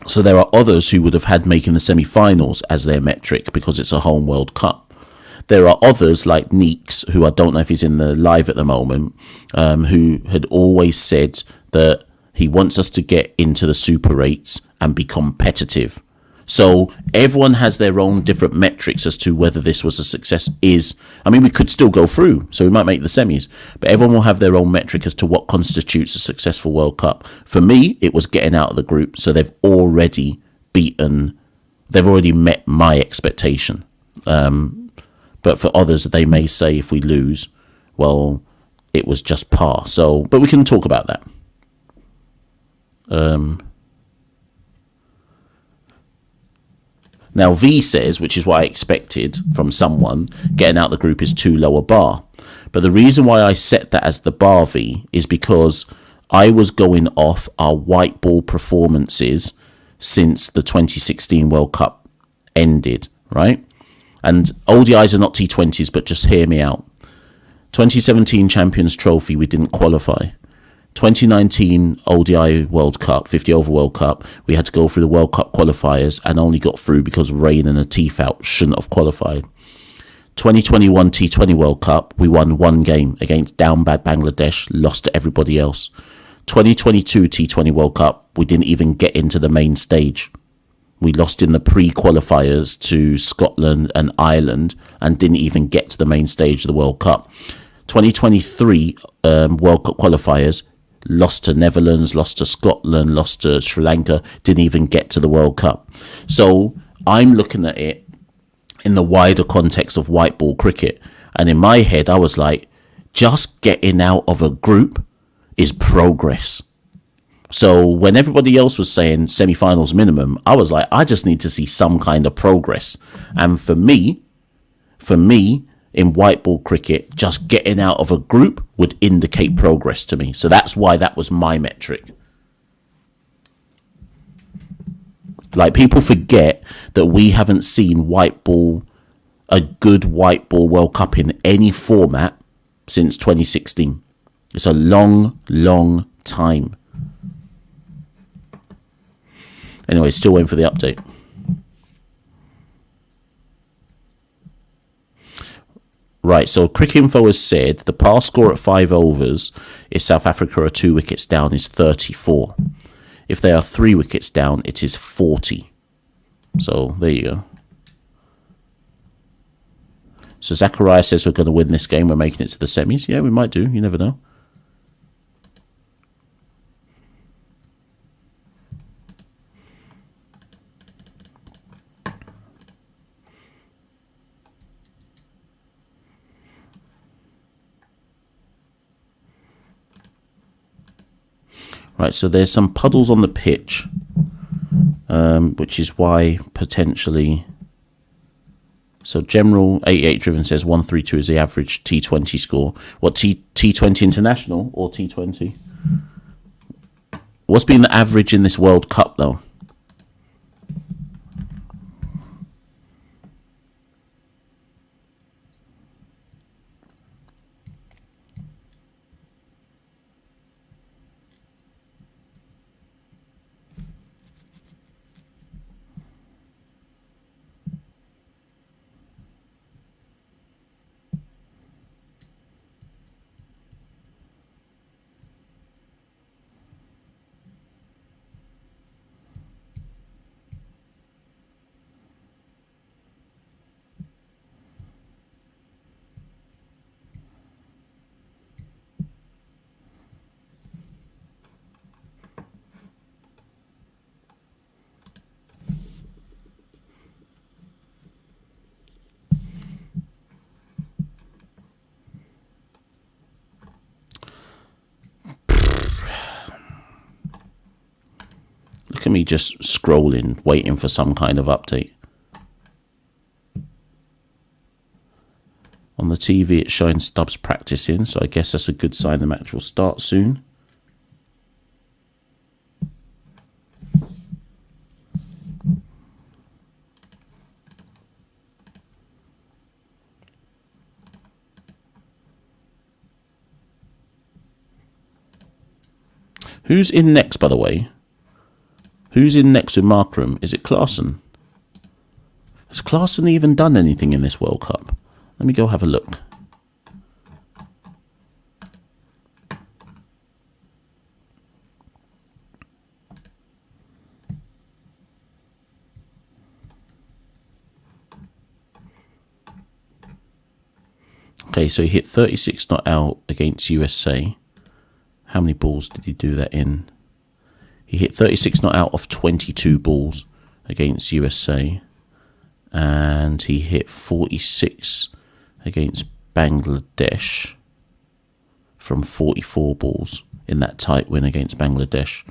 So there are others who would have had making the semi-finals as their metric because it's a home World Cup. There are others like Neeks, who I don't know if he's in the live at the moment, who had always said that he wants us to get into the Super 8s and be competitive. So everyone has their own different metrics as to whether this was a success. I mean, we could still go through, so we might make the semis, but everyone will have their own metric as to what constitutes a successful World Cup. For me, it was getting out of the group, so they've already met my expectation. But for others, they may say if we lose, well, it was just par. So, but we can talk about that. Now, V says, which is what I expected from someone, getting out the group is too low a bar. But the reason why I set that as the bar, V, is because I was going off our white ball performances since the 2016 World Cup ended, right? And ODIs are not T20s, but just hear me out. 2017 Champions Trophy, we didn't qualify. 2019 ODI World Cup, 50 over World Cup, we had to go through the World Cup qualifiers and only got through because rain and a teeth out, shouldn't have qualified. 2021 T20 World Cup, we won one game against down bad Bangladesh, lost to everybody else. 2022 T20 World Cup, we didn't even get into the main stage. We lost in the pre-qualifiers to Scotland and Ireland and didn't even get to the main stage of the World Cup. 2023 World Cup qualifiers, lost to Netherlands, lost to Scotland, lost to Sri Lanka, didn't even get to the World Cup. So I'm looking at it in the wider context of white ball cricket. And in my head, I was like, just getting out of a group is progress. So when everybody else was saying semi-finals minimum, I was like, I just need to see some kind of progress. And for me, in white ball cricket, just getting out of a group would indicate progress to me. So that's why that was my metric. Like, people forget that we haven't seen a good white ball World Cup in any format since 2016. It's a long, long time. Anyway, still waiting for the update. Right, so Cricinfo has said the par score at 5 overs if South Africa are 2 wickets down is 34. If they are 3 wickets down, it is 40. So there you go. So Zachariah says we're going to win this game. We're making it to the semis. Yeah, we might do. You never know. Right, so there's some puddles on the pitch, which is why potentially... So general 88 driven says 132 is the average T20 score. What, T20 international or T20? What's been the average in this World Cup though? Look at me just scrolling, waiting for some kind of update. On the TV, it's showing Stubbs practicing, so I guess that's a good sign the match will start soon. Who's in next, by the way? Who's in next with Markram? Is it Klaassen? Has Klaassen even done anything in this World Cup? Let me go have a look. Okay, so he hit 36 not out against USA. How many balls did he do that in? He hit 36 not out of 22 balls against USA. And he hit 46 against Bangladesh from 44 balls in that tight win against Bangladesh.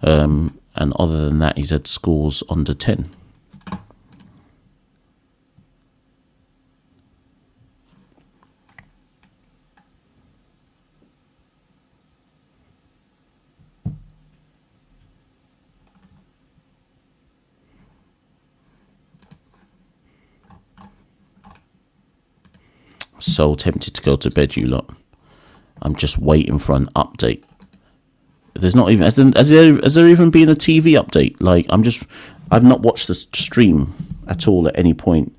And other than that, he's had scores under 10. So tempted to go to bed, you lot. I'm just waiting for an update. There's not even has there even been a TV update? Like I've not watched the stream at all at any point.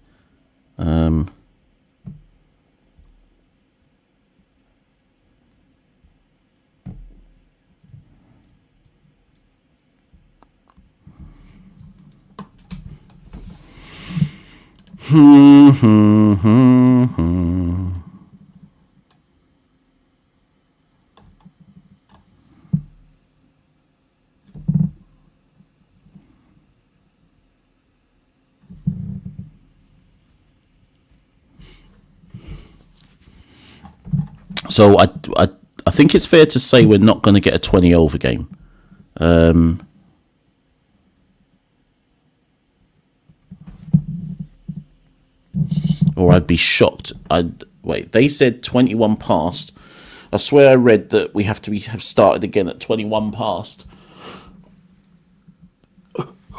So I think it's fair to say we're not going to get a 20 over game. Or I'd be shocked. Wait, they said 21 past. I swear I read that we have started again at 21 past.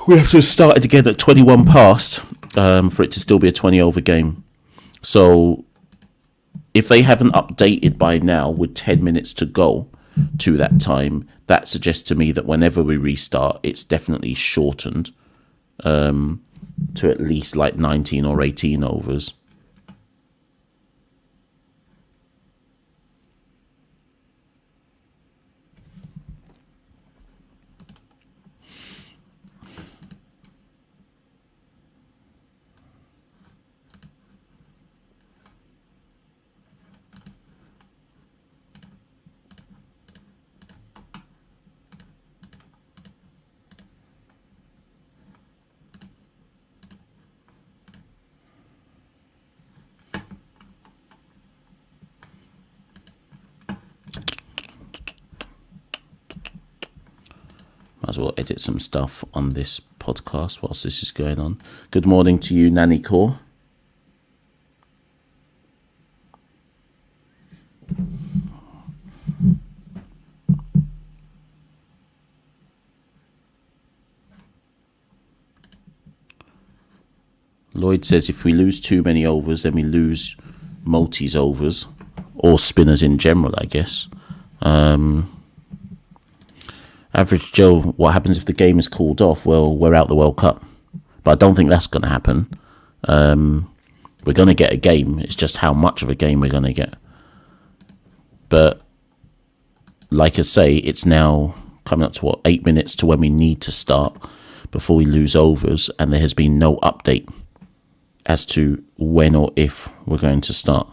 We have to have started again at 21 past for it to still be a 20 over game. So if they haven't updated by now with 10 minutes to go to that time, that suggests to me that whenever we restart, it's definitely shortened to at least like 19 or 18 overs. as well edit some stuff on this podcast whilst this is going on. Good morning to you, Nanny Core. Lloyd says if we lose too many overs, then we lose multis overs, or spinners in general, I guess. Average Joe, what happens if the game is called off? Well, we're out the World Cup. But I don't think that's going to happen. We're going to get a game. It's just how much of a game we're going to get. But, like I say, it's now coming up to, 8 minutes to when we need to start before we lose overs. And there has been no update as to when or if we're going to start.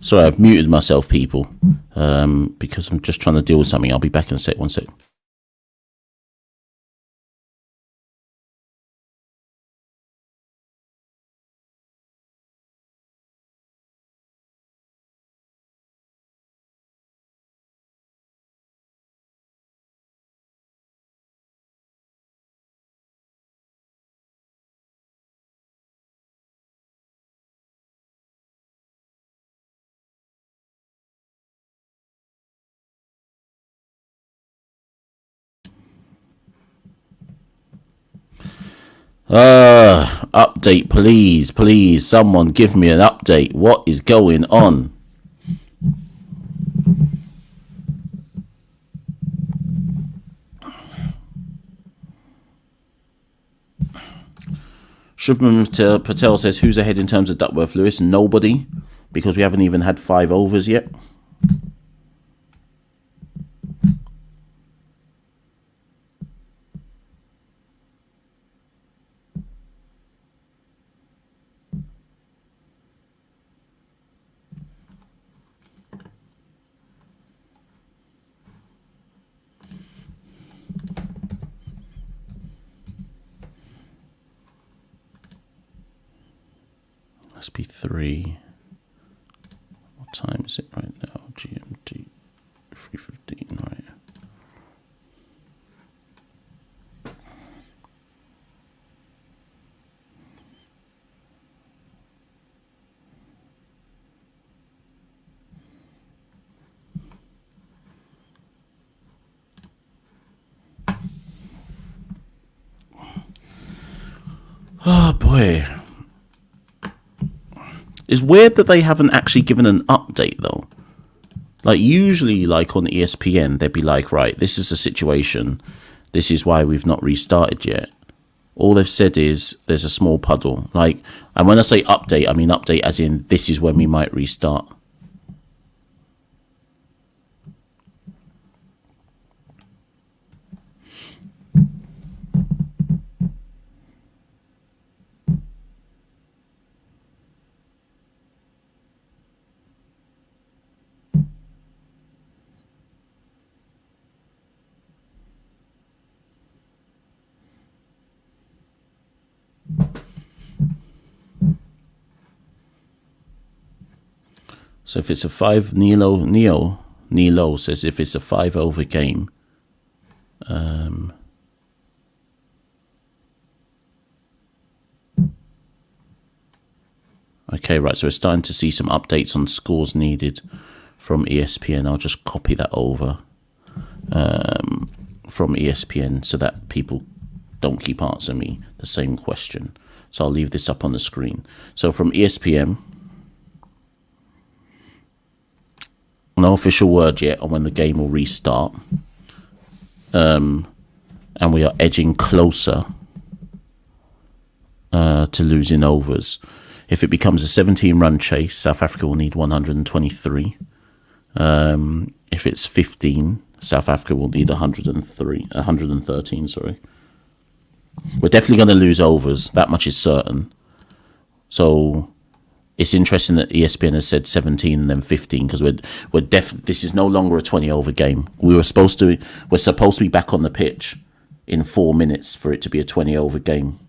Sorry, I've muted myself, people, because I'm just trying to deal with something. I'll be back in a sec. 1 sec. Update, please, please. Someone give me an update. What is going on? Shubham Patel says, who's ahead in terms of Duckworth, Lewis? Nobody, because we haven't even had 5 overs yet. Must be 3. What time is it right now? GMT 3:15, right? Oh boy. It's weird that they haven't actually given an update though. Like usually like on ESPN they'd be like, right, this is the situation. This is why we've not restarted yet. All they've said is there's a small puddle. Like, and when I say update, I mean update as in this is when we might restart. So if it's a 5, Nilo says if it's a 5 over game, okay, right, so we're starting to see some updates on scores needed from ESPN. I'll just copy that over from ESPN so that people don't keep answering me the same question. So I'll leave this up on the screen. So from ESPN, no official word yet on when the game will restart. And we are edging closer to lose in overs. If it becomes a 17-run chase, South Africa will need 123. If it's 15, South Africa will need 113. Sorry, we're definitely going to lose overs. That much is certain. So it's interesting that ESPN has said 17 and then 15 because this is no longer a 20 over game. We're supposed to be back on the pitch in 4 minutes for it to be a 20 over game.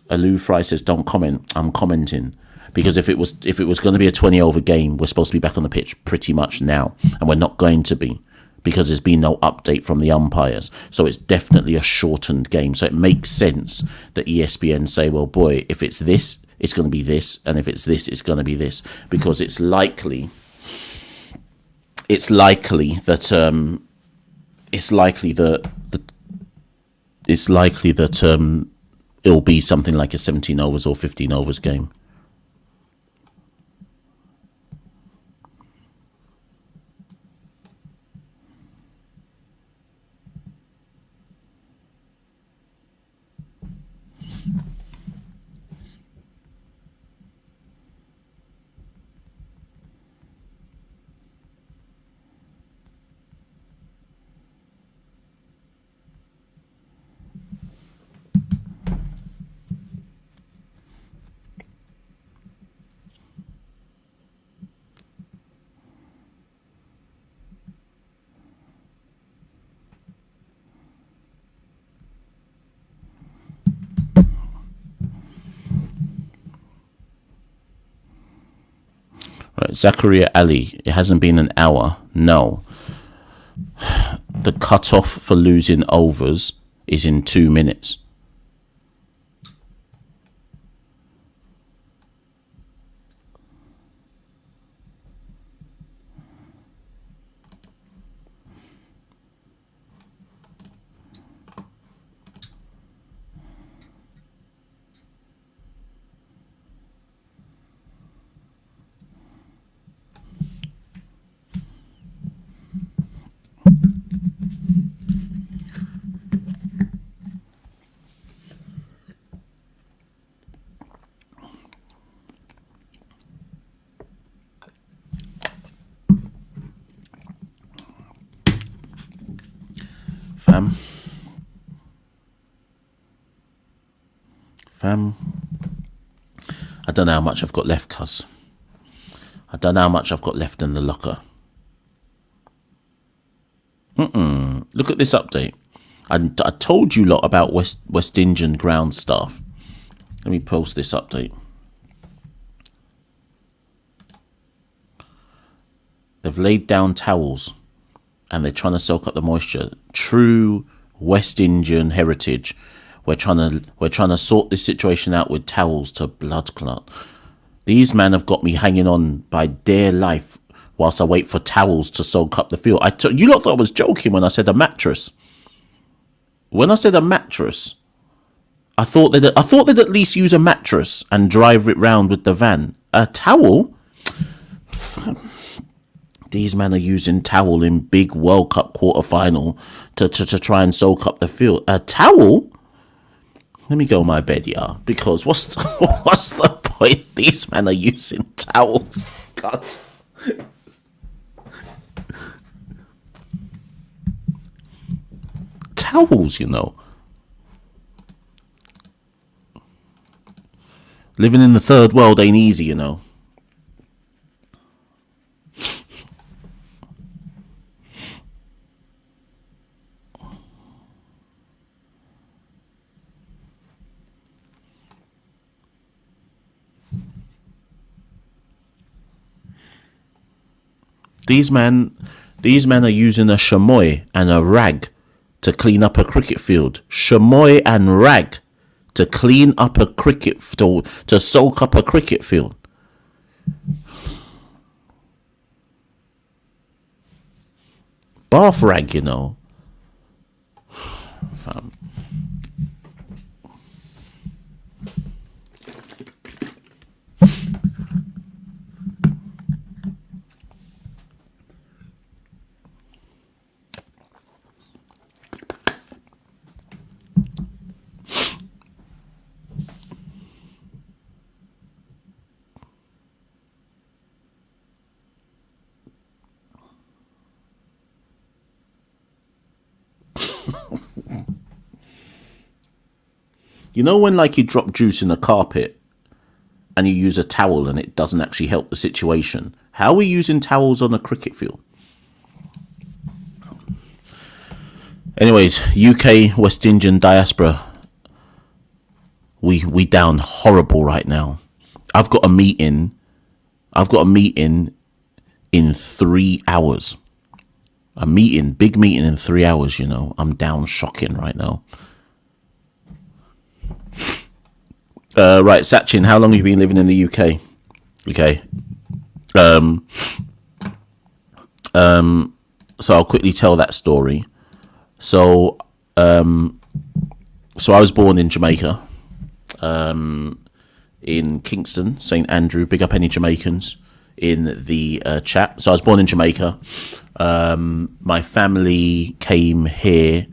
Alou Fry says, "Don't comment." I'm commenting because if it was going to be a 20 over game, we're supposed to be back on the pitch pretty much now, and we're not going to be because there's been no update from the umpires. So it's definitely a shortened game. So it makes sense that ESPN say, "Well, boy, if it's this, it's going to be this, and if it's this, it's going to be this," because it's likely that it'll be something like a 17 overs or 15 overs game. Right, Zakaria Ali, it hasn't been an hour. No. The cutoff for losing overs is in 2 minutes. Fam, I don't know how much I've got left, cuz. I don't know how much I've got left in the locker. Look at this update. I told you lot about West Indian ground staff. Let me post this update. They've laid down towels and they're trying to soak up the moisture. True West Indian heritage. We're trying to sort this situation out with towels to blood clot. These men have got me hanging on by dear life whilst I wait for towels to soak up the field. You lot thought I was joking when I said a mattress. When I said a mattress, I thought they'd at least use a mattress and drive it round with the van. A towel? These men are using towel in big World Cup quarter-final to try and soak up the field. A towel? Let me go my bed, yeah. Because what's the point? These men are using towels. God. Towels, you know. Living in the third world ain't easy, you know. These men are using a chamois and a rag to clean up a cricket field. Chamois and rag to clean up a cricket field, to soak up a cricket field. Bath rag, you know. Fam. You know when like you drop juice in the carpet and you use a towel and it doesn't actually help the situation? How are we using towels on a cricket field? Anyways, UK West Indian diaspora. We down horrible right now. I've got a meeting in 3 hours. Big meeting in 3 hours, you know. I'm down shocking right now. Right, Sachin, how long have you been living in the UK? Okay. So I'll quickly tell that story. So I was born in Jamaica, in Kingston, St Andrew. Big up any Jamaicans in the chat. So I was born in Jamaica. My family came here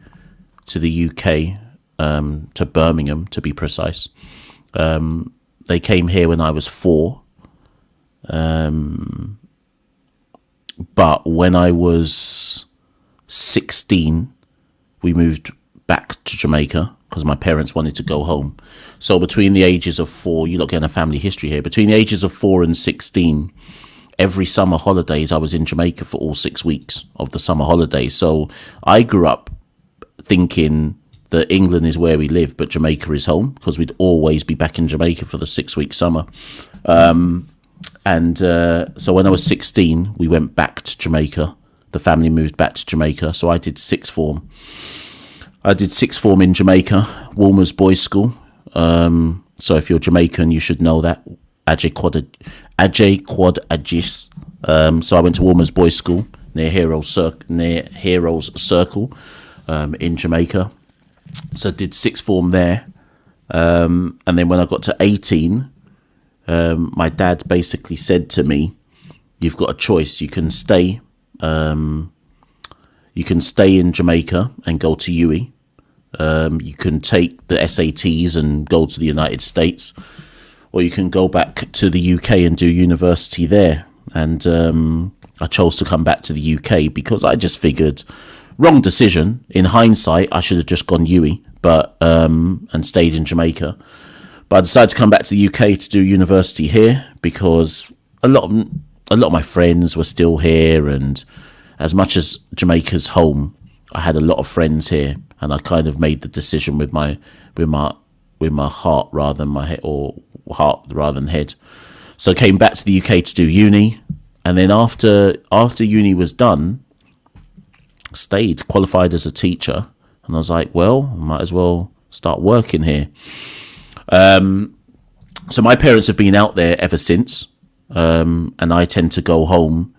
to the UK, to Birmingham to be precise. They came here when I was 4. But when I was 16, we moved back to Jamaica because my parents wanted to go home. So between the ages of 4, you're not getting a family history here. Between the ages of 4 and 16, every summer holidays, I was in Jamaica for all 6 weeks of the summer holidays. So I grew up thinking that England is where we live, but Jamaica is home, because we'd always be back in Jamaica for the 6-week summer. So when I was 16, we went back to Jamaica. The family moved back to Jamaica. So I did sixth form. In Jamaica, Walmer's Boys School. So if you're Jamaican, you should know that. Ajay Quad Ajis. So I went to Walmer's Boys School near Heroes Circle in Jamaica. So I did sixth form there. And then when I got to 18, my dad basically said to me, you've got a choice. You can stay in Jamaica and go to UWI. You can take the SATs and go to the United States, or you can go back to the UK and do university there. And I chose to come back to the UK because I just figured, wrong decision. In hindsight, I should have just gone UWI, but and stayed in Jamaica. But I decided to come back to the UK to do university here because a lot of my friends were still here, and as much as Jamaica's home, I had a lot of friends here, and I kind of made the decision with my heart rather than my head, or heart rather than head. So I came back to the UK to do uni, and then after uni was done, stayed, qualified as a teacher, and I was like, well, I might as well start working here. So my parents have been out there ever since, and I tend to go home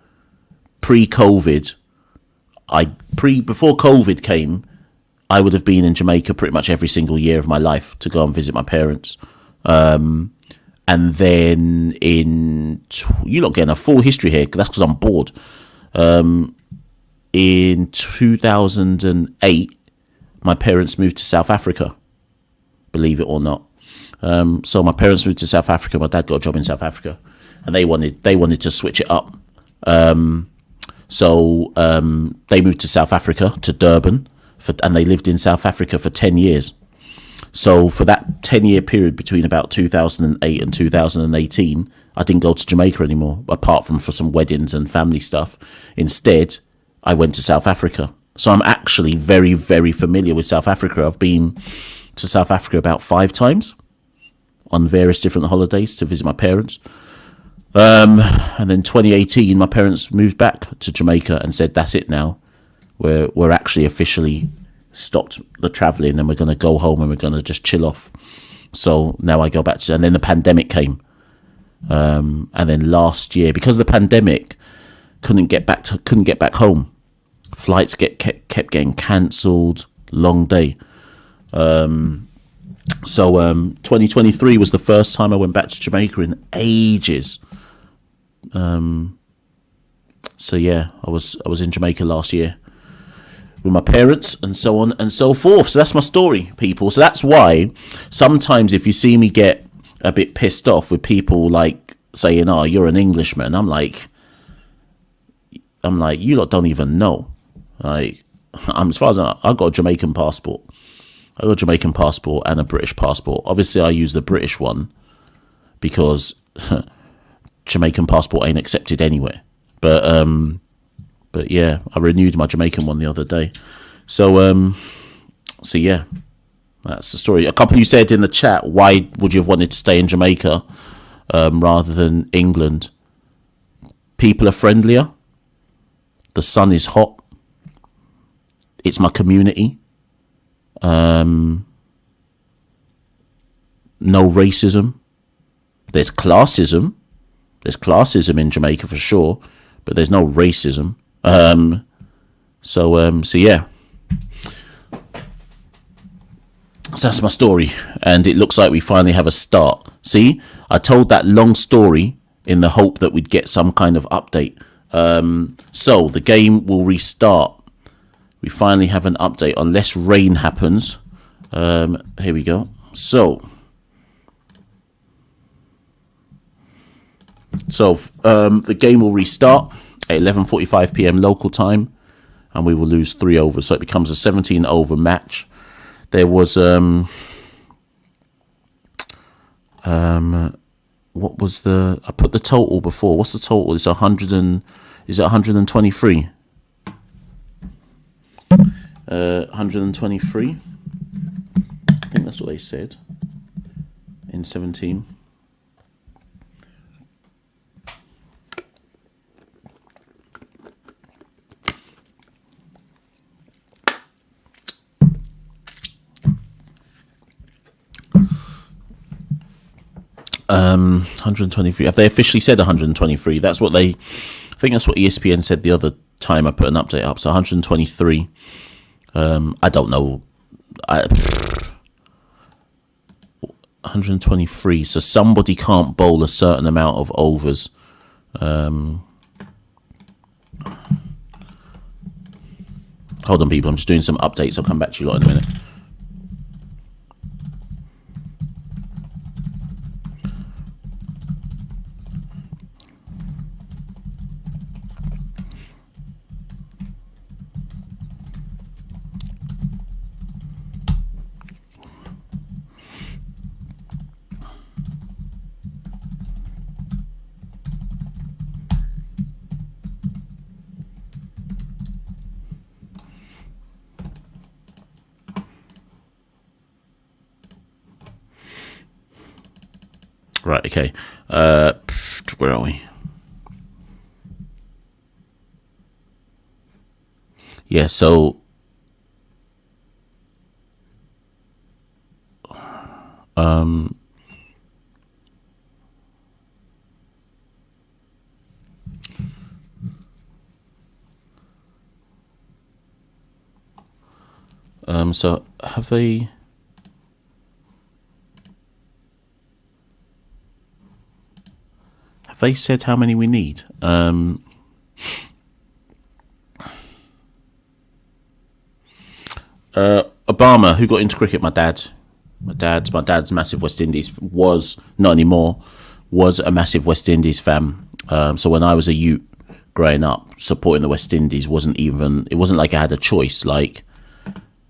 pre-COVID. Before COVID came, I would have been in Jamaica pretty much every single year of my life to go and visit my parents. And then you're not getting a full history here, that's because I'm bored. In 2008, my parents moved to South Africa, believe it or not. So my parents moved to South Africa. My dad got a job in South Africa, and they wanted to switch it up. So they moved to South Africa, to Durban, and they lived in South Africa for 10 years. So for that 10-year period between about 2008 and 2018, I didn't go to Jamaica anymore, apart from for some weddings and family stuff. Instead, I went to South Africa. So I'm actually very, very familiar with South Africa. I've been to South Africa about 5 times on various different holidays to visit my parents. And then 2018, my parents moved back to Jamaica and said, that's it now. We're actually officially stopped the travelling, and we're going to go home and we're going to just chill off. So now I go back to, and then the pandemic came. And then last year, because of the pandemic, couldn't get back home. Flights kept getting cancelled. Long day. So 2023 was the first time I went back to Jamaica in ages. So yeah, I was in Jamaica last year with my parents, and so on and so forth. So that's my story, people. So that's why sometimes if you see me get a bit pissed off with people like saying, "Oh, you're an Englishman," I'm like, you lot don't even know. Like, as far as I've got a Jamaican passport. I got a Jamaican passport and a British passport. Obviously, I use the British one because Jamaican passport ain't accepted anywhere. But yeah, I renewed my Jamaican one the other day. So yeah, that's the story. A couple of you said in the chat, why would you have wanted to stay in Jamaica rather than England? People are friendlier. The sun is hot. It's my community. No racism. There's classism. There's classism in Jamaica for sure, but there's no racism. So yeah. So that's my story, and it looks like we finally have a start. See, I told that long story in the hope that we'd get some kind of update. So the game will restart. We finally have an update, unless rain happens. Here we go. So the game will restart at 11:45 p.m. local time, and we will lose 3 overs. So it becomes a 17 over match. There was what was the? I put the total before. What's the total? It's 100 and is it 123? 123. I think that's what they said in 17. Um, 123. Have they officially said 123? That's what they. I think that's what ESPN said the other time I put an update up. So 123. I don't know. 123. So somebody can't bowl a certain amount of overs. Hold on, people. I'm just doing some updates. I'll come back to you lot in a minute. Right, okay. Where are we? Yeah, so so have they said how many we need? Obama, who got into cricket? My dad's massive West Indies, was not anymore, was a massive West Indies fan. So when I was a youth growing up, supporting the West Indies it wasn't like I had a choice. Like,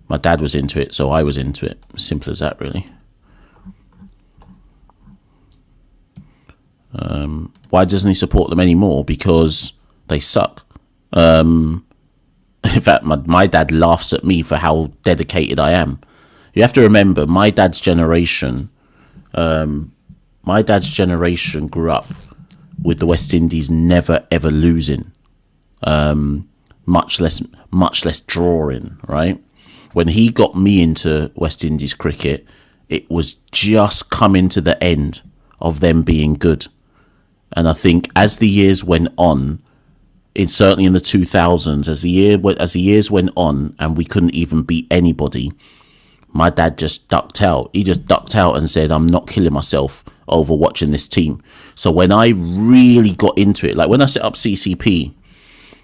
my dad was into it, so I was into it. Simple as that, really. Why doesn't he support them anymore? Because they suck. In fact, my dad laughs at me for how dedicated I am. You have to remember, my dad's generation grew up with the West Indies never ever losing, much less drawing. Right, when he got me into West Indies cricket, it was just coming to the end of them being good. And I think as the years went on, certainly in the 2000s, as the years went on, and we couldn't even beat anybody, my dad just ducked out. He just ducked out and said, "I'm not killing myself over watching this team." So when I really got into it, like when I set up CCP,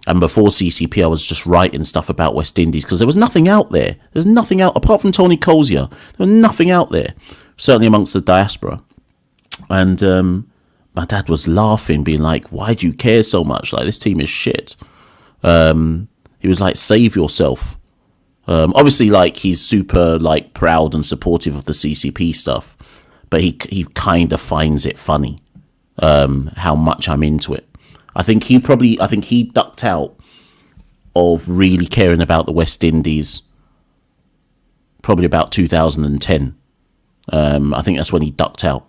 and before CCP, I was just writing stuff about West Indies because there was nothing out there. There's nothing out apart from Tony Colzier. There was nothing out there, certainly amongst the diaspora. And my dad was laughing, being like, "Why do you care so much? Like, this team is shit." He was like, "Save yourself. Obviously, like, he's super, like, proud and supportive of the CCP stuff, but he kind of finds it funny how much I'm into it. I think he ducked out of really caring about the West Indies probably about 2010. I think that's when he ducked out.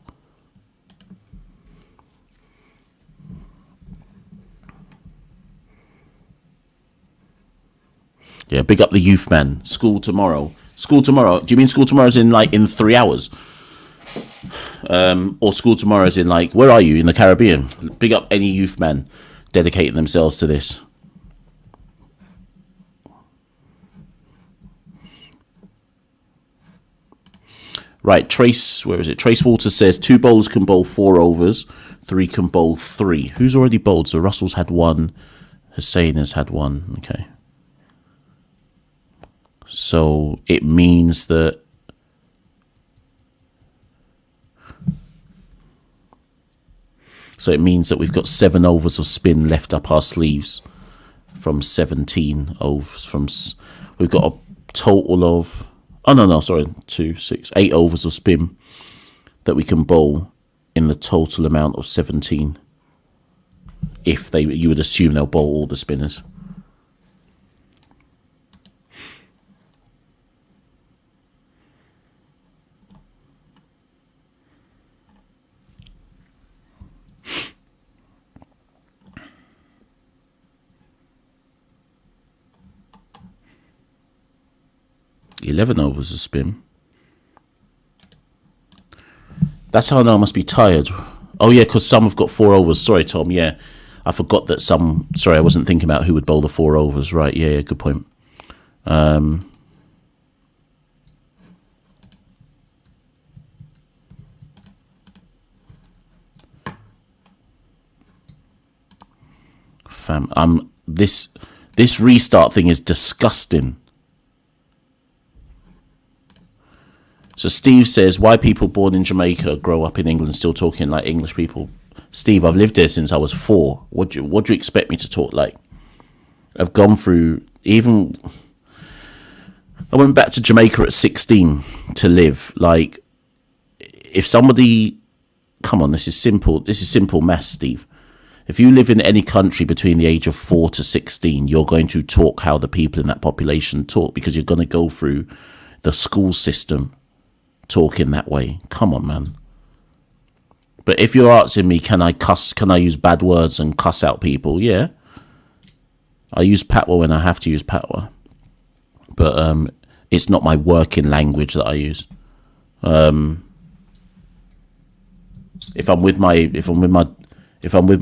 Yeah, big up the youth, man. School tomorrow. School tomorrow. Do you mean school tomorrow's in 3 hours? Or school tomorrow's in where are you? In the Caribbean? Big up any youth man dedicating themselves to this. Right, Trace, where is it? Trace Walters says 2 bowlers can bowl 4 overs, 3 can bowl 3. Who's already bowled? So Russell's had 1, Hussain has had 1. Okay. So it means that we've got 7 overs of spin left up our sleeves from 17 overs. We've got a total of 8 overs of spin that we can bowl in the total amount of 17. You would assume they'll bowl all the spinners. $11 overs of spin. That's how I know I must be tired. Oh yeah, because some have got 4 overs. Sorry, Tom. Yeah, I forgot that some. Sorry, I wasn't thinking about who would bowl the 4 overs. Right. Yeah. Good point. This restart thing is disgusting. So Steve says, why people born in Jamaica grow up in England still talking like English people? Steve, I've lived there since I was 4. What do you expect me to talk like? I've gone through I went back to Jamaica at 16 to live. Like, if somebody, come on, this is simple maths, Steve. If you live in any country between the age of 4 to 16, you're going to talk how the people in that population talk, because you're going to go through the school system talking that way. Come on, man. But if you're asking me, can I use bad words and cuss out people? Yeah. I use patois when I have to use patois. But it's not my working language that I use. If I'm with my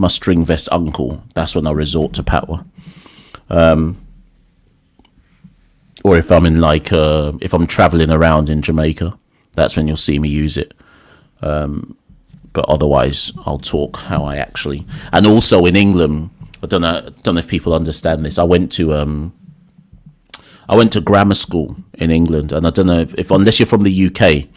string vest uncle, that's when I resort to patois. Or if I'm if I'm traveling around in Jamaica, that's when you'll see me use it. But otherwise, I'll talk how I actually. And also in England, I don't know if people understand this. I went to grammar school in England, and I don't know if unless you're from the UK, I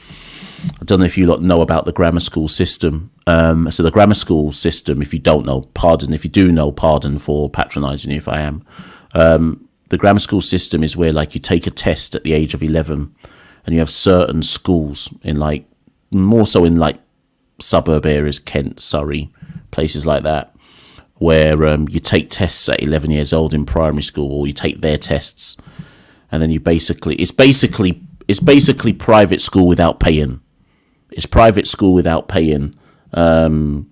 don't know if you lot know about the grammar school system. So the grammar school system, if you don't know, pardon. If you do know, pardon for patronising you if I am. The grammar school system is where you take a test at the age of 11, and you have certain schools in more so in suburb areas, Kent, Surrey, places like that, where you take tests at 11 years old in primary school, or you take their tests, and then it's basically private school without paying. It's private school without paying, and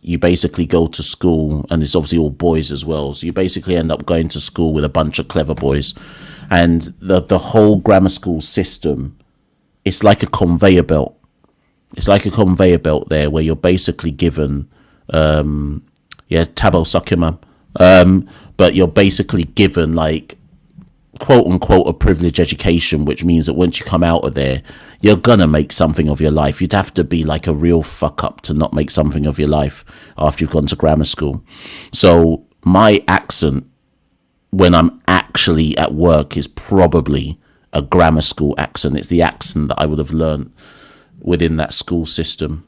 you basically go to school, and it's obviously all boys as well, so you basically end up going to school with a bunch of clever boys. And the whole grammar school system, it's like a conveyor belt. It's like a conveyor belt there, where you're basically given Tabo Sakima, but you're basically given quote unquote a privileged education, which means that once you come out of there, you're gonna make something of your life. You'd have to be a real fuck up to not make something of your life after you've gone to grammar school. So my accent when I'm actually at work is probably a grammar school accent. It's the accent that I would have learned within that school system.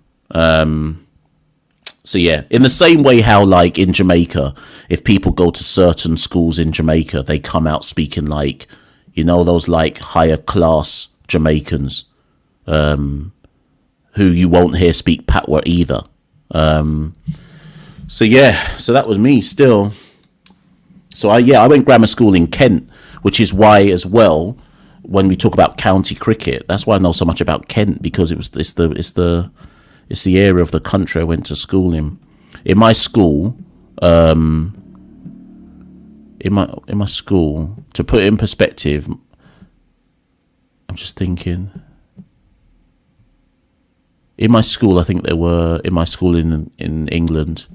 So yeah, in the same way how in Jamaica, if people go to certain schools in Jamaica, they come out speaking You know, those like higher class Jamaicans who you won't hear speak Patwa either. So that was me still. So I went grammar school in Kent, which is why as well, when we talk about county cricket, that's why I know so much about Kent, because it's the area of the country I went to school in. In my school, in my school, to put it in perspective, I'm just thinking. In my school, I think in my school in England,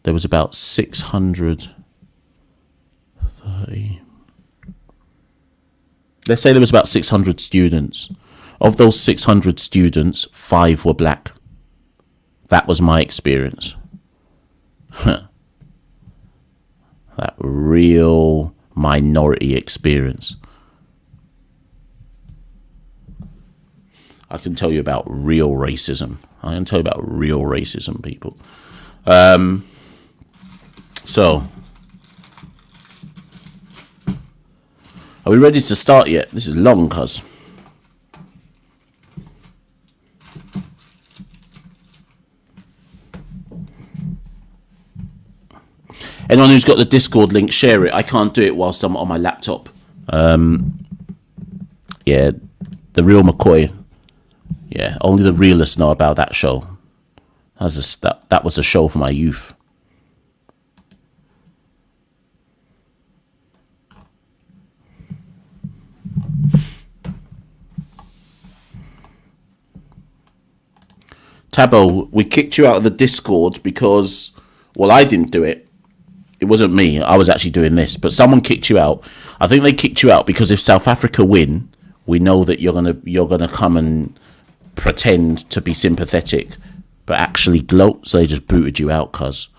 there was about 630. Let's say there was about 600 students. Of those 600 students, 5 were black. That was my experience. That real minority experience. I can tell you about real racism. People. So, are we ready to start yet? This is long, cuz. Anyone who's got the Discord link, share it. I can't do it whilst I'm on my laptop. The real McCoy. Yeah, only the realists know about that show. That was a show for my youth. Tabo, we kicked you out of the Discord because, well, I didn't do it. It wasn't me. I was actually doing this, but someone kicked you out. I think they kicked you out because if South Africa win, we know that you're gonna come and pretend to be sympathetic, but actually gloat. So they just booted you out, cuz.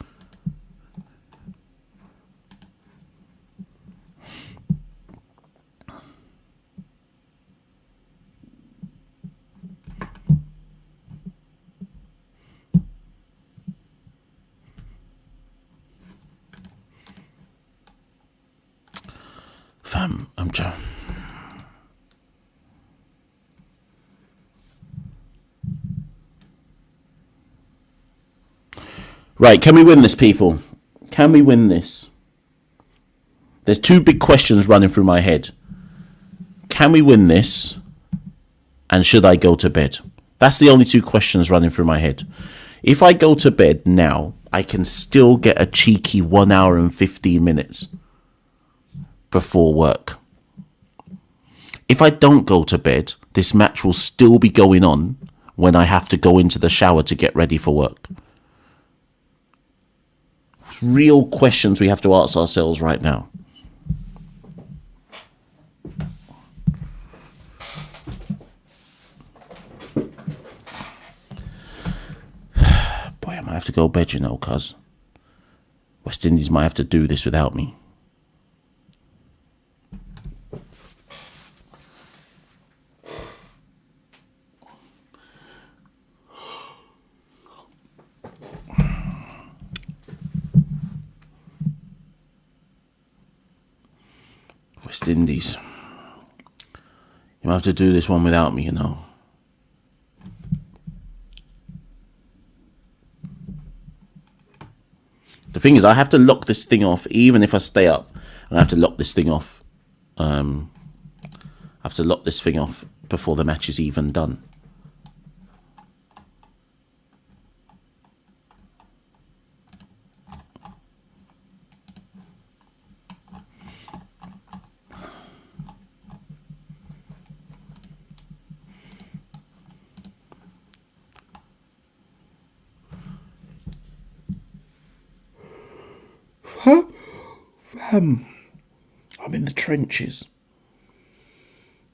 Fam, I'm trying. Right, can we win this, people? Can we win this? There's 2 big questions running through my head. Can we win this? And should I go to bed? That's the only 2 questions running through my head. If I go to bed now, I can still get a cheeky 1 hour and 15 minutes before work. If I don't go to bed, this match will still be going on when I have to go into the shower to get ready for work. Real questions we have to ask ourselves right now. Boy, I might have to go to bed, cuz West Indies might have to do this without me. West Indies. You might have to do this one without me, The thing is, I have to lock this thing off, even if I stay up. I have to lock this thing off. I have to lock this thing off before the match is even done. I'm in the trenches.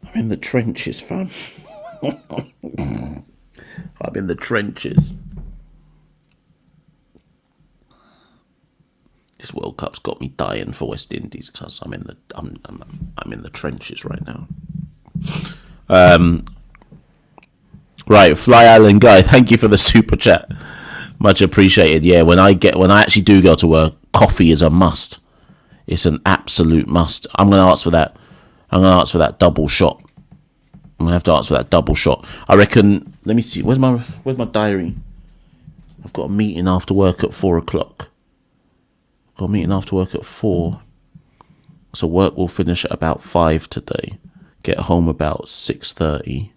I'm in the trenches, fam. I'm in the trenches. This World Cup's got me dying for West Indies because I'm in the trenches right now. Right, Fly Island guy, thank you for the super chat. Much appreciated. Yeah, when I actually do go to work, coffee is a must. It's an absolute must. I'm going to ask for that. I'm going to ask for that double shot. I'm going to have to ask for that double shot. I reckon, let me see, where's my diary? I've got a meeting after work at 4 o'clock. Got a meeting after work at 4. So work will finish at about 5 today. Get home about 6:30.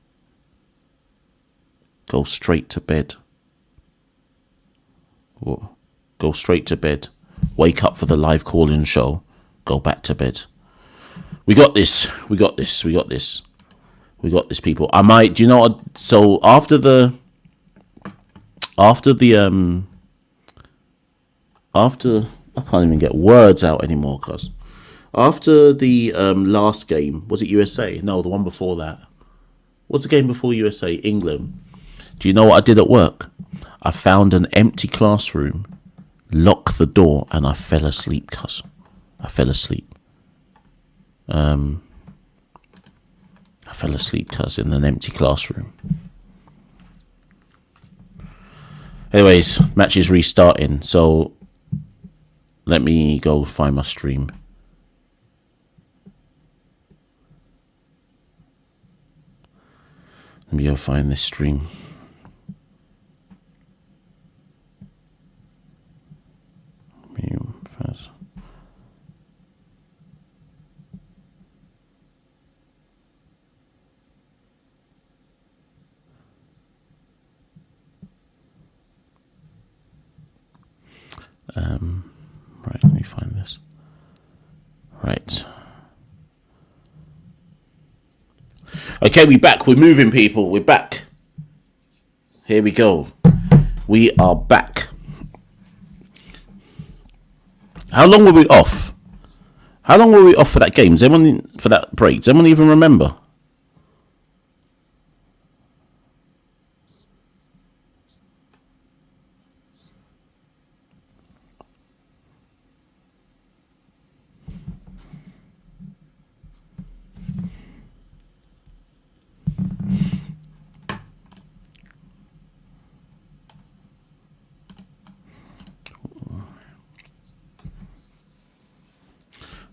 Go straight to bed. Go straight to bed. Wake up for the live call-in show. Go back to bed. We got this. We got this. We got this. We got this, people. I might. Do you know what? So after the I can't even get words out anymore, cuz after the last game, was it USA? No, the one before that. What's the game before USA? England. Do you know what I did at work? I found an empty classroom, locked the door, and I fell asleep, cuz. I fell asleep. I fell asleep, cuz, in an empty classroom. Anyways, match is restarting, so let me go find my stream. Let me go find this stream. First. Right, let me find this. Right. Okay, we're back. We're moving, people. We're back. Here we go. We are back. How long were we off? How long were we off for that game? Does anyone, for that break? Does anyone even remember?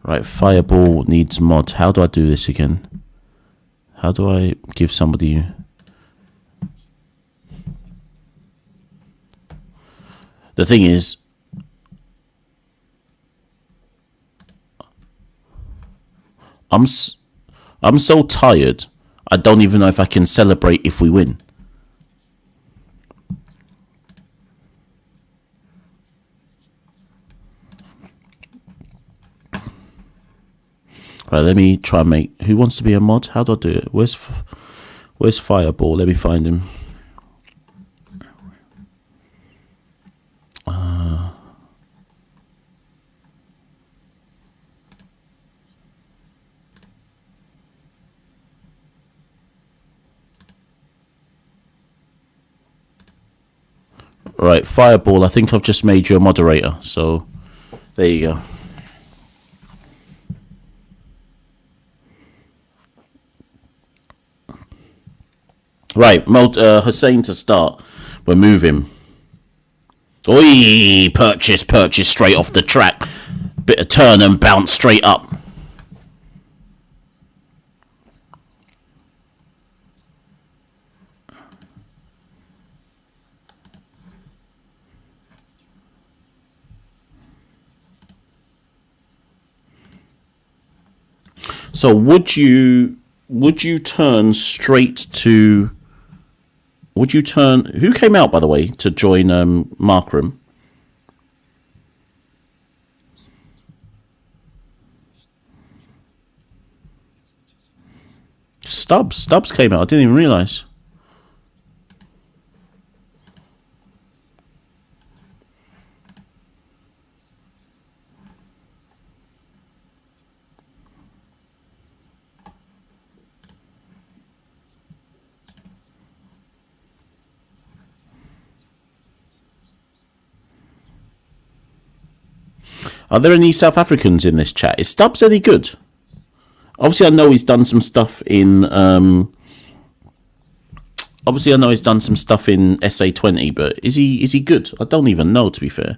Right, Fireball needs mod. How do I do this again? How do I give somebody... The thing is... I'm so tired, I don't even know if I can celebrate if we win. Right, let me try and make... Who wants to be a mod? How do I do it? Where's Fireball? Let me find him. Right, Fireball, I think I've just made you a moderator. So, there you go. Right, Hussein to start. We're moving. Oi, purchase straight off the track. Bit of turn and bounce straight up. So would you turn straight to... Would you turn... Who came out, by the way, to join Markram? Stubbs came out. I didn't even realise. Are there any South Africans in this chat? Is Stubbs any good? Obviously, I know he's done some stuff in... obviously, I know he's done some stuff in SA20, but is he good? I don't even know, to be fair.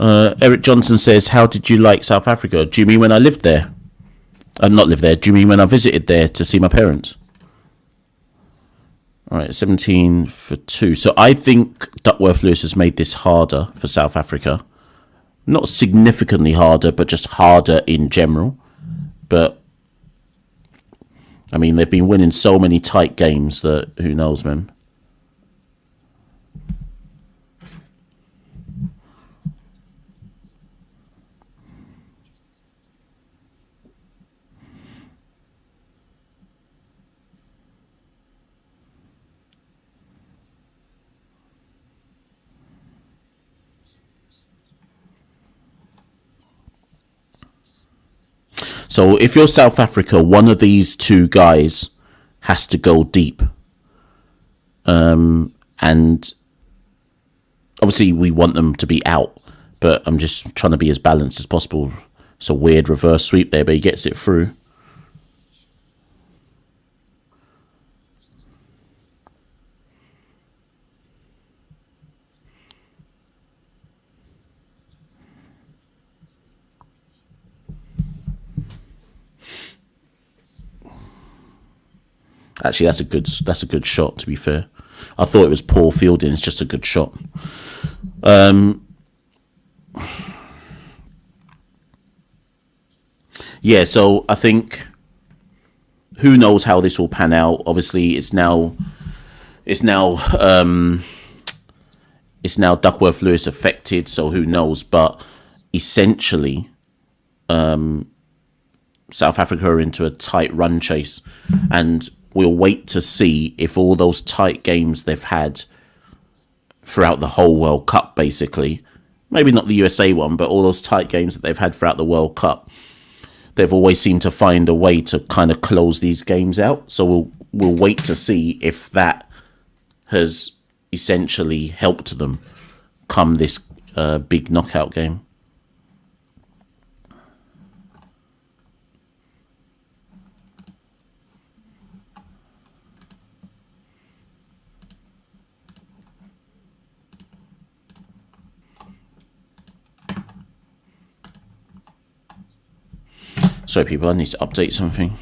Eric Johnson says, how did you like South Africa? Do you mean when I lived there? Not lived there. Do you mean when I visited there to see my parents? All right, 17 for 2. So I think Duckworth-Lewis has made this harder for South Africa. Not significantly harder, but just harder in general. But, I mean, they've been winning so many tight games that who knows, man. So if you're South Africa, one of these two guys has to go deep. And obviously we want them to be out, but I'm just trying to be as balanced as possible. It's a weird reverse sweep there, but he gets it through. Actually, that's a good shot, to be fair. I thought it was poor fielding. It's just a good shot. Yeah, so I think who knows how this will pan out. Obviously, it's now Duckworth-Lewis affected, so who knows? But essentially, South Africa are into a tight run chase, and we'll wait to see if all those tight games they've had throughout the whole World Cup, basically, maybe not the USA one, but all those tight games that they've had throughout the World Cup, they've always seemed to find a way to kind of close these games out. So we'll wait to see if that has essentially helped them come this big knockout game. Sorry, people, I need to update something.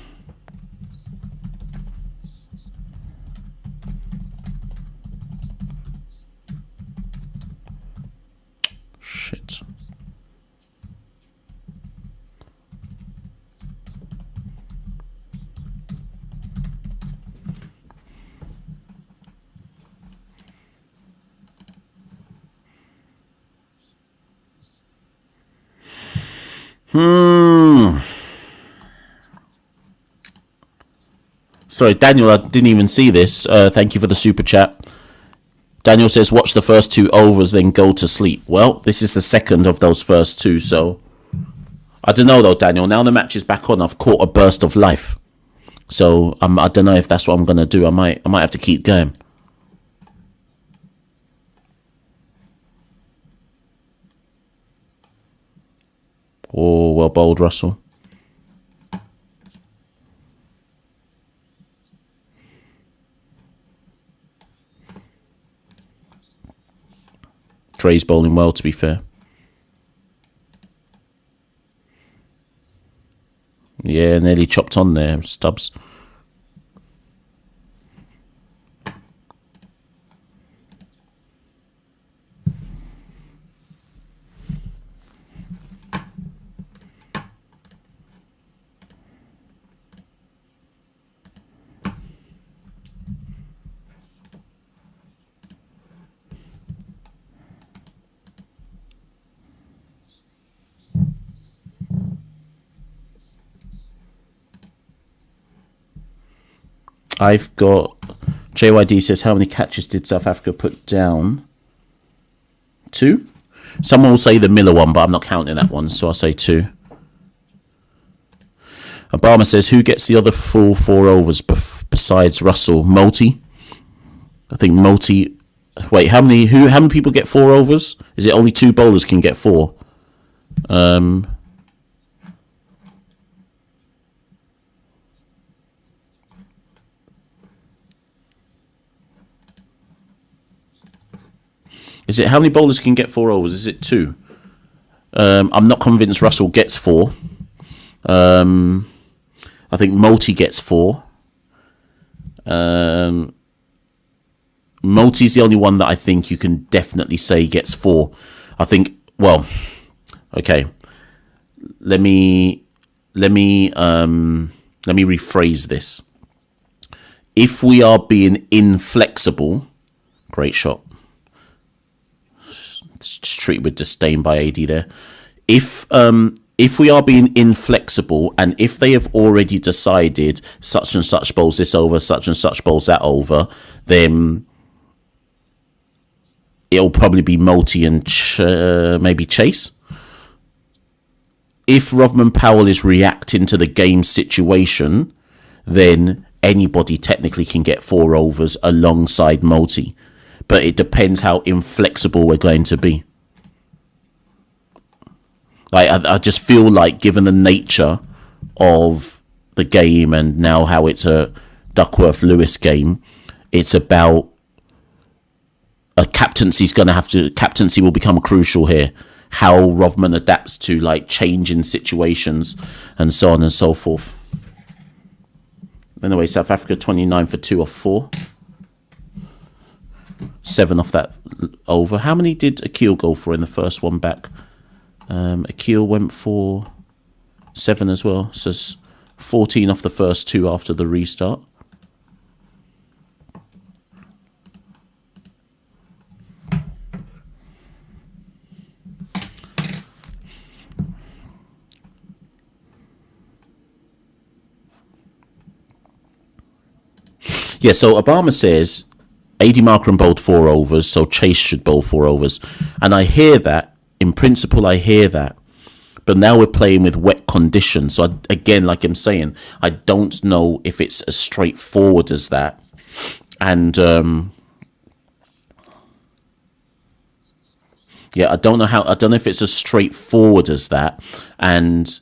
Shit. Sorry, Daniel, I didn't even see this. Thank you for the super chat. Daniel says, watch the first 2 overs, then go to sleep. Well, this is the second of those first 2, so I don't know though, Daniel. Now the match is back on. I've caught a burst of life, so I don't know if that's what I'm gonna do. I might have to keep going. Oh, well bowled, Russell. Trey's bowling well, to be fair. Yeah, nearly chopped on there, Stubbs. I've got... JYD says, how many catches did South Africa put down? 2? Someone will say the Miller one, but I'm not counting that one, so I'll say 2. Obama says, who gets the other full 4 overs besides Russell? Multi? I think Multi... Wait, how many people get 4 overs? Is it only 2 bowlers can get 4? Is it how many bowlers can get 4 overs? Is it 2? I'm not convinced Russell gets 4. I think Multi gets 4. Multi's the only one that I think you can definitely say gets 4. I think, well, okay. Let me rephrase this. If we are being inflexible, great shot. It's treated with disdain by AD there. If we are being inflexible, and if they have already decided such and such bowls this over, such and such bowls that over, then it'll probably be Multi and maybe Chase. If Rovman Powell is reacting to the game situation, then anybody technically can get 4 overs alongside Multi. But it depends how inflexible we're going to be. I just feel like, given the nature of the game and now how it's a Duckworth-Lewis game, it's about a captaincy will become crucial here. How Rovman adapts to like changing situations and so on and so forth. Anyway, South Africa 29 for 2 off 4. 7 off that over. How many did Akil go for in the first one back? Akil went for 7 as well. So it's 14 off the first 2 after the restart. Yeah, so Obama says AD Markram bowled 4 overs, so Chase should bowl 4 overs. And I hear that. In principle, I hear that. But now we're playing with wet conditions. So, again, like I'm saying, I don't know if it's as straightforward as that. And, yeah, I don't know if it's as straightforward as that. And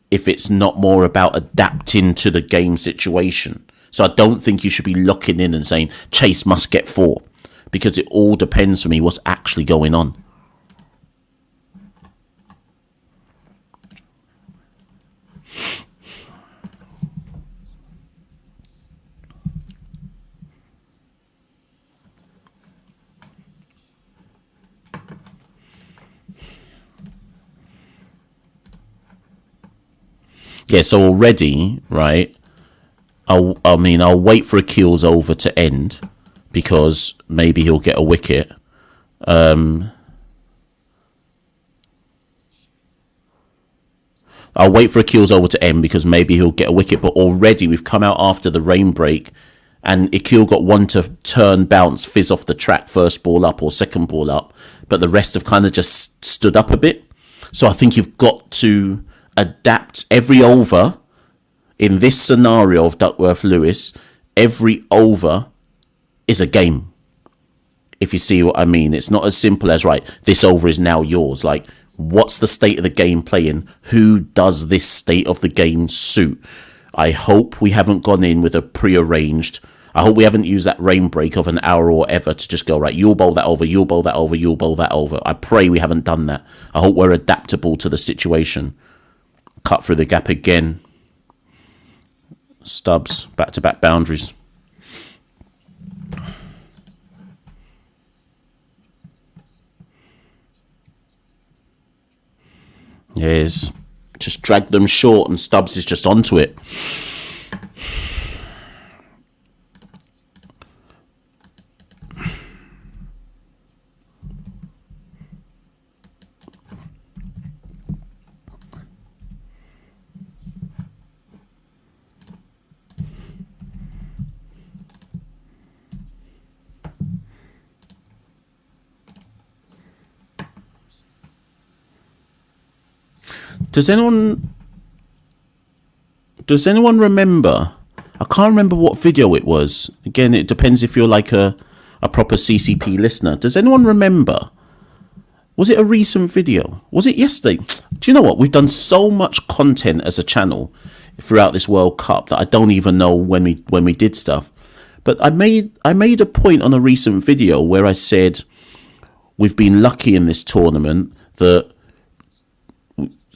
if it's not more about adapting to the game situation. So I don't think you should be locking in and saying Chase must get 4, because it all depends for me what's actually going on. Yeah, so already, right, I'll wait for Akil's over to end, because maybe he'll get a wicket. I'll wait for Akil's over to end because maybe he'll get a wicket. But already we've come out after the rain break, and Akil got one to turn, bounce, fizz off the track, first ball up or second ball up. But the rest have kind of just stood up a bit. So I think you've got to adapt every over. In this scenario of Duckworth-Lewis, every over is a game. If you see what I mean, it's not as simple as, right, this over is now yours. Like, what's the state of the game playing? Who does this state of the game suit? I hope we haven't gone in with a prearranged. I hope we haven't used that rain break of an hour or whatever to just go, right, you'll bowl that over, you'll bowl that over, you'll bowl that over. I pray we haven't done that. I hope we're adaptable to the situation. Cut through the gap again. Stubbs, back-to-back boundaries. Yes, just dragged them short and Stubbs is just onto it. Does anyone remember? I can't remember what video it was. Again, it depends if you're like a proper CCP listener. Does anyone remember? Was it a recent video? Was it yesterday? Do you know what? We've done so much content as a channel throughout this World Cup that I don't even know when we did stuff. But I made a point on a recent video where I said we've been lucky in this tournament that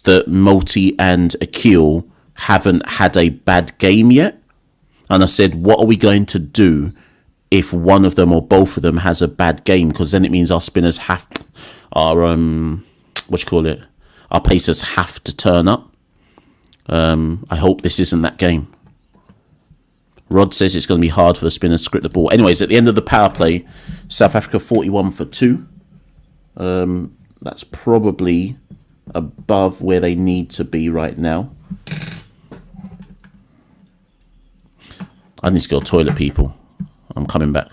that Multi and Akil haven't had a bad game yet. And I said, what are we going to do if one of them or both of them has a bad game? Because then it means our spinners have our our pacers have to turn up. I hope this isn't that game. Rod says it's going to be hard for the spinners to script the ball. Anyways, at the end of the power play, South Africa 41 for 2. That's probably above where they need to be right now. I need to go to the toilet, people. I'm coming back.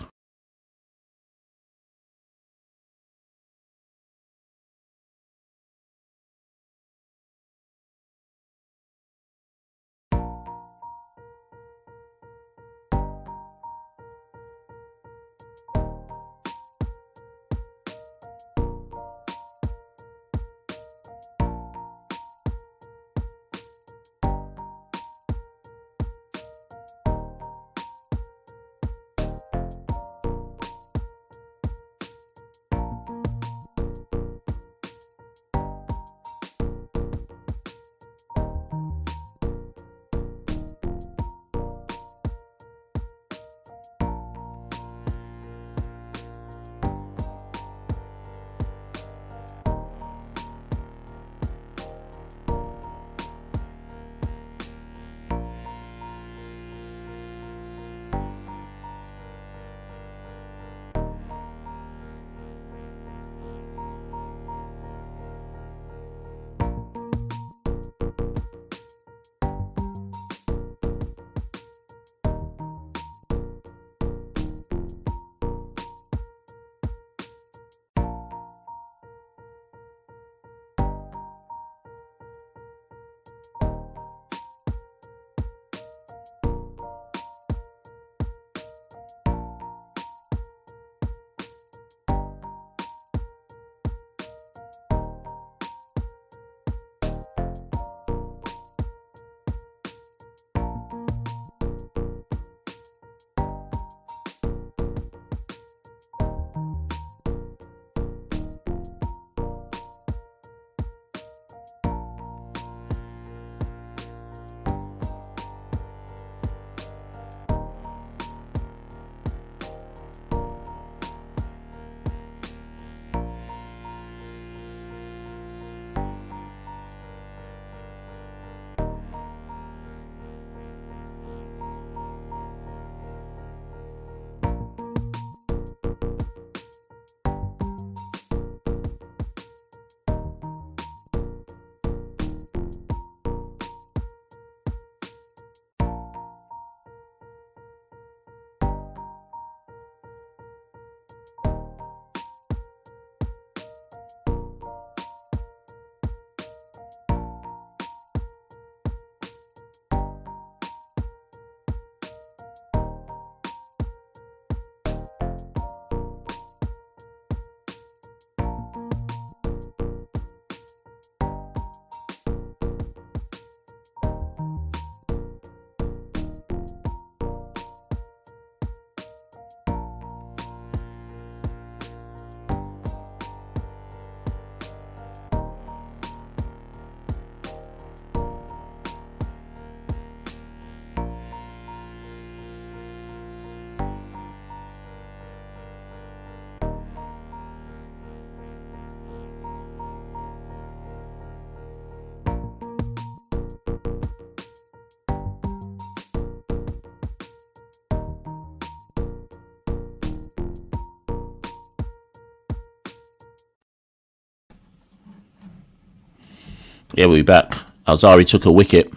Yeah, we're back. Alzari took a wicket.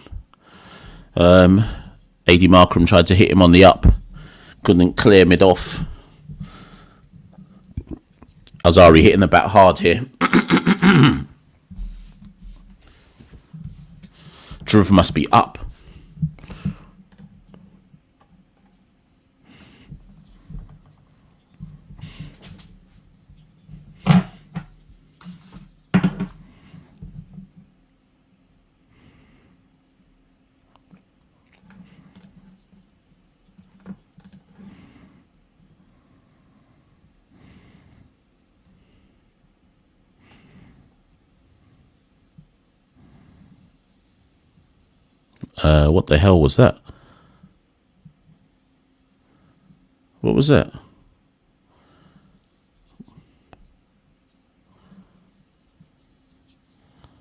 AD Markram tried to hit him on the up. Couldn't clear mid off. Alzari hitting the bat hard here. Dhruv must be up. What the hell was that? What was that?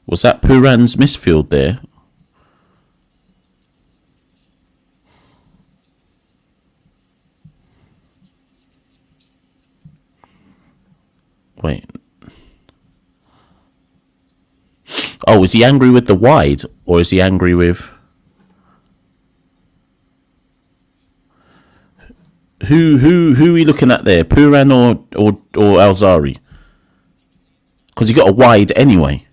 Was that Puran's misfield there? Wait. Oh, is he angry with the wide, or is he angry with who are we looking at there? Puran or Alzari? Because he got a wide anyway.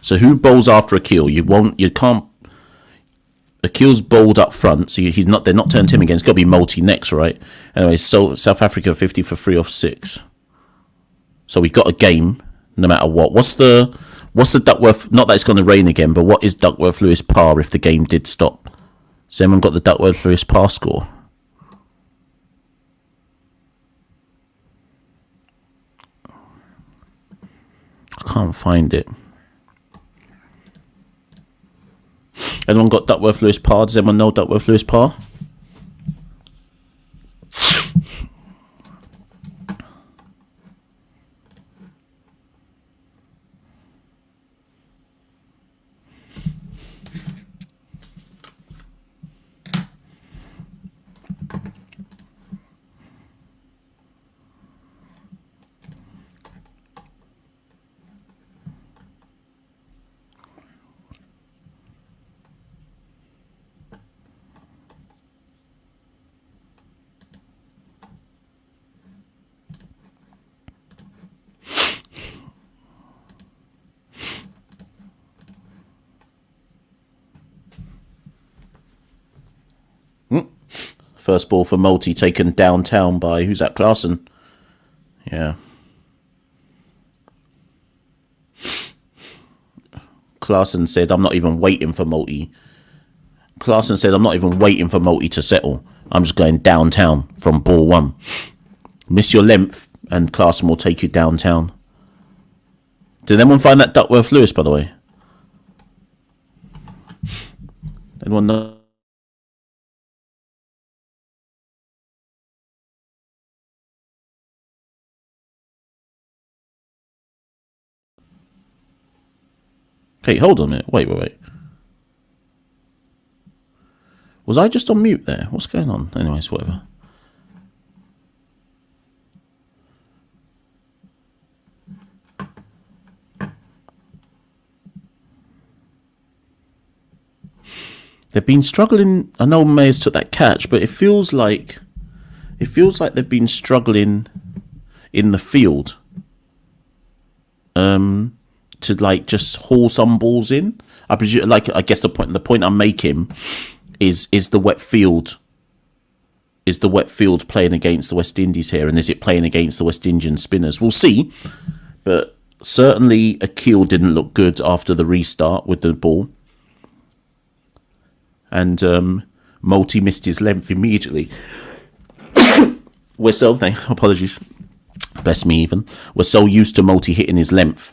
So who bowls after Akil? You can't. Akil's bowled up front, so he's not. They're not turned him again. It's got to be Multi next, right? Anyway, so South Africa 50 for 3 off 6. So we got a game, no matter what. What's the Duckworth? Not that it's going to rain again, but what is Duckworth Lewis par if the game did stop? Has anyone got the Duckworth Lewis par score? I can't find it. Anyone got Duckworth Lewis par? Does anyone know Duckworth Lewis par? First ball for Multi taken downtown by, who's that, Klaasen? Yeah. Klaasen said, I'm not even waiting for Multi. Klaasen said, I'm not even waiting for Multi to settle. I'm just going downtown from ball 1. Miss your length and Klaasen will take you downtown. Did anyone find that Duckworth Lewis, by the way? Anyone know? Hey, hold on a minute. Wait. Was I just on mute there? What's going on? Anyways, whatever. They've been struggling. I know Mayers took that catch, but it feels like they've been struggling in the field. To like just haul some balls in. I presume, like, I guess the point I'm making is the wet field. Is the wet field playing against the West Indies here, and is it playing against the West Indian spinners? We'll see, but certainly Akil didn't look good after the restart with the ball, and Multi missed his length immediately. Apologies, bless me even. We're so used to Multi hitting his length.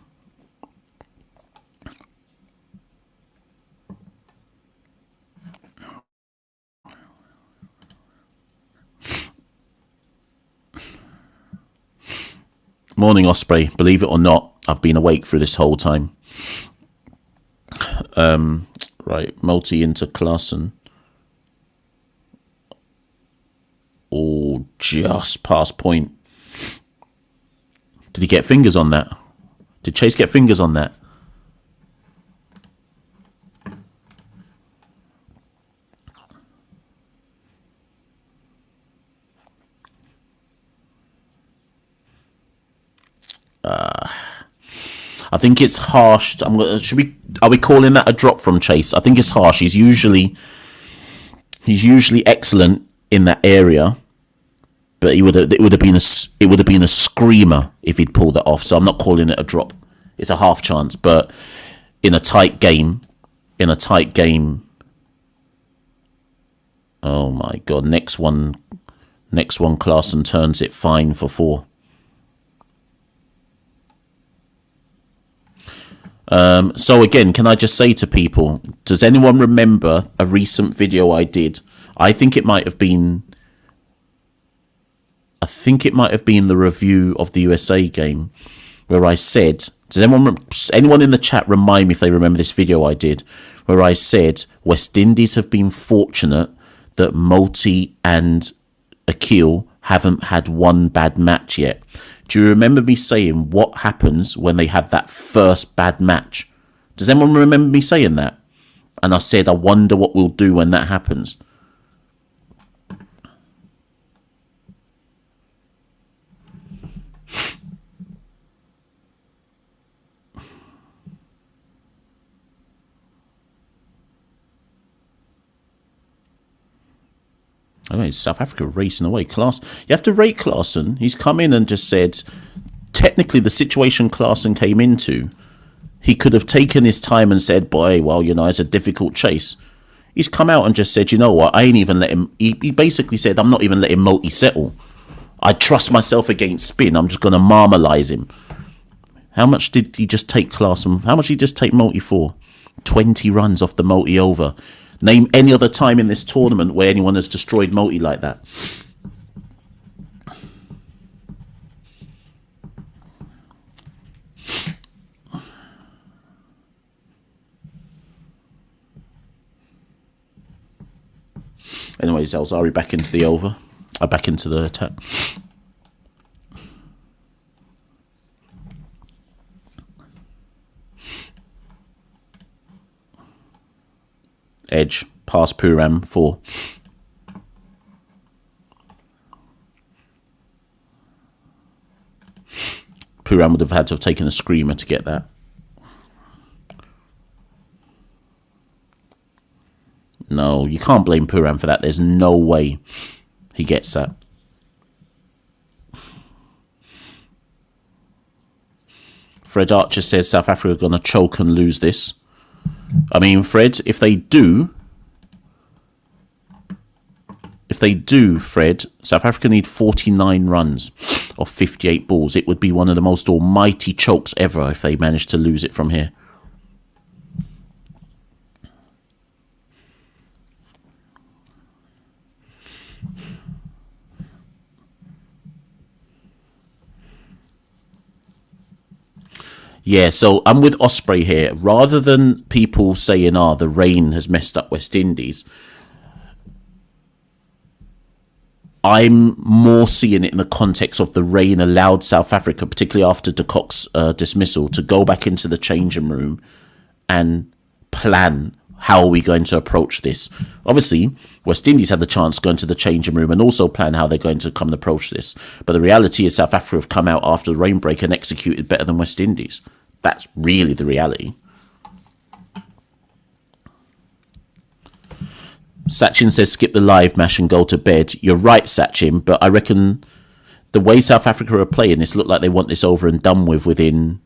Morning, Osprey. Believe it or not, I've been awake through this whole time. Right, Multi into Klaasen. Oh, just past point. Did he get fingers on that? Did Chase get fingers on that? I think it's harsh. Are we calling that a drop from Chase? I think it's harsh. He's usually excellent in that area, but it would have been a screamer if he'd pulled that off. So I'm not calling it a drop. It's a half chance, but in a tight game, oh my God, next one Klaassen turns it fine for 4. So again, can I just say to people, does anyone remember a recent video I did? I think it might have been the review of the USA game, where I said, does anyone in the chat remind me if they remember this video I did, where I said West Indies have been fortunate that Multi and Akil haven't had one bad match yet. Do you remember me saying what happens when they have that first bad match? Does anyone remember me saying that? And I said, I wonder what we'll do when that happens. Oh, it's South Africa racing away. You have to rate Klaassen. He's come in and just said, technically the situation Klaassen came into, he could have taken his time and said, boy, well, it's a difficult chase. He's come out and just said, you know what, I ain't even let him. He basically said, I'm not even letting Multi settle. I trust myself against spin. I'm just going to marmalise him. How much did he just take Klaassen? How much did he just take Multi for? 20 runs off the Multi over. Name any other time in this tournament where anyone has destroyed Multi like that. Anyways, Alzari back into the over. Back into the attack. Edge, pass Puram, 4. Puram would have had to have taken a screamer to get that. No, you can't blame Puram for that. There's no way he gets that. Fred Archer says South Africa are going to choke and lose this. I mean, Fred, if they do, Fred, South Africa need 49 runs off 58 balls. It would be one of the most almighty chokes ever if they managed to lose it from here. Yeah, so I'm with Osprey here. Rather than people saying, the rain has messed up West Indies, I'm more seeing it in the context of the rain allowed South Africa, particularly after de Kock's dismissal, to go back into the changing room and plan how are we going to approach this. Obviously, West Indies had the chance to go into the changing room and also plan how they're going to come and approach this. But the reality is South Africa have come out after the rain break and executed better than West Indies. That's really the reality. Sachin says skip the live mash and go to bed. You're right, Sachin, but I reckon the way South Africa are playing this look like they want this over and done with within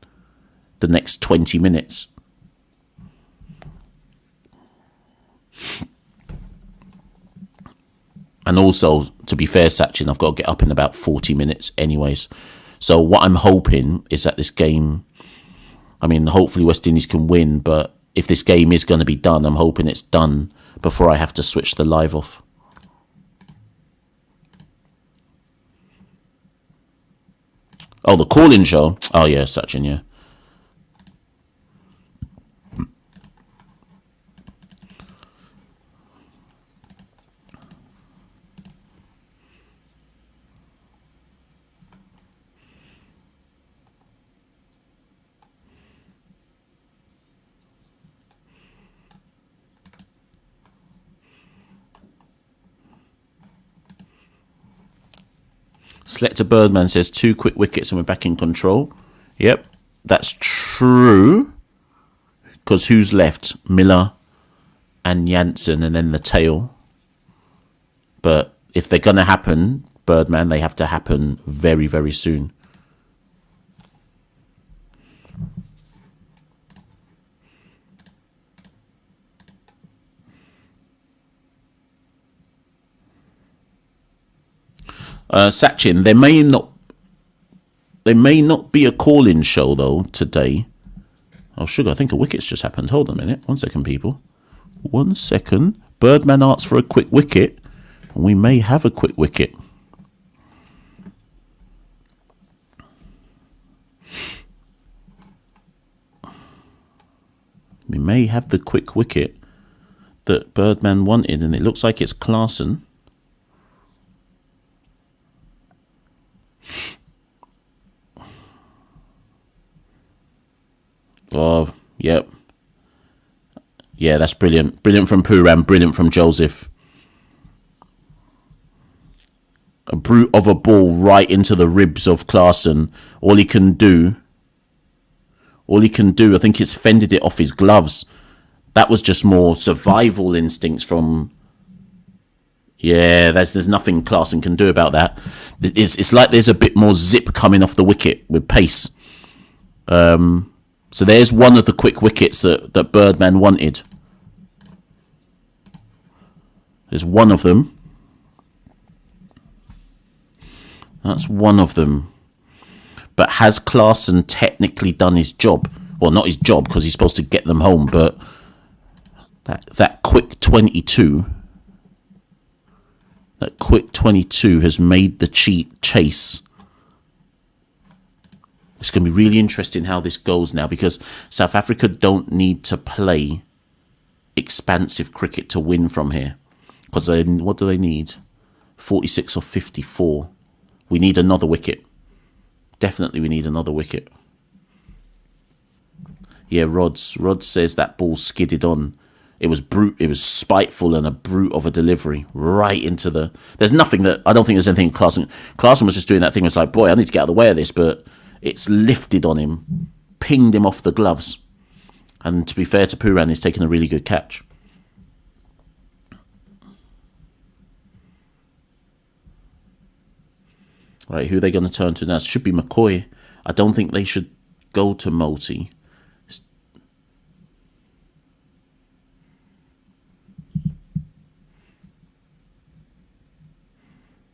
the next 20 minutes. And also, to be fair, Sachin, I've got to get up in about 40 minutes anyways. So what I'm hoping is that this game, hopefully West Indies can win, but if this game is going to be done, I'm hoping it's done before I have to switch the live off. Oh, the call-in show? Oh, yeah, Sachin, yeah. Selector Birdman says 2 quick wickets and we're back in control. Yep, that's true. True. Because who's left? Miller and Jansen, and then the tail. But if they're going to happen, Birdman, they have to happen very, very soon. Sachin, there may not be a call-in show though today. Oh, sugar! I think a wicket's just happened. Hold on a minute. 1 second, people. 1 second. Birdman asks for a quick wicket, and we may have a quick wicket. We may have the quick wicket that Birdman wanted, and it looks like it's Klaasen. Oh, yep. Yeah, that's brilliant. Brilliant from Puram, brilliant from Joseph. A brute of a ball right into the ribs of Klaasen. All he can do, I think he's fended it off his gloves. That was just more survival instincts from... Yeah, there's nothing Klaasen can do about that. It's like there's a bit more zip coming off the wicket with pace. So there's one of the quick wickets that Birdman wanted. There's one of them. That's one of them. But has Klaasen technically done his job? Well, not his job, because he's supposed to get them home, but that quick 22... That quick 22 has made the chase. It's going to be really interesting how this goes now, because South Africa don't need to play expansive cricket to win from here. Because what do they need? 46 or 54. We need another wicket. Definitely we need another wicket. Yeah, Rods says that ball skidded on. It was spiteful and a brute of a delivery right into the... There's nothing that... I don't think there's anything Klaasen was just doing that thing. It's like, boy, I need to get out of the way of this, but it's lifted on him, pinged him off the gloves. And to be fair to Puran, he's taken a really good catch. Right, who are they going to turn to now? It should be McCoy. I don't think they should go to Multi.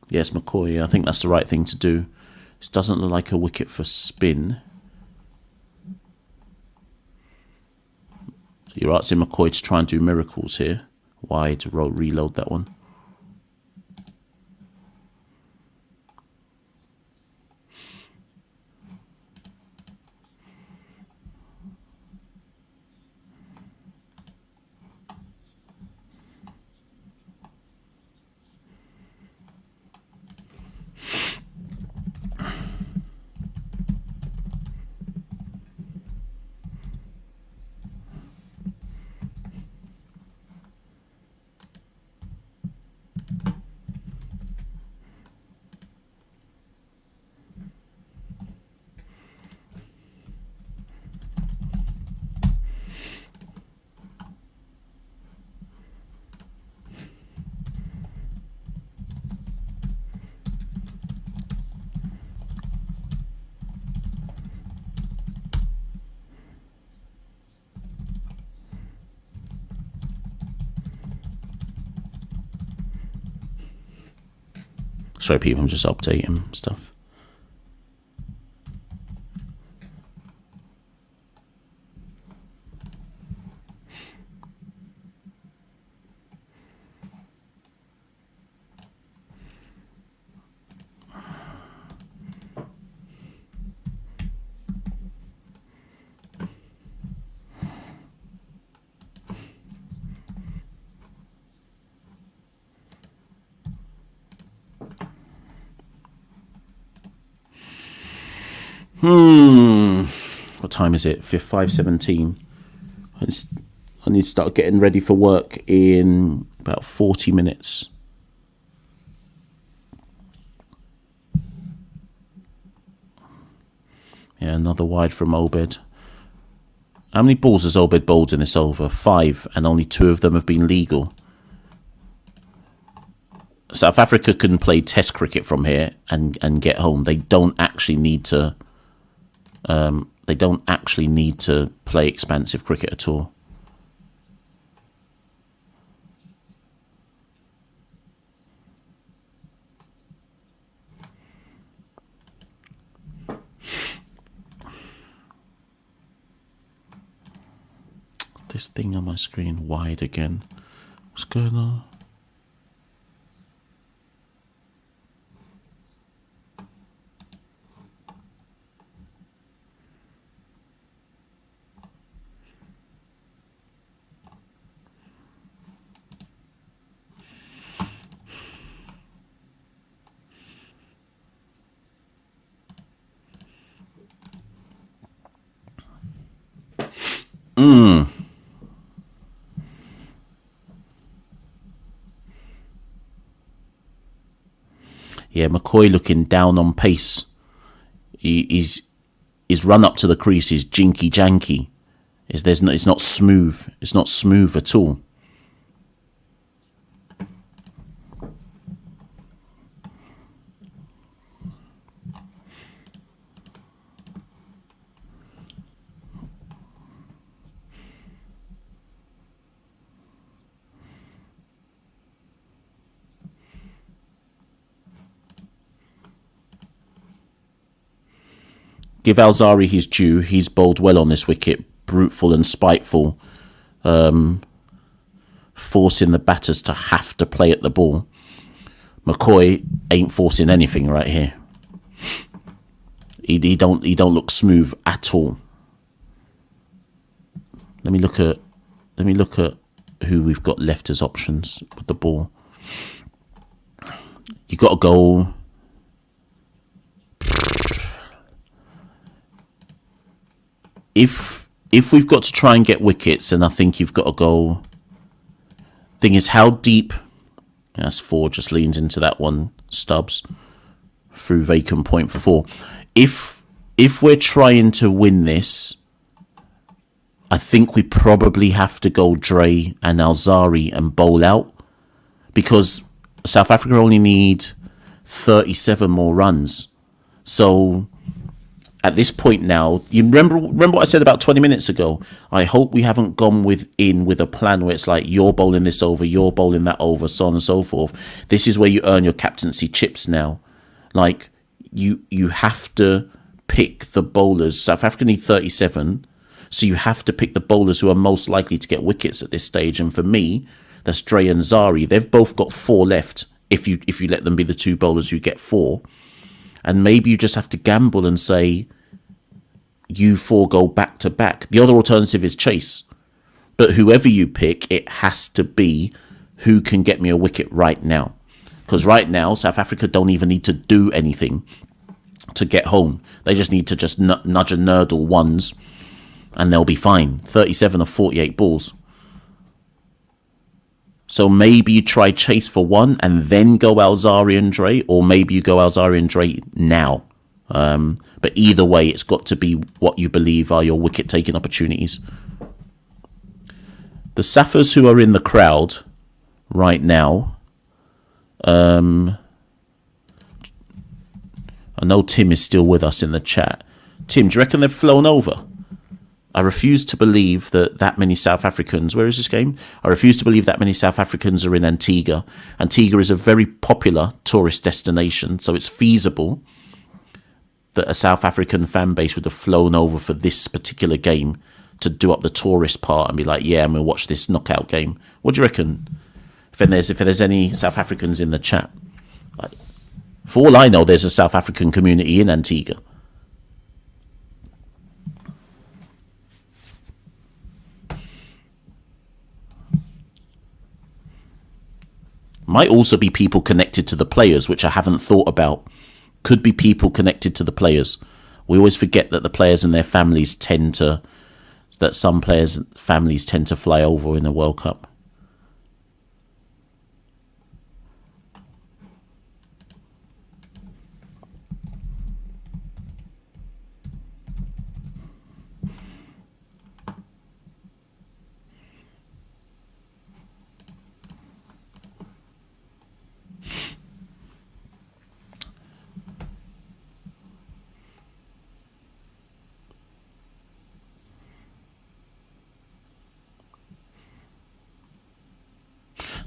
Yes, McCoy. I think that's the right thing to do. This doesn't look like a wicket for spin. You're asking McCoy to try and do miracles here. Wide, reload that one. Sorry, people, I'm just updating stuff. What time is it? 5:17. I need to start getting ready for work in about 40 minutes. Yeah, another wide from Obed. How many balls has Obed bowled in this over? 5, and only 2 of them have been legal. South Africa can play Test cricket from here and get home. They don't actually need to. They don't actually need to play expansive cricket at all. This thing on my screen wide again. What's going on? Yeah, McCoy looking down on pace. His run up to the crease is jinky janky. It's not smooth. It's not smooth at all. Give Alzari his due. He's bowled well on this wicket. Bruteful and spiteful. Forcing the batters to have to play at the ball. McCoy ain't forcing anything right here. He don't look smooth at all. Let me look at who we've got left as options with the ball. You got to go. If we've got to try and get wickets, then I think you've got to go. Thing is, how deep? That's 4. Just leans into that one. Stubbs through vacant point for 4. If we're trying to win this, I think we probably have to go Dre and Alzari and bowl out, because South Africa only need 37 more runs. So at this point now, you remember what I said about 20 minutes ago? I hope we haven't gone with a plan where it's like, you're bowling this over, you're bowling that over, so on and so forth. This is where you earn your captaincy chips now. Like, you have to pick the bowlers. South Africa need 37, so you have to pick the bowlers who are most likely to get wickets at this stage. And for me, that's Dre and Zari. They've both got 4 left if you let them be the 2 bowlers who get 4. And maybe you just have to gamble and say, you 4 go back to back. The other alternative is chase. But whoever you pick, it has to be who can get me a wicket right now. Because right now, South Africa don't even need to do anything to get home. They just need to just nudge and nurdle ones, and they'll be fine. 37 of 48 balls. So maybe you try chase for 1 and then go Alzari and Dre, or maybe you go Alzari and Dre now. But either way, it's got to be what you believe are your wicket-taking opportunities. The Saffers who are in the crowd right now, I know Tim is still with us in the chat. Tim, do you reckon they've flown over? I refuse to believe that many South Africans... Where is this game? I refuse to believe that many South Africans are in Antigua. Antigua is a very popular tourist destination, so it's feasible that a South African fan base would have flown over for this particular game to do up the tourist part and be like, yeah, I'm going to watch this knockout game. What do you reckon? If there's any South Africans in the chat. For all I know, there's a South African community in Antigua. Might also be people connected to the players, which I haven't thought about. Could be people connected to the players. We always forget that the players and their families some players' families tend to fly over in a World Cup.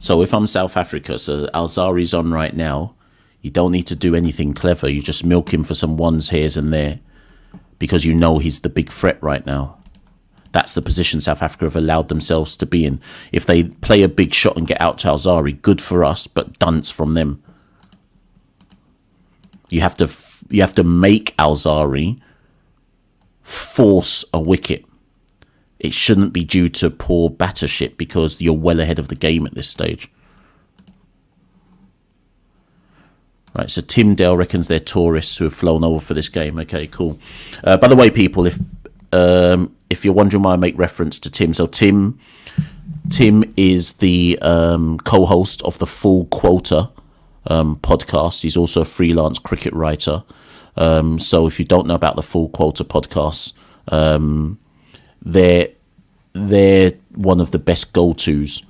So if I'm South Africa, so Alzari's on right now, you don't need to do anything clever. You just milk him for some ones, heres and there, because you know he's the big threat right now. That's the position South Africa have allowed themselves to be in. If they play a big shot and get out to Alzari, good for us, but dunce from them. You have to make Alzari force a wicket. It shouldn't be due to poor battership because you're well ahead of the game at this stage. Right, so Tim Dale reckons they're tourists who have flown over for this game. Okay, cool. By the way, people, if you're wondering why I make reference to Tim, so Tim is the co-host of the Full Quota podcast. He's also a freelance cricket writer. So if you don't know about the Full Quota podcast, they're one of the best go-tos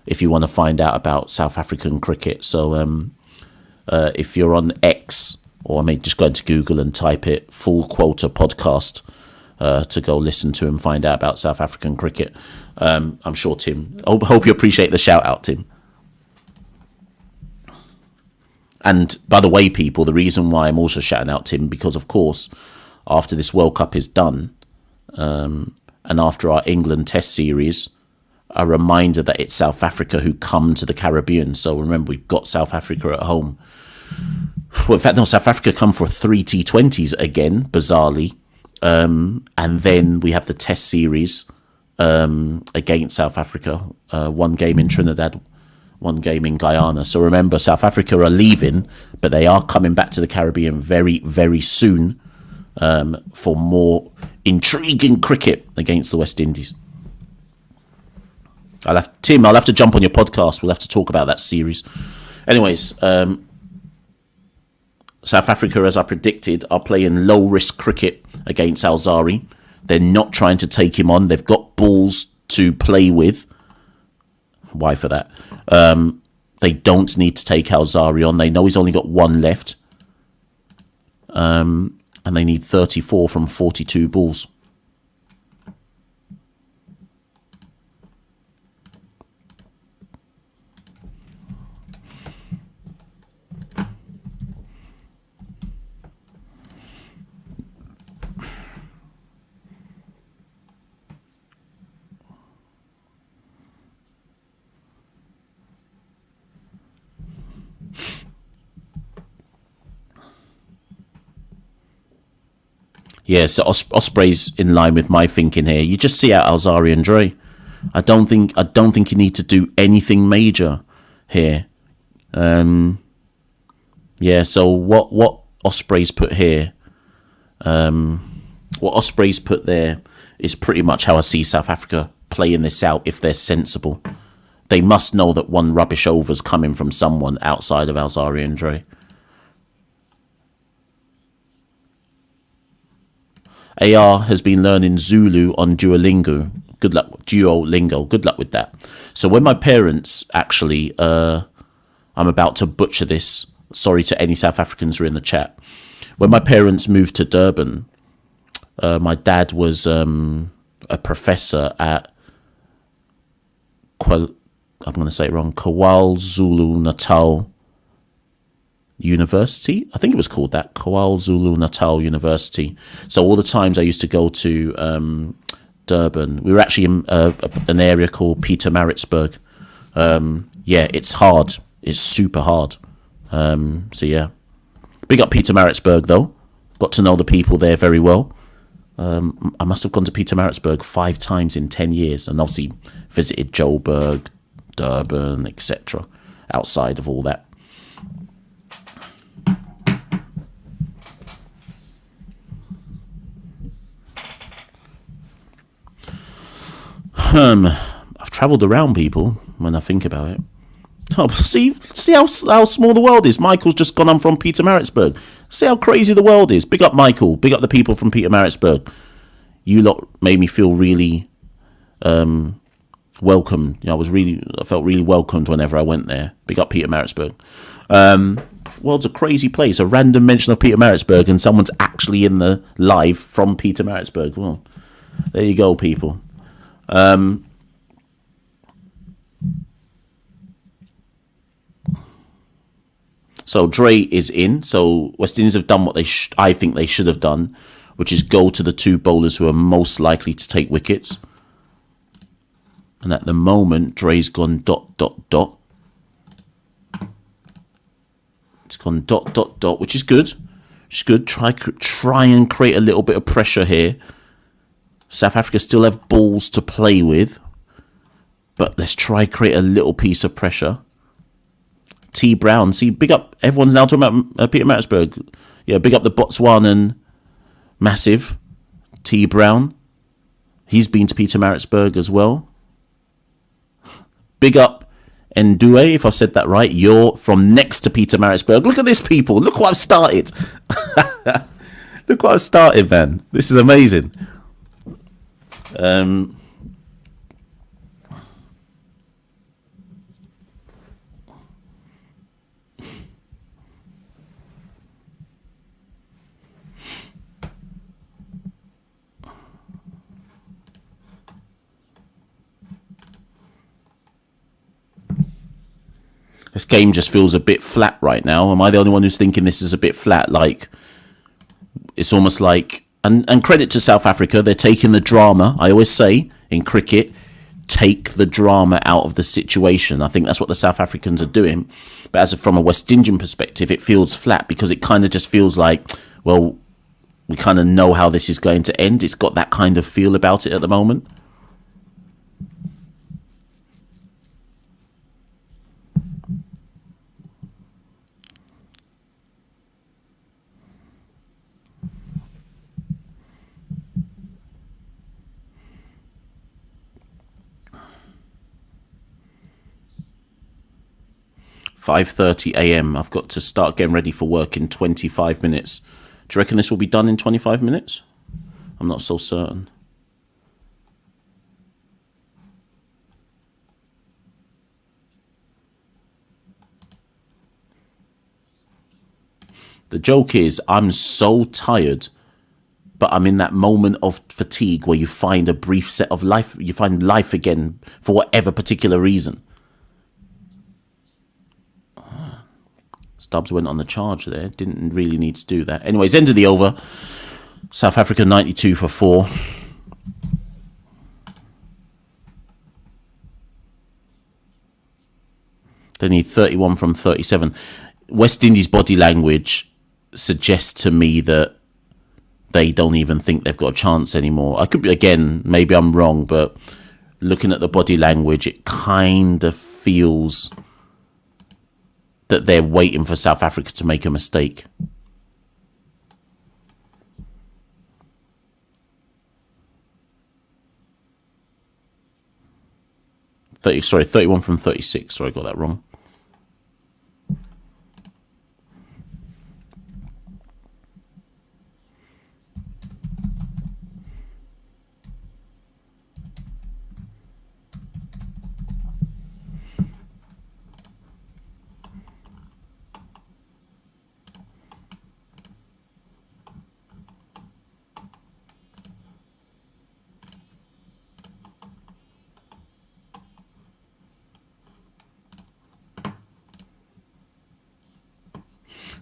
if you want to find out about South African cricket. So if you're on X, or I may just go into Google and type it Full Quota podcast to go listen to and find out about South African cricket. I'm sure Tim, I hope you appreciate the shout out, Tim. And by the way, people, the reason why I'm also shouting out Tim, because of course, after this World Cup is done, and after our England Test series, a reminder that it's South Africa who come to the Caribbean. So remember, we've got South Africa at home. Well, in fact, no, South Africa come for 3 T20s again, bizarrely. And then we have the Test series against South Africa. One game in Trinidad, one game in Guyana. So remember, South Africa are leaving, but they are coming back to the Caribbean very, very soon for more intriguing cricket against the West Indies. Tim, I'll have to jump on your podcast. We'll have to talk about that series. Anyways, South Africa, as I predicted, are playing low-risk cricket against Alzari. They're not trying to take him on. They've got balls to play with. Why for that? They don't need to take Alzari on. They know he's only got one left. And they need 34 from 42 balls. Yeah, so Osprey's in line with my thinking here. You just see out Alzari and Dre. I don't think you need to do anything major here. Yeah, so what Osprey's put here, what Osprey's put there is pretty much how I see South Africa playing this out if they're sensible. They must know that one rubbish over's coming from someone outside of Alzari and Dre. AR has been learning Zulu on Duolingo. Good luck, Duolingo. Good luck with that. So when my parents actually, I'm about to butcher this. Sorry to any South Africans who are in the chat. When my parents moved to Durban, my dad was a professor at I'm going to say it wrong. KwaZulu-Natal University, I think it was called that, KwaZulu-Natal University. So all the times I used to go to Durban, we were actually in an area called Pietermaritzburg. Yeah, it's hard. It's super hard. So yeah, big up Pietermaritzburg though. Got to know the people there very well. I must have gone to Pietermaritzburg 5 times in 10 years, and obviously visited Joburg, Durban, etc. outside of all that. I've travelled around, people, when I think about it. Oh, see how small the world is. Michael's just gone on from Pietermaritzburg. See how crazy the world is. Big up Michael. Big up the people from Pietermaritzburg. You lot made me feel really welcome. You know, I felt really welcomed whenever I went there. Big up Pietermaritzburg. World's a crazy place. A random mention of Pietermaritzburg and someone's actually in the live from Pietermaritzburg. Well, there you go, people. So Dre is in. So West Indies have done what I think they should have done, which is go to the two bowlers who are most likely to take wickets. And at the moment, Dre's gone ... It's gone ... which is good. Which is good. Try and create a little bit of pressure here. South Africa still have balls to play with. But let's try create a little piece of pressure. T Brown. See, big up. Everyone's now talking about Peter Maritzburg. Yeah, big up the Botswanan massive. T Brown. He's been to Peter Maritzburg as well. Big up Ndue, if I've said that right. You're from next to Peter Maritzburg. Look at this, people. Look what I've started. Look what I've started, man. This is amazing. 'This game just feels a bit flat right now. Am I the only one who's thinking this is a bit flat? Like, it's almost like, and credit to South Africa, they're taking the drama. I always say in cricket, take the drama out of the situation. I think that's what the South Africans are doing. But from a West Indian perspective, it feels flat because it kind of just feels like, well, we kind of know how this is going to end. It's got that kind of feel about it at the moment. $5:30 a.m. I've got to start getting ready for work in 25 minutes. Do you reckon this will be done in 25 minutes? I'm not so certain. The joke is I'm so tired, but I'm in that moment of fatigue where you find a brief set of life. You find life again for whatever particular reason. Stubbs went on the charge there. Didn't really need to do that. Anyways, end of the over. South Africa 92 for 4. They need 31 from 37. West Indies body language suggests to me that they don't even think they've got a chance anymore. I could be, again, maybe I'm wrong, but looking at the body language, it kind of feels that they're waiting for South Africa to make a mistake. Sorry, 31 from 36. Sorry, I got that wrong.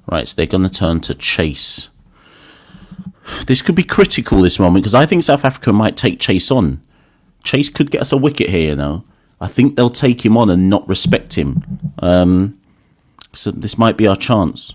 Right, so they're going to turn to chase. This could be critical, this moment, because I think South Africa might take Chase on. Chase could get us a wicket here, you know. I think they'll take him on and not respect him. So this might be our chance.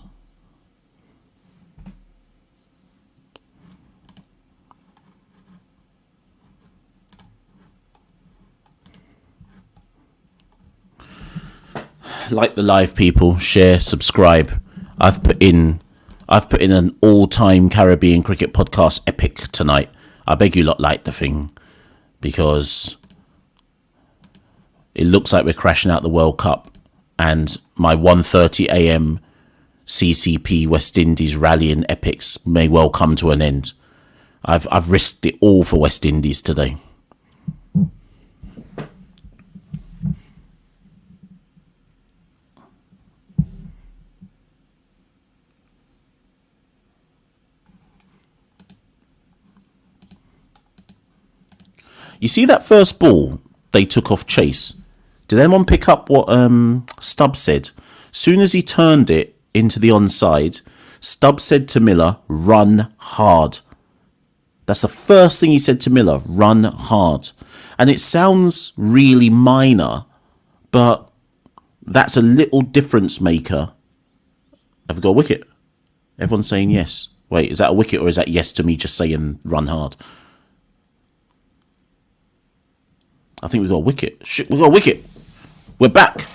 Like the live, people, share, subscribe. I've put in an all-time Caribbean cricket podcast epic tonight. I beg you lot, like the thing, because it looks like we're crashing out the World Cup, and my 1:30 a.m. CCP West Indies rallying epics may well come to an end. I've risked it all for West Indies today. You see that first ball they took off Chase? Did anyone pick up what Stubbs said? Soon as he turned it, into the onside, Stubbs said to Miller, run hard. That's the first thing he said to Miller, run hard. And it sounds really minor, but that's a little difference maker. Have we got a wicket? Everyone's saying yes. Wait, is that a wicket or is that yes to me just saying run hard? I think we got a wicket. Shit, we got a wicket. We're back.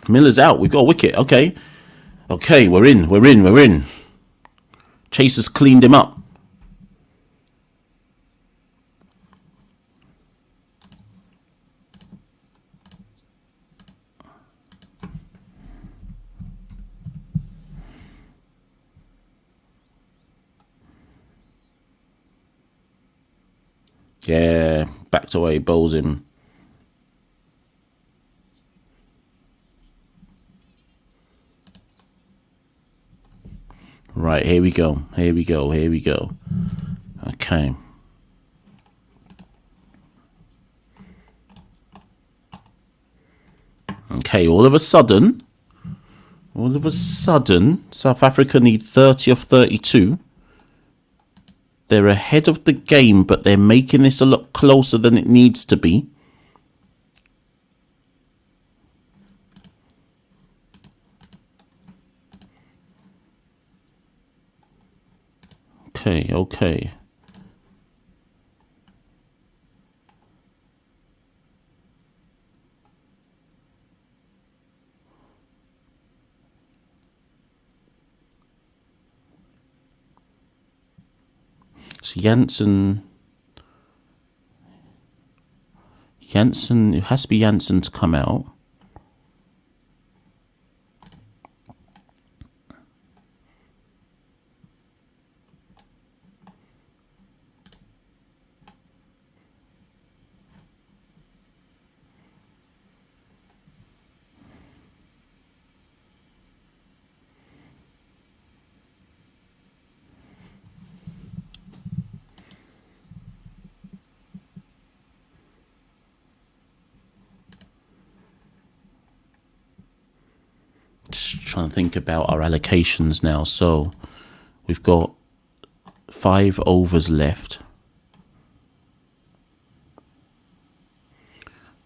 Miller's out. We've got a wicket. Okay. Okay, we're in. Chase has cleaned him up. Yeah, backed away, bowls him. Right, here we go. Okay. Okay, all of a sudden, South Africa need 30 of 32. They're ahead of the game, but they're making this a lot closer than it needs to be. Okay. So Jansen, it has to be Jansen to come out. Just trying to think about our allocations now. So we've got 5 overs left.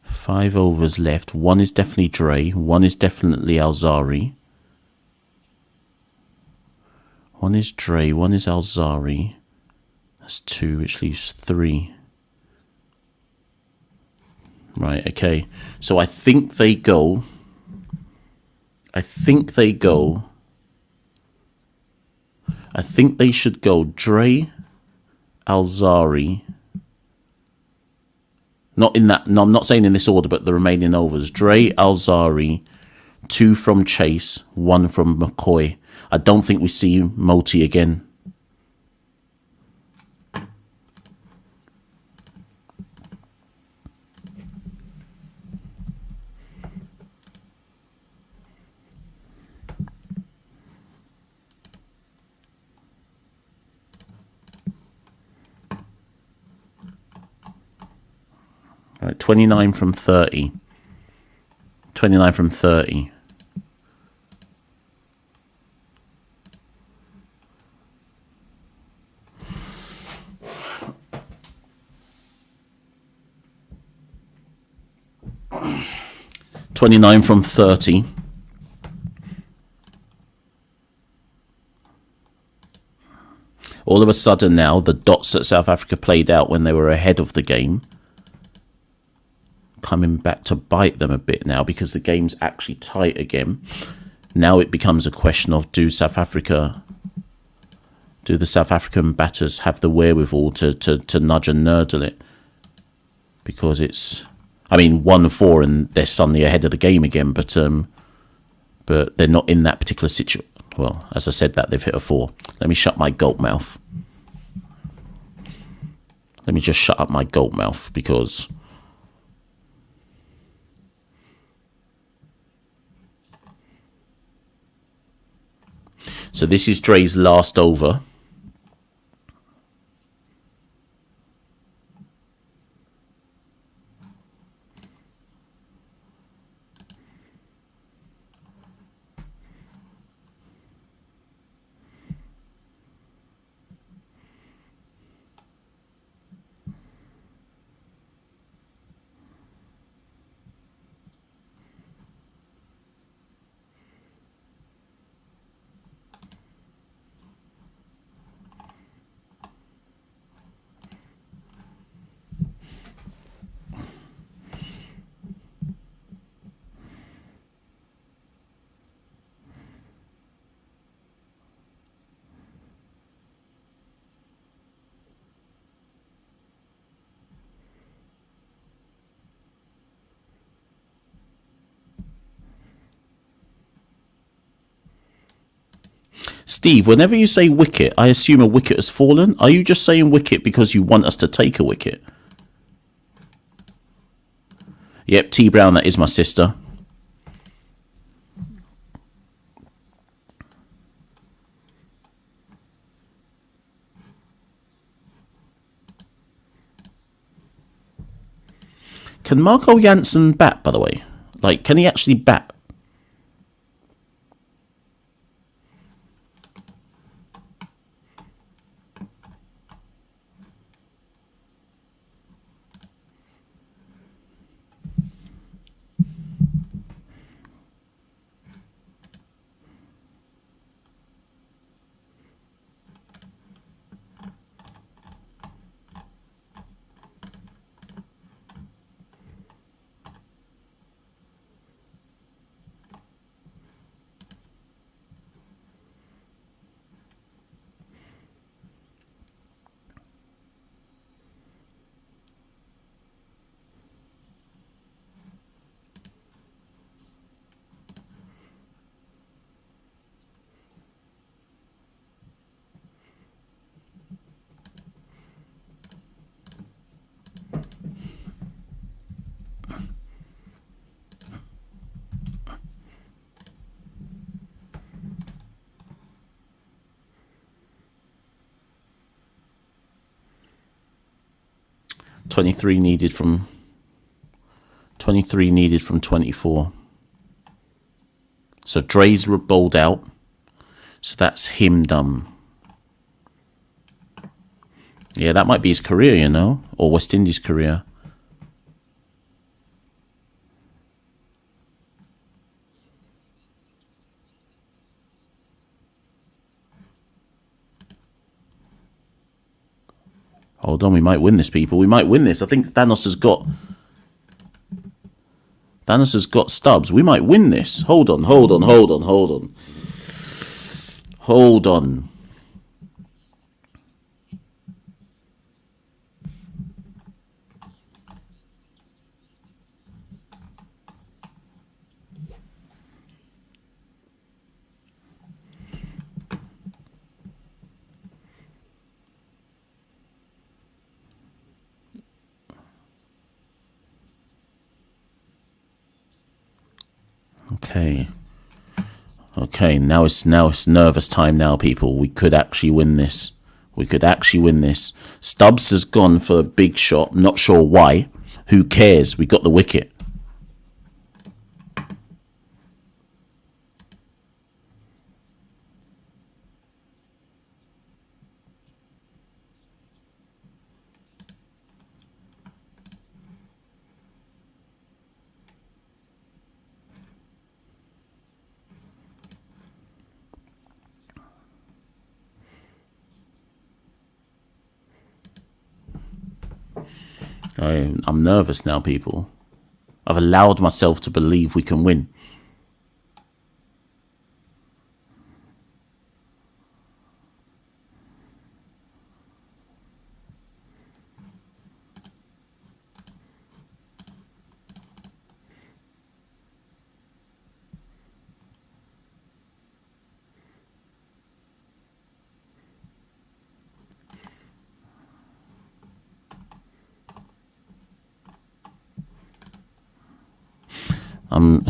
5 overs left. One is definitely Dre. One is definitely Alzari. One is Dre. One is Alzari. That's 2, which leaves 3. Right, okay. So I think they go. I think they should go Dre, Alzari. Not in that. No, I'm not saying in this order, but the remaining overs. Dre, Alzari, 2 from Chase, 1 from McCoy. I don't think we see Moti again. Right, 29 from 30. 29 from 30. $29 from 30. All of a sudden now, the dots that South Africa played out when they were ahead of the game coming back to bite them a bit now because the game's actually tight again. Now it becomes a question of do the South African batters have the wherewithal to nudge and nurdle it? Because it's, 1-4 and they're suddenly ahead of the game again, but they're not in that particular situation. Well, as I said that, they've hit a 4. Let me shut my gulp mouth. Let me just shut up my gulp mouth because so this is Dre's last over. Steve, whenever you say wicket, I assume a wicket has fallen. Are you just saying wicket because you want us to take a wicket? Yep, T Brown, that is my sister. Can Marco Jansen bat, by the way? Like, can he actually bat? Twenty-three needed from 24. So Dre's bowled out. So that's him done. Yeah, that might be his career, you know, or West Indies' career. Hold on, we might win this, people. We might win this. I think Thanos has got Stubbs. We might win this. Hold on. Okay, now it's nervous time now, people. We could actually win this. Stubbs has gone for a big shot. Not sure why. Who cares? We got the wicket. I'm nervous now, people. I've allowed myself to believe we can win.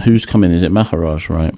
Who's coming? Is it Maharaj, right?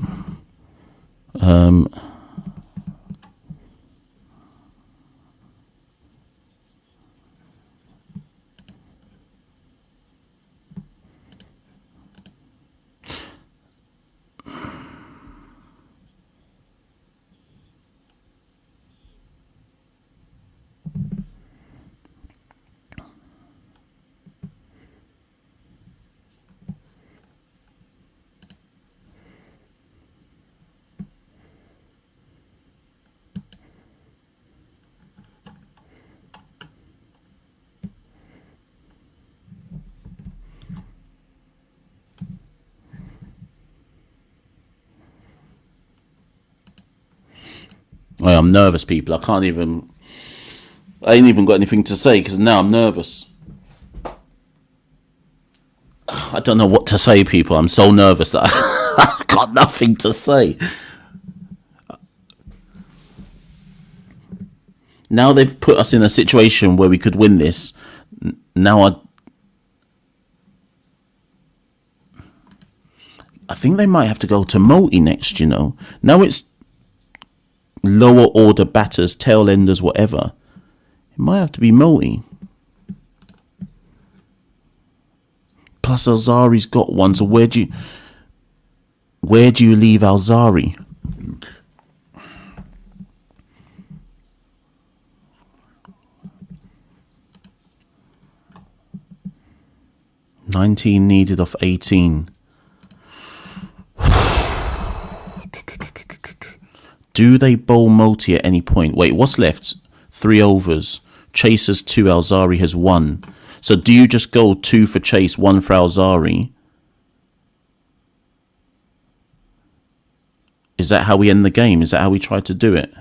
I'm nervous, people. I ain't even got anything to say because now I'm nervous. I don't know what to say, people. I'm so nervous that I've got nothing to say. Now they've put us in a situation where we could win this. Now I think they might have to go to multi next, you know. Now it's lower order batters, tail enders, whatever. It might have to be multi. Plus Alzari's got one, so where do you leave Alzari? $19 needed off 18. Do they bowl multi at any point? Wait, what's left? 3 overs. Chase has 2, Alzari has 1. So do you just go 2 for Chase, 1 for Alzari? Is that how we end the game? Is that how we try to do it?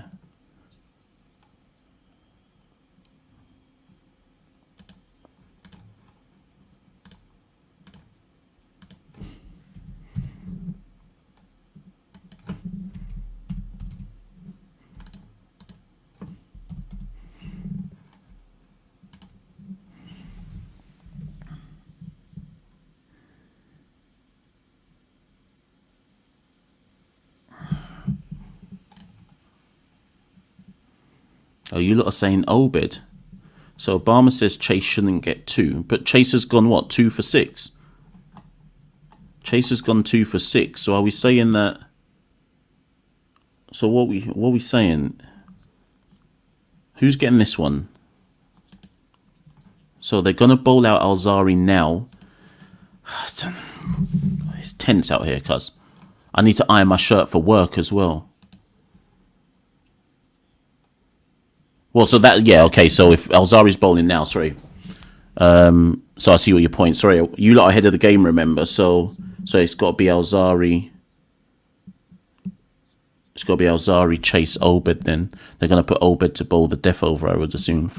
Oh, you lot are saying Obed. So Obama says Chase shouldn't get 2. But Chase has gone, what, 2 for 6? Chase has gone 2 for 6. So are we saying that... So what are we saying? Who's getting this one? So they're going to bowl out Alzari now. It's tense out here, cuz. I need to iron my shirt for work as well. Well, so that, yeah, okay, so if Alzari's bowling now, sorry. So I see what your point, sorry, you lot are ahead of the game, remember, so it's got to be Alzari. It's got to be Alzari, Chase, Obed then. They're going to put Obed to bowl the death over, I would assume.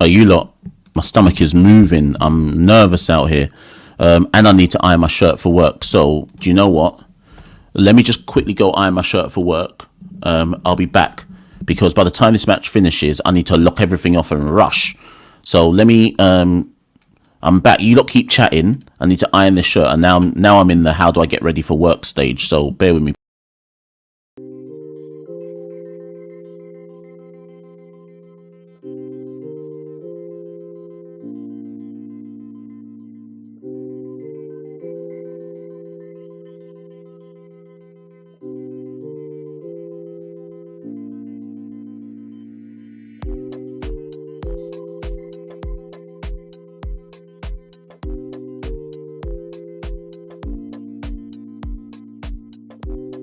Oh, you lot, my stomach is moving. I'm nervous out here. And I need to iron my shirt for work. So, do you know what? Let me just quickly go iron my shirt for work. I'll be back. Because by the time this match finishes, I need to lock everything off and rush. So, let me... I'm back. You lot keep chatting. I need to iron this shirt. And now I'm in the how do I get ready for work stage. So, bear with me. Thank you.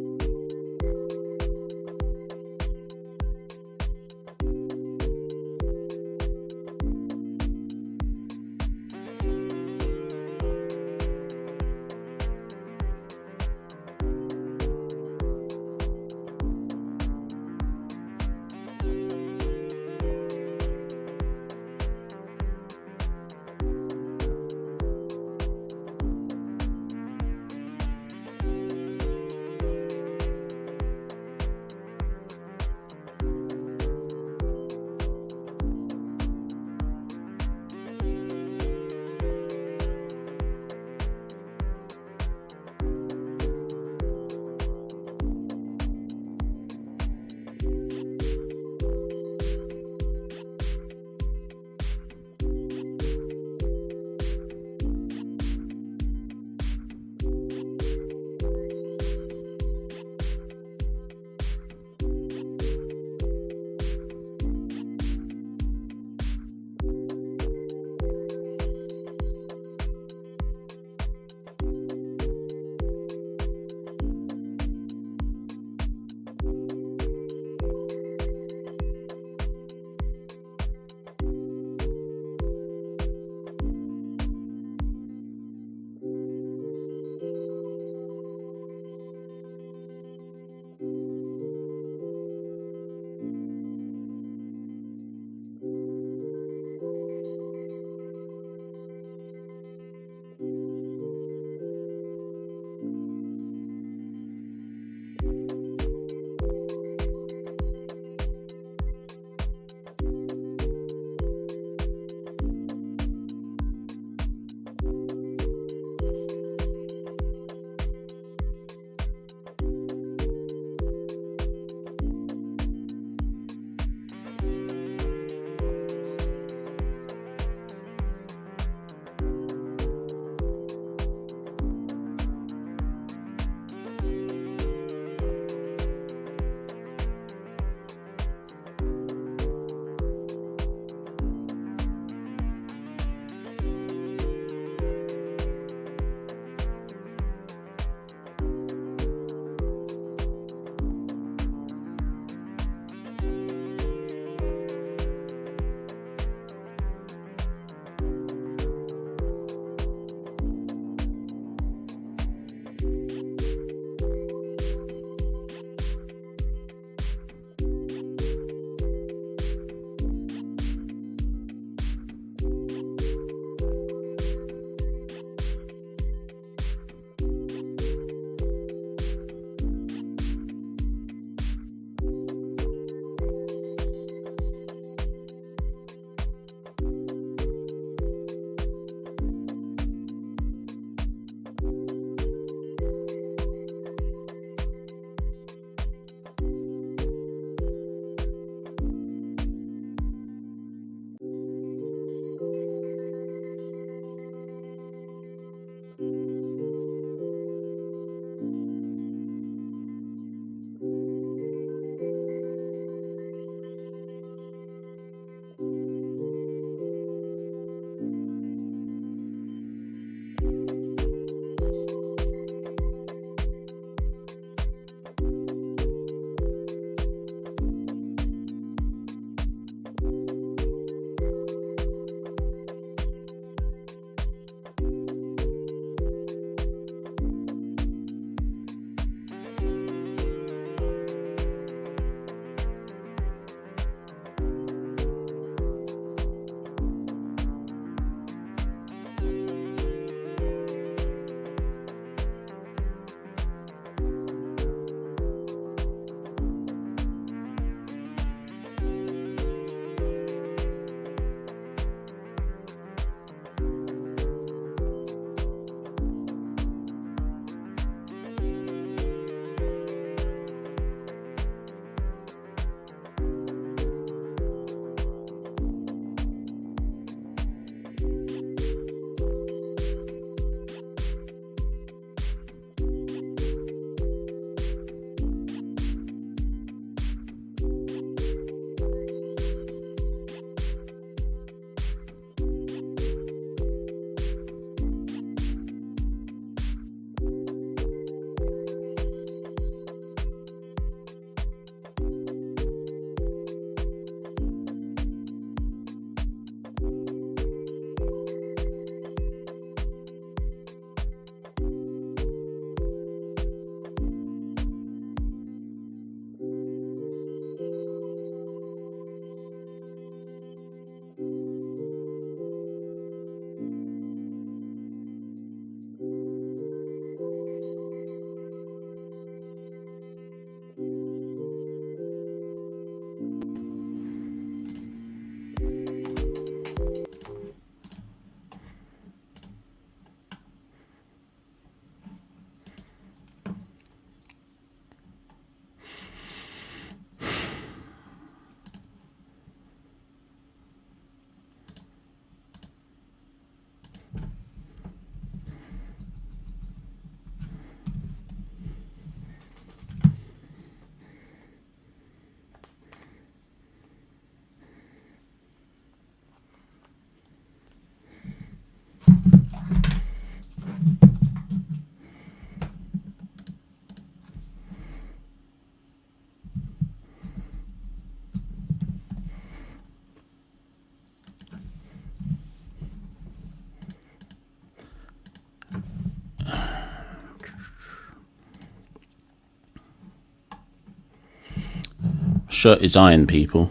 Shirt is ironed, people.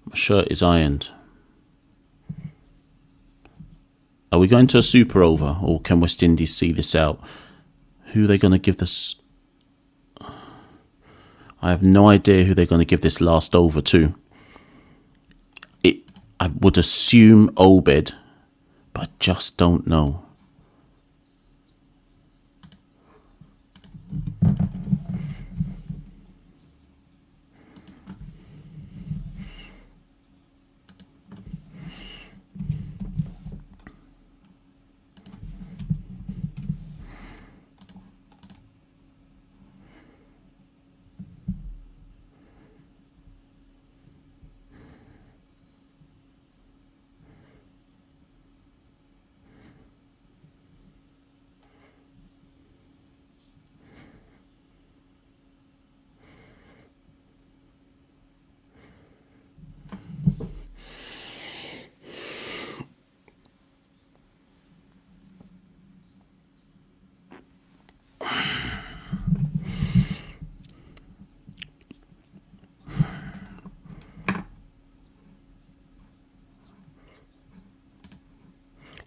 My shirt is ironed. Are we going to a super over, or can West Indies see this out? Who are they going to give this? I have no idea who they're going to give this last over to. I would assume Obed, but I just don't know.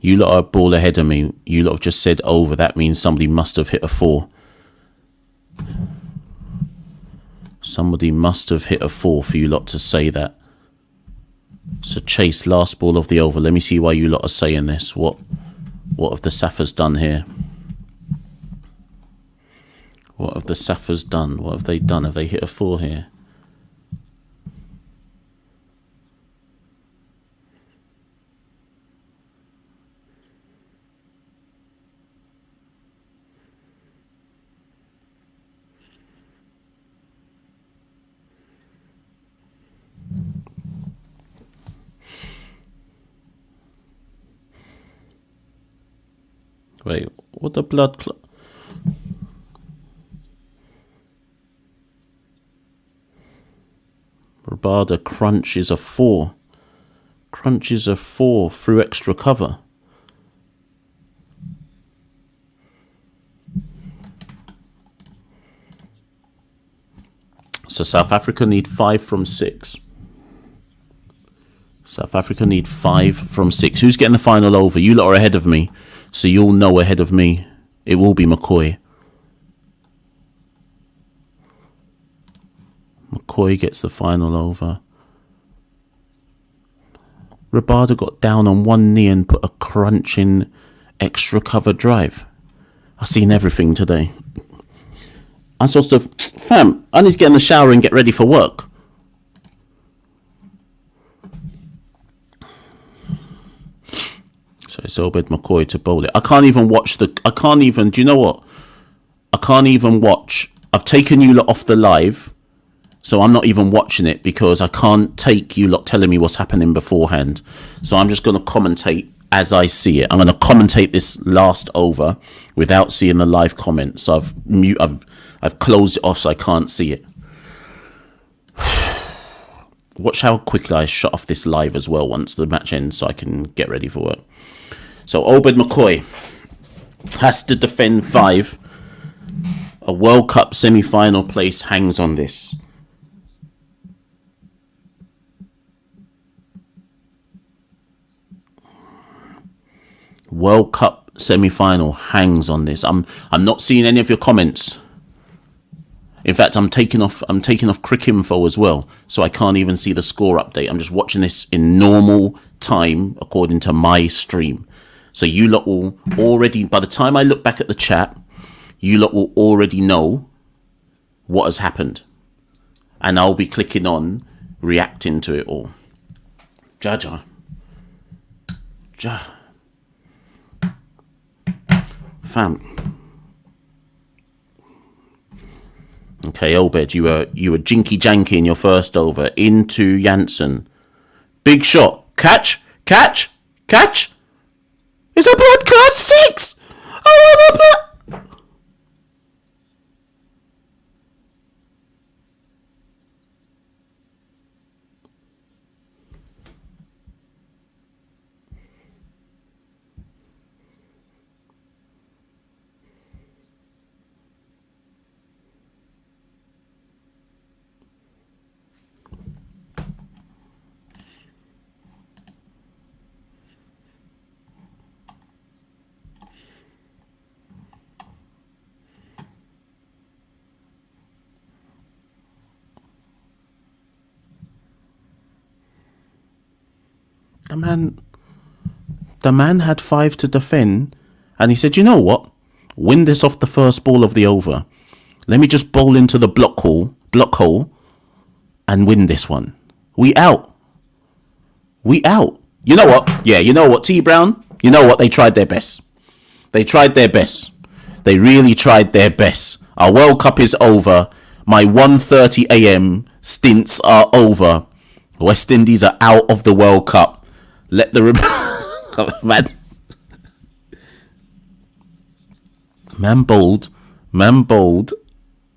You lot are a ball ahead of me. You lot have just said over. That means somebody must have hit a 4. Somebody must have hit a 4 for you lot to say that. So Chase, last ball of the over. Let me see why you lot are saying this. What have the Saffers done here? What have the Saffers done? What have they done? Have they hit a 4 here? Wait, what the blood... Rabada crunches a 4. Crunches a 4 through extra cover. So South Africa need 5 from 6. South Africa need 5 from 6. Who's getting the final over? You lot are ahead of me. So you'll know ahead of me. It will be McCoy. McCoy gets the final over. Rabada got down on one knee and put a crunching extra cover drive. I've seen everything today. I'm supposed to... Fam, I need to get in the shower and get ready for work. So it's Obed McCoy to bowl it. I can't even watch the... I can't even... Do you know what? I can't even watch... I've taken you lot off the live... So I'm not even watching it because I can't take you lot telling me what's happening beforehand. So I'm just going to commentate as I see it. I'm going to commentate this last over without seeing the live comments. So I've closed it off so I can't see it. Watch how quickly I shut off this live as well once the match ends so I can get ready for work. So Obed McCoy has to defend 5. A World Cup semi-final place hangs on this. World Cup semi-final hangs on this. I'm not seeing any of your comments. In fact, I'm taking off Crick Info as well, so I can't even see the score update. I'm just watching this in normal time according to my stream. So you lot will already, by the time I look back at the chat, you lot will already know what has happened. And I'll be clicking on reacting to it all. Jaja. Fam. Okay, Obed, you were jinky janky in your first over. Into Janssen. Big shot. Catch. It's a blood card 6. I want a blood. The man had 5 to defend, and he said, you know what? Win this off the first ball of the over. Let me just bowl into the block hole, and win this one. We out. You know what? Yeah, you know what, T Brown? You know what? They tried their best. They really tried their best. Our World Cup is over. My 1:30 a.m. stints are over. West Indies are out of the World Cup. Let the man bowled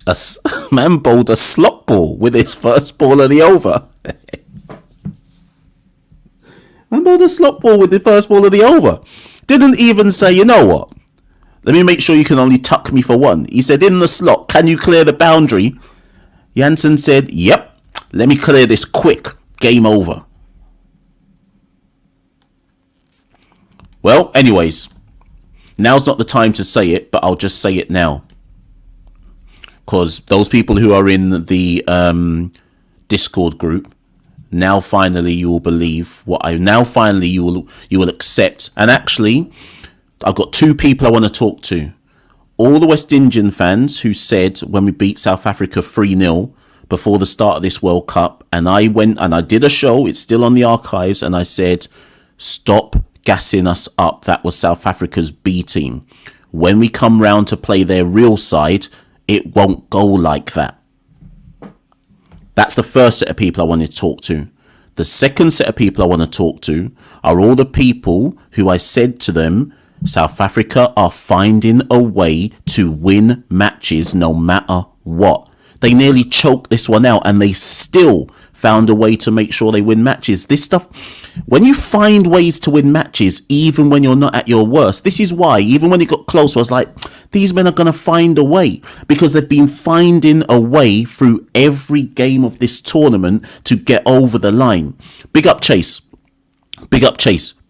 a slot ball with his first ball of the over. Man bowled a slot ball with the first ball of the over. Didn't even say, you know what? Let me make sure you can only tuck me for one. He said, in the slot, can you clear the boundary? Jansen said, yep. Let me clear this quick. Game over. Well, anyways, now's not the time to say it, but I'll just say it now. Because those people who are in the Discord group, now finally you will believe you will accept. And actually, I've got 2 people I want to talk to. All the West Indian fans who said when we beat South Africa 3-0 before the start of this World Cup, and I went and I did a show, it's still on the archives, and I said, stop gassing us up. That was South Africa's B team. When we come round to play their real side, it won't go like that. That's the first set of people I want to talk to. The second set of people I want to talk to are all the people who I said to them, South Africa are finding a way to win matches no matter what. They nearly choked this one out and they still found a way to make sure they win matches. This stuff, when you find ways to win matches, even when you're not at your worst, this is why, even when it got close, I was like, these men are going to find a way, because they've been finding a way through every game of this tournament to get over the line. Big up Chase.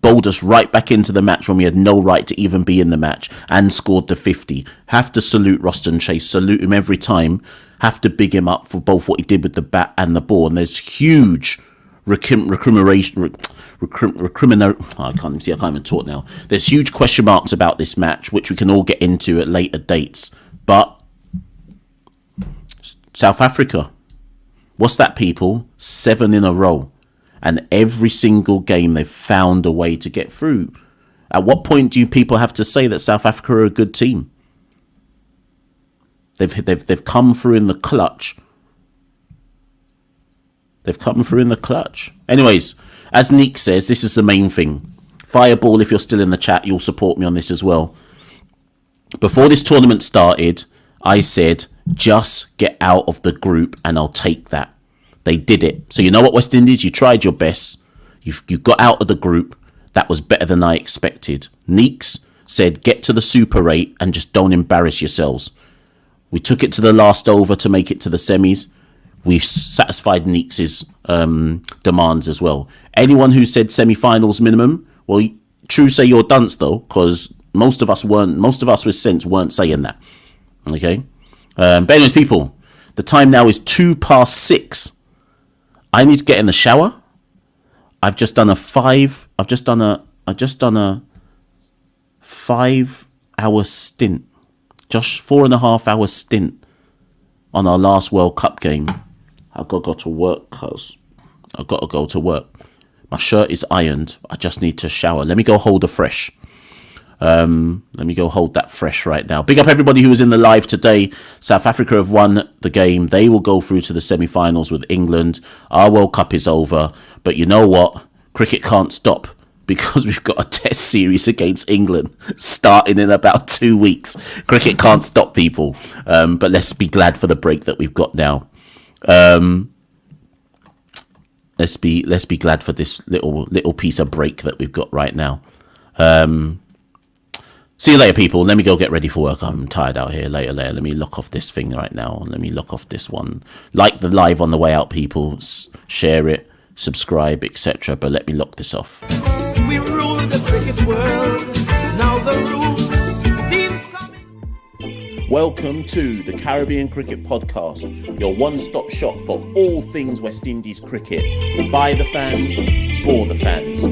Bowled us right back into the match when we had no right to even be in the match, and scored the 50. Have to salute Roston Chase. Salute him every time. Have to big him up for both what he did with the bat and the ball. And there's huge recrimination. I can't even talk now. There's huge question marks about this match, which we can all get into at later dates. But South Africa, what's that, people? 7 in a row. And every single game they've found a way to get through. At what point do you people have to say that South Africa are a good team? They've come through in the clutch. Anyways, as Nick says, this is the main thing. Fireball, if you're still in the chat, you'll support me on this as well. Before this tournament started, I said, just get out of the group and I'll take that. They did it. So you know what, West Indies? You tried your best. You got out of the group. That was better than I expected. Neeks said, get to the Super 8 and just don't embarrass yourselves. We took it to the last over to make it to the semis. We've satisfied Neeks' demands as well. Anyone who said semi-finals minimum, well, true say you're dunce though, because most of us with sense weren't saying that. Okay? But anyways, people, the time now is 6:02. I need to get in the shower. I've just done a 5-hour stint. Just 4.5 hour stint on our last World Cup game. I've got to go to work, cuz. I've got to go to work. My shirt is ironed. I just need to shower. Let me go hold a fresh. Let me go hold that fresh right now. Big up everybody who was in the live today. South Africa have won the game. They will go through to the semi-finals with England. Our World Cup is over. But you know what? Cricket can't stop, because we've got a test series against England starting in about 2 weeks. Cricket can't stop, people. But let's be glad for the break that we've got now. Let's be glad for this little piece of break that we've got right now. See you later, people. Let me go get ready for work. I'm tired out here. Later. Let me lock off this thing right now. Let me lock off this one. Like the live on the way out, people. Share it, subscribe, etc. But let me lock this off. We rule the cricket world. Now the rule seems coming. Welcome to the Caribbean Cricket Podcast, your one-stop shop for all things West Indies cricket. By the fans, for the fans.